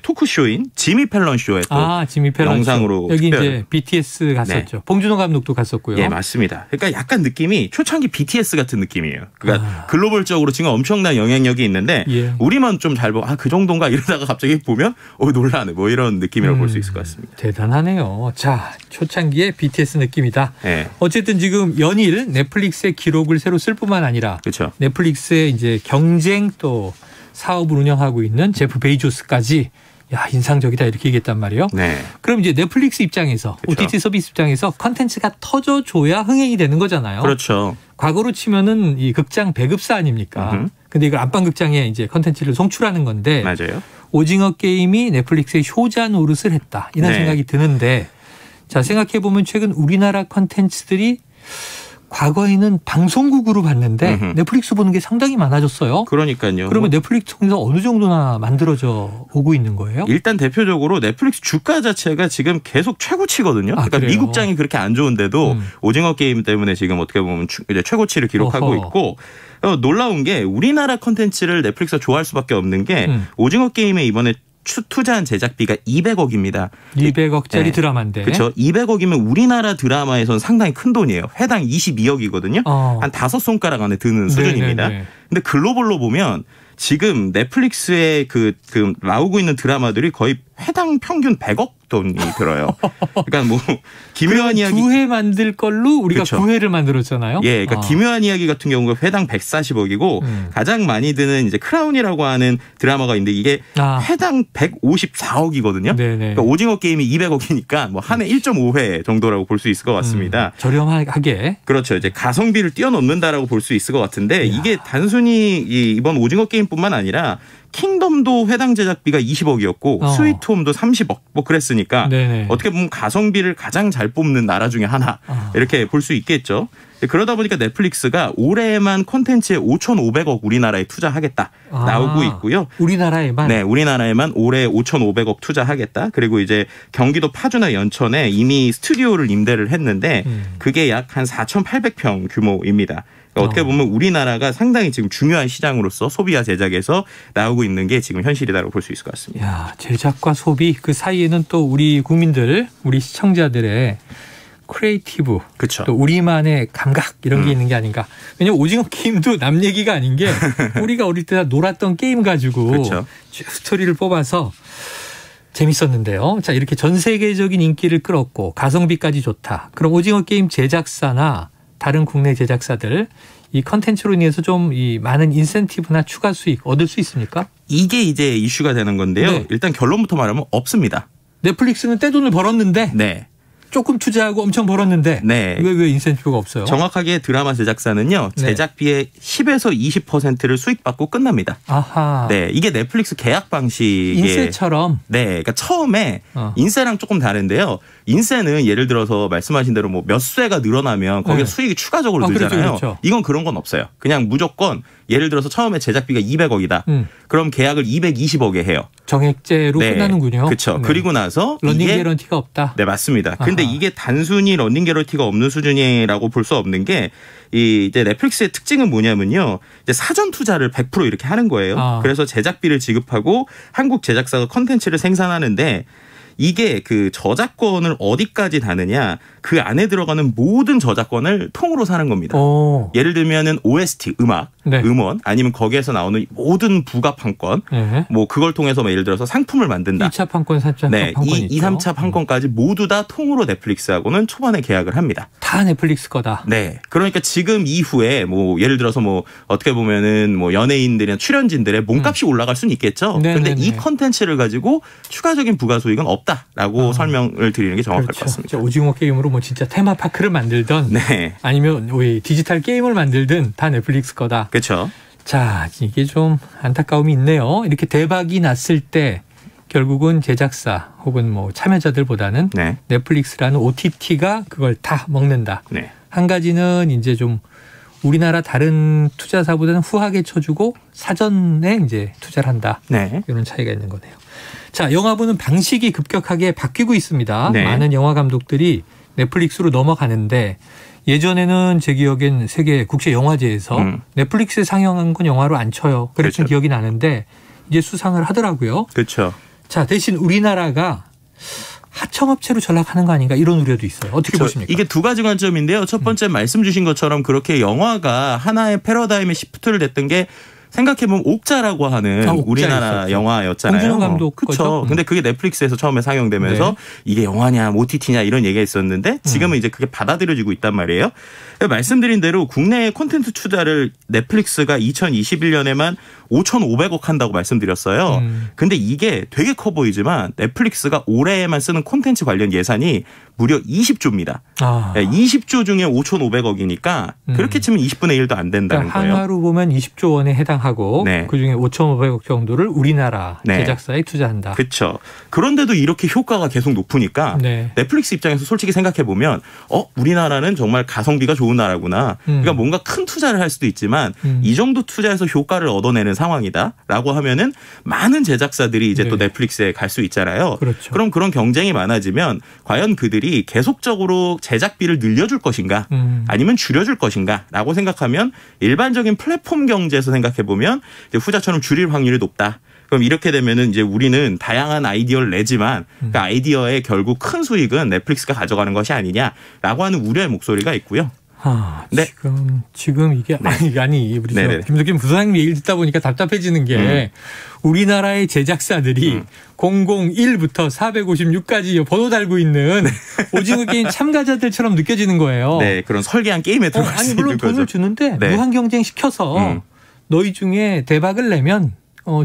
토크쇼인 지미 펠런 쇼에 또 지미 펠런 영상으로 쇼. 여기 이제 BTS 갔었죠. 봉준호 감독도 갔었고요. 예, 맞습니다. 그러니까 약간 느낌이 초창기 BTS 같은 느낌이에요. 그러니까 글로벌적으로 지금 엄청난 영향력이 있는데 우리만 좀 잘 보고 그 정도인가 이러다가 갑자기 보면 놀라네 뭐 이런 느낌이라고 볼 수 있을 것 같습니다. 대단하네요. 자, 초창기의 BTS 느낌이다. 어쨌든 지금 연일 넷플릭스의 기록을 새로 쓸 뿐만 아니라 넷플릭스의 이제 경쟁 또 사업을 운영하고 있는 제프 베이조스까지 인상적이다 이렇게 얘기했단 말이에요. 그럼 이제 넷플릭스 입장에서 OTT 서비스 입장에서 컨텐츠가 터져줘야 흥행이 되는 거잖아요. 그렇죠. 과거로 치면은 이 극장 배급사 아닙니까? 근데 이걸 안방극장에 이제 컨텐츠를 송출하는 건데 맞아요. 오징어 게임이 넷플릭스의 효자 노릇을 했다 이런 생각이 드는데 자 생각해 보면 최근 우리나라 컨텐츠들이 과거에는 방송국으로 봤는데 넷플릭스 보는 게 상당히 많아졌어요. 그러니까요. 그러면 넷플릭스 통해서 어느 정도나 만들어져 오고 있는 거예요? 일단 대표적으로 넷플릭스 주가 자체가 지금 계속 최고치거든요. 그러니까 그래요? 미국장이 그렇게 안 좋은데도 오징어 게임 때문에 지금 어떻게 보면 이제 최고치를 기록하고 있고 놀라운 게 우리나라 컨텐츠를 넷플릭스가 좋아할 수밖에 없는 게 오징어 게임에 이번에 투자한 제작비가 200억입니다. 200억짜리 드라마인데. 그렇죠. 200억이면 우리나라 드라마에서는 상당히 큰 돈이에요. 해당 22억이거든요. 한 5손가락 안에 드는 수준입니다. 근데 글로벌로 보면 지금 넷플릭스에 그 나오고 있는 드라마들이 거의 회당 평균 100억 돈이 들어요. 그러니까 뭐 기묘한 이야기 2회 만들 걸로 우리가 그쵸. 9회를 만들었잖아요. 예, 그러니까 기묘한 이야기 같은 경우가 회당 140억이고 가장 많이 드는 이제 크라운이라고 하는 드라마가 있는데 이게 회당 154억이거든요. 그러니까 오징어 게임이 200억이니까 뭐 한 해 1.5회 정도라고 볼 수 있을 것 같습니다. 저렴하게. 그렇죠. 이제 가성비를 뛰어넘는다라고 볼 수 있을 것 같은데 이게 단순히 이번 오징어 게임뿐만 아니라 킹덤도 회당 제작비가 20억이었고 스위트홈도 30억 뭐 그랬으니까 네네. 어떻게 보면 가성비를 가장 잘 뽑는 나라 중에 하나 이렇게 볼 수 있겠죠. 그러다 보니까 넷플릭스가 올해만 콘텐츠에 5,500억 우리나라에 투자하겠다 나오고 있고요. 우리나라에만? 네, 우리나라에만 올해 5,500억 투자하겠다. 그리고 이제 경기도 파주나 연천에 이미 스튜디오를 임대를 했는데 그게 약 한 4,800평 규모입니다. 그러니까 어떻게 보면 우리나라가 상당히 지금 중요한 시장으로서 소비와 제작에서 나오고 있는 게 지금 현실이다라고 볼 수 있을 것 같습니다. 야, 제작과 소비 그 사이에는 또 우리 국민들, 우리 시청자들의 크리에이티브, 그쵸. 또 우리만의 감각 이런 게 있는 게 아닌가. 왜냐면 오징어 게임도 남 얘기가 아닌 게 우리가 어릴 때 놀았던 게임 가지고 그쵸. 스토리를 뽑아서 재밌었는데요. 자, 이렇게 전 세계적인 인기를 끌었고 가성비까지 좋다. 그럼 오징어 게임 제작사나 다른 국내 제작사들 이 컨텐츠로 인해서 좀 이 많은 인센티브나 추가 수익 얻을 수 있습니까? 이게 이제 이슈가 되는 건데요. 네. 일단 결론부터 말하면 없습니다. 넷플릭스는 떼돈을 벌었는데 네. 조금 투자하고 엄청 벌었는데 네. 왜 인센티브가 없어요? 정확하게 드라마 제작사는요. 네. 제작비의 10에서 20%를 수익받고 끝납니다. 아하. 네, 이게 넷플릭스 계약 방식의 인세처럼. 네, 그러니까 처음에 인세랑 조금 다른데요. 인세는 예를 들어서 말씀하신 대로 뭐 몇 쇄가 늘어나면 거기에 네. 수익이 추가적으로 늘잖아요. 그렇죠. 이건 그런 건 없어요. 그냥 무조건 예를 들어서 처음에 제작비가 200억이다. 그럼 계약을 220억에 해요. 정액제로 네. 끝나는군요. 그렇죠. 네. 그리고 나서 런닝 이게 개런티가 없다. 네, 맞습니다. 근데 이게 단순히 런닝 개런티가 없는 수준이라고 볼 수 없는 게 이제 넷플릭스의 특징은 뭐냐면요. 이제 사전 투자를 100% 이렇게 하는 거예요. 그래서 제작비를 지급하고 한국 제작사가 컨텐츠를 생산하는데 이게 그 저작권을 어디까지 다느냐 그 안에 들어가는 모든 저작권을 통으로 사는 겁니다. 예를 들면은 OST 음악, 네. 음원 아니면 거기에서 나오는 모든 부가 판권 네. 뭐 그걸 통해서 뭐 예를 들어서 상품을 만든다. 2차 판권, 3차 네, 판권이 2, 3차 판권까지 모두 다 통으로 넷플릭스하고는 초반에 계약을 합니다. 다 넷플릭스 거다. 네. 그러니까 지금 이후에 뭐 예를 들어서 뭐 어떻게 보면은 뭐 연예인들이나 출연진들의 몸값이 올라갈 수는 있겠죠. 그런데 이 컨텐츠를 가지고 추가적인 부가 수익은 없다라고 설명을 드리는 게 정확할 것 같습니다. 오징어 게임으로 뭐 진짜 테마파크를 만들던 네. 아니면 디지털 게임을 만들든 다 넷플릭스 거다. 그렇죠. 자, 이게 좀 안타까움이 있네요. 이렇게 대박이 났을 때 결국은 제작사 혹은 뭐 참여자들보다는 네. 넷플릭스라는 OTT가 그걸 다 먹는다. 네. 한 가지는 이제 좀 우리나라 다른 투자사보다는 후하게 쳐주고 사전에 이제 투자를 한다. 네. 이런 차이가 있는 거네요. 자, 영화 보는 방식이 급격하게 바뀌고 있습니다. 네. 많은 영화 감독들이 넷플릭스로 넘어가는데 예전에는 제 기억엔 세계 국제 영화제에서 넷플릭스에 상영한 건 영화로 안 쳐요. 그랬던 그렇죠. 기억이 나는데 이제 수상을 하더라고요. 그렇죠. 자, 대신 우리나라가 하청업체로 전락하는 거 아닌가 이런 우려도 있어요. 어떻게 보십니까? 이게 두 가지 관점인데요. 첫 번째 말씀 주신 것처럼 그렇게 영화가 하나의 패러다임의 시프트를 냈던 게 생각해보면 옥자라고 하는 옥자 우리나라 있었죠. 영화였잖아요. 봉준호 감독 그렇죠. 거죠? 근데 그게 넷플릭스에서 처음에 상영되면서 네. 이게 영화냐 OTT냐 이런 얘기가 있었는데 지금은 이제 그게 받아들여지고 있단 말이에요. 말씀드린 대로 국내 콘텐츠 투자를 넷플릭스가 2021년에만 5,500억 한다고 말씀드렸어요. 근데 이게 되게 커 보이지만 넷플릭스가 올해에만 쓰는 콘텐츠 관련 예산이 무려 20조입니다. 20조 중에 5,500억이니까 그렇게 치면 20분의 1도 안 된다는 그러니까 거예요. 한화로 보면 20조 원에 해당하고 네. 그중에 5,500억 정도를 우리나라 네. 제작사에 투자한다. 그렇죠. 그런데도 이렇게 효과가 계속 높으니까 네. 넷플릭스 입장에서 솔직히 생각해 보면 우리나라는 정말 가성비가 좋은 나라구나. 그러니까 뭔가 큰 투자를 할 수도 있지만 이 정도 투자해서 효과를 얻어내는 상황이다라고 하면은 많은 제작사들이 이제 네. 또 넷플릭스에 갈 수 있잖아요. 그렇죠. 그럼 그런 경쟁이 많아지면 과연 그들이 계속적으로 제작비를 늘려줄 것인가 아니면 줄여줄 것인가라고 생각하면 일반적인 플랫폼 경제에서 생각해 보면 후자처럼 줄일 확률이 높다. 그럼 이렇게 되면은 이제 우리는 다양한 아이디어를 내지만 그 아이디어의 결국 큰 수익은 넷플릭스가 가져가는 것이 아니냐라고 하는 우려의 목소리가 있고요. 네. 지금 이게 아니 우리 김석균 부사장님 얘기를 듣다 보니까 답답해지는 게 우리나라의 제작사들이 001부터 456까지 번호 달고 있는 오징어 게임 참가자들처럼 느껴지는 거예요. 네, 그런 설계한 게임에 들어갈 수 있는 물론 거죠. 돈을 주는데 네. 무한 경쟁 시켜서 너희 중에 대박을 내면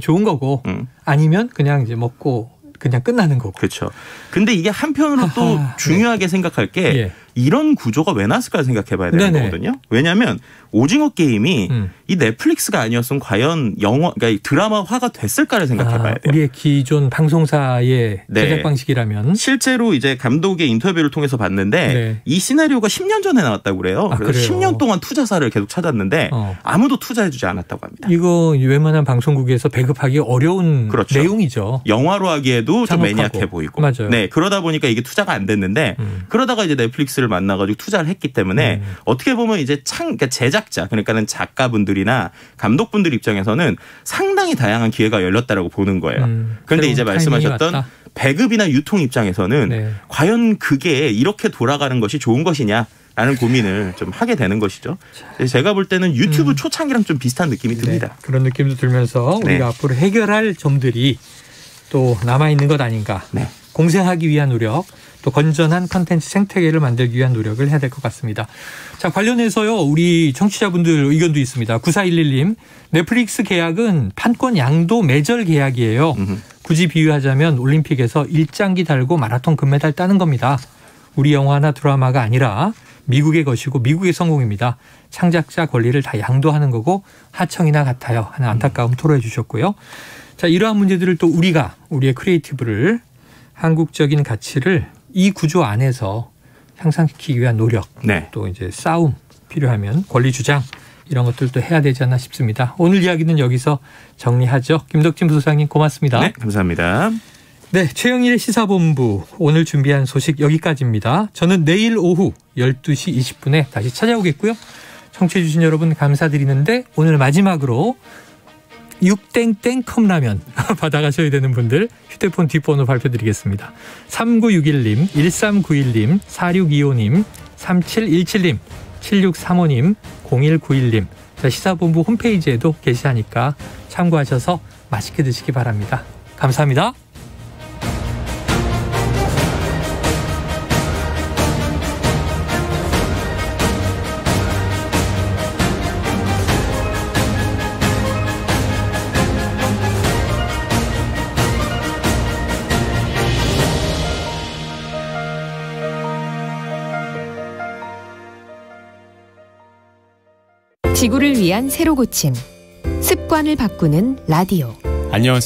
좋은 거고 아니면 그냥 이제 먹고 그냥 끝나는 거고. 그렇죠. 근데 이게 한편으로 또 중요하게 생각할 게 이런 구조가 왜 나왔을까 생각해봐야 되는 네네. 거거든요. 왜냐하면 오징어 게임이 이 넷플릭스가 아니었으면 과연 그러니까 드라마화가 됐을까를 생각해봐야 돼요. 우리의 기존 방송사의 제작 방식이라면 실제로 이제 감독의 인터뷰를 통해서 봤는데 이 시나리오가 10년 전에 나왔다고 그래요. 그래서 그래요? 10년 동안 투자사를 계속 찾았는데 아무도 투자해주지 않았다고 합니다. 이거 웬만한 방송국에서 배급하기 어려운 내용이죠. 영화로 하기에도 좀 매니악해 보이고. 맞아요. 네, 그러다 보니까 이게 투자가 안 됐는데 그러다가 이제 넷플릭스를 만나가지고 투자를 했기 때문에 어떻게 보면 이제 그러니까 제작자, 그러니까는 작가분들이나 감독분들 입장에서는 상당히 다양한 기회가 열렸다라고 보는 거예요. 그런데 이제 말씀하셨던 배급이나 유통 입장에서는 과연 그게 이렇게 돌아가는 것이 좋은 것이냐. 라는 고민을 좀 하게 되는 것이죠. 제가 볼 때는 유튜브 초창기랑 좀 비슷한 느낌이 듭니다. 그런 느낌도 들면서 우리가 앞으로 해결할 점들이 또 남아있는 것 아닌가. 공생하기 위한 노력, 또 건전한 콘텐츠 생태계를 만들기 위한 노력을 해야 될 것 같습니다. 자, 관련해서요, 우리 청취자분들 의견도 있습니다. 9411님, 넷플릭스 계약은 판권 양도 매절 계약이에요. 굳이 비유하자면 올림픽에서 일장기 달고 마라톤 금메달 따는 겁니다. 우리 영화나 드라마가 아니라 미국의 것이고 미국의 성공입니다. 창작자 권리를 다 양도하는 거고 하청이나 같아요 하는 안타까움 토로해 주셨고요. 자, 이러한 문제들을 또 우리의 크리에이티브를 한국적인 가치를 이 구조 안에서 향상시키기 위한 노력, 또 이제 싸움 필요하면 권리 주장 이런 것들도 해야 되지 않나 싶습니다. 오늘 이야기는 여기서 정리하죠. 김덕진 부소장님 고맙습니다. 네, 감사합니다. 네, 최영일의 시사본부 오늘 준비한 소식 여기까지입니다. 저는 내일 오후 12시 20분에 다시 찾아오겠고요. 청취해 주신 여러분 감사드리는데 오늘 마지막으로 6땡땡 컵라면 받아가셔야 되는 분들 휴대폰 뒷번호 발표드리겠습니다. 3961님, 1391님, 4625님, 3717님, 7635님, 0191님. 자, 시사본부 홈페이지에도 게시하니까 참고하셔서 맛있게 드시기 바랍니다. 감사합니다. 지구를 위한 새로 고침 습관을 바꾸는 라디오. 안녕하세요.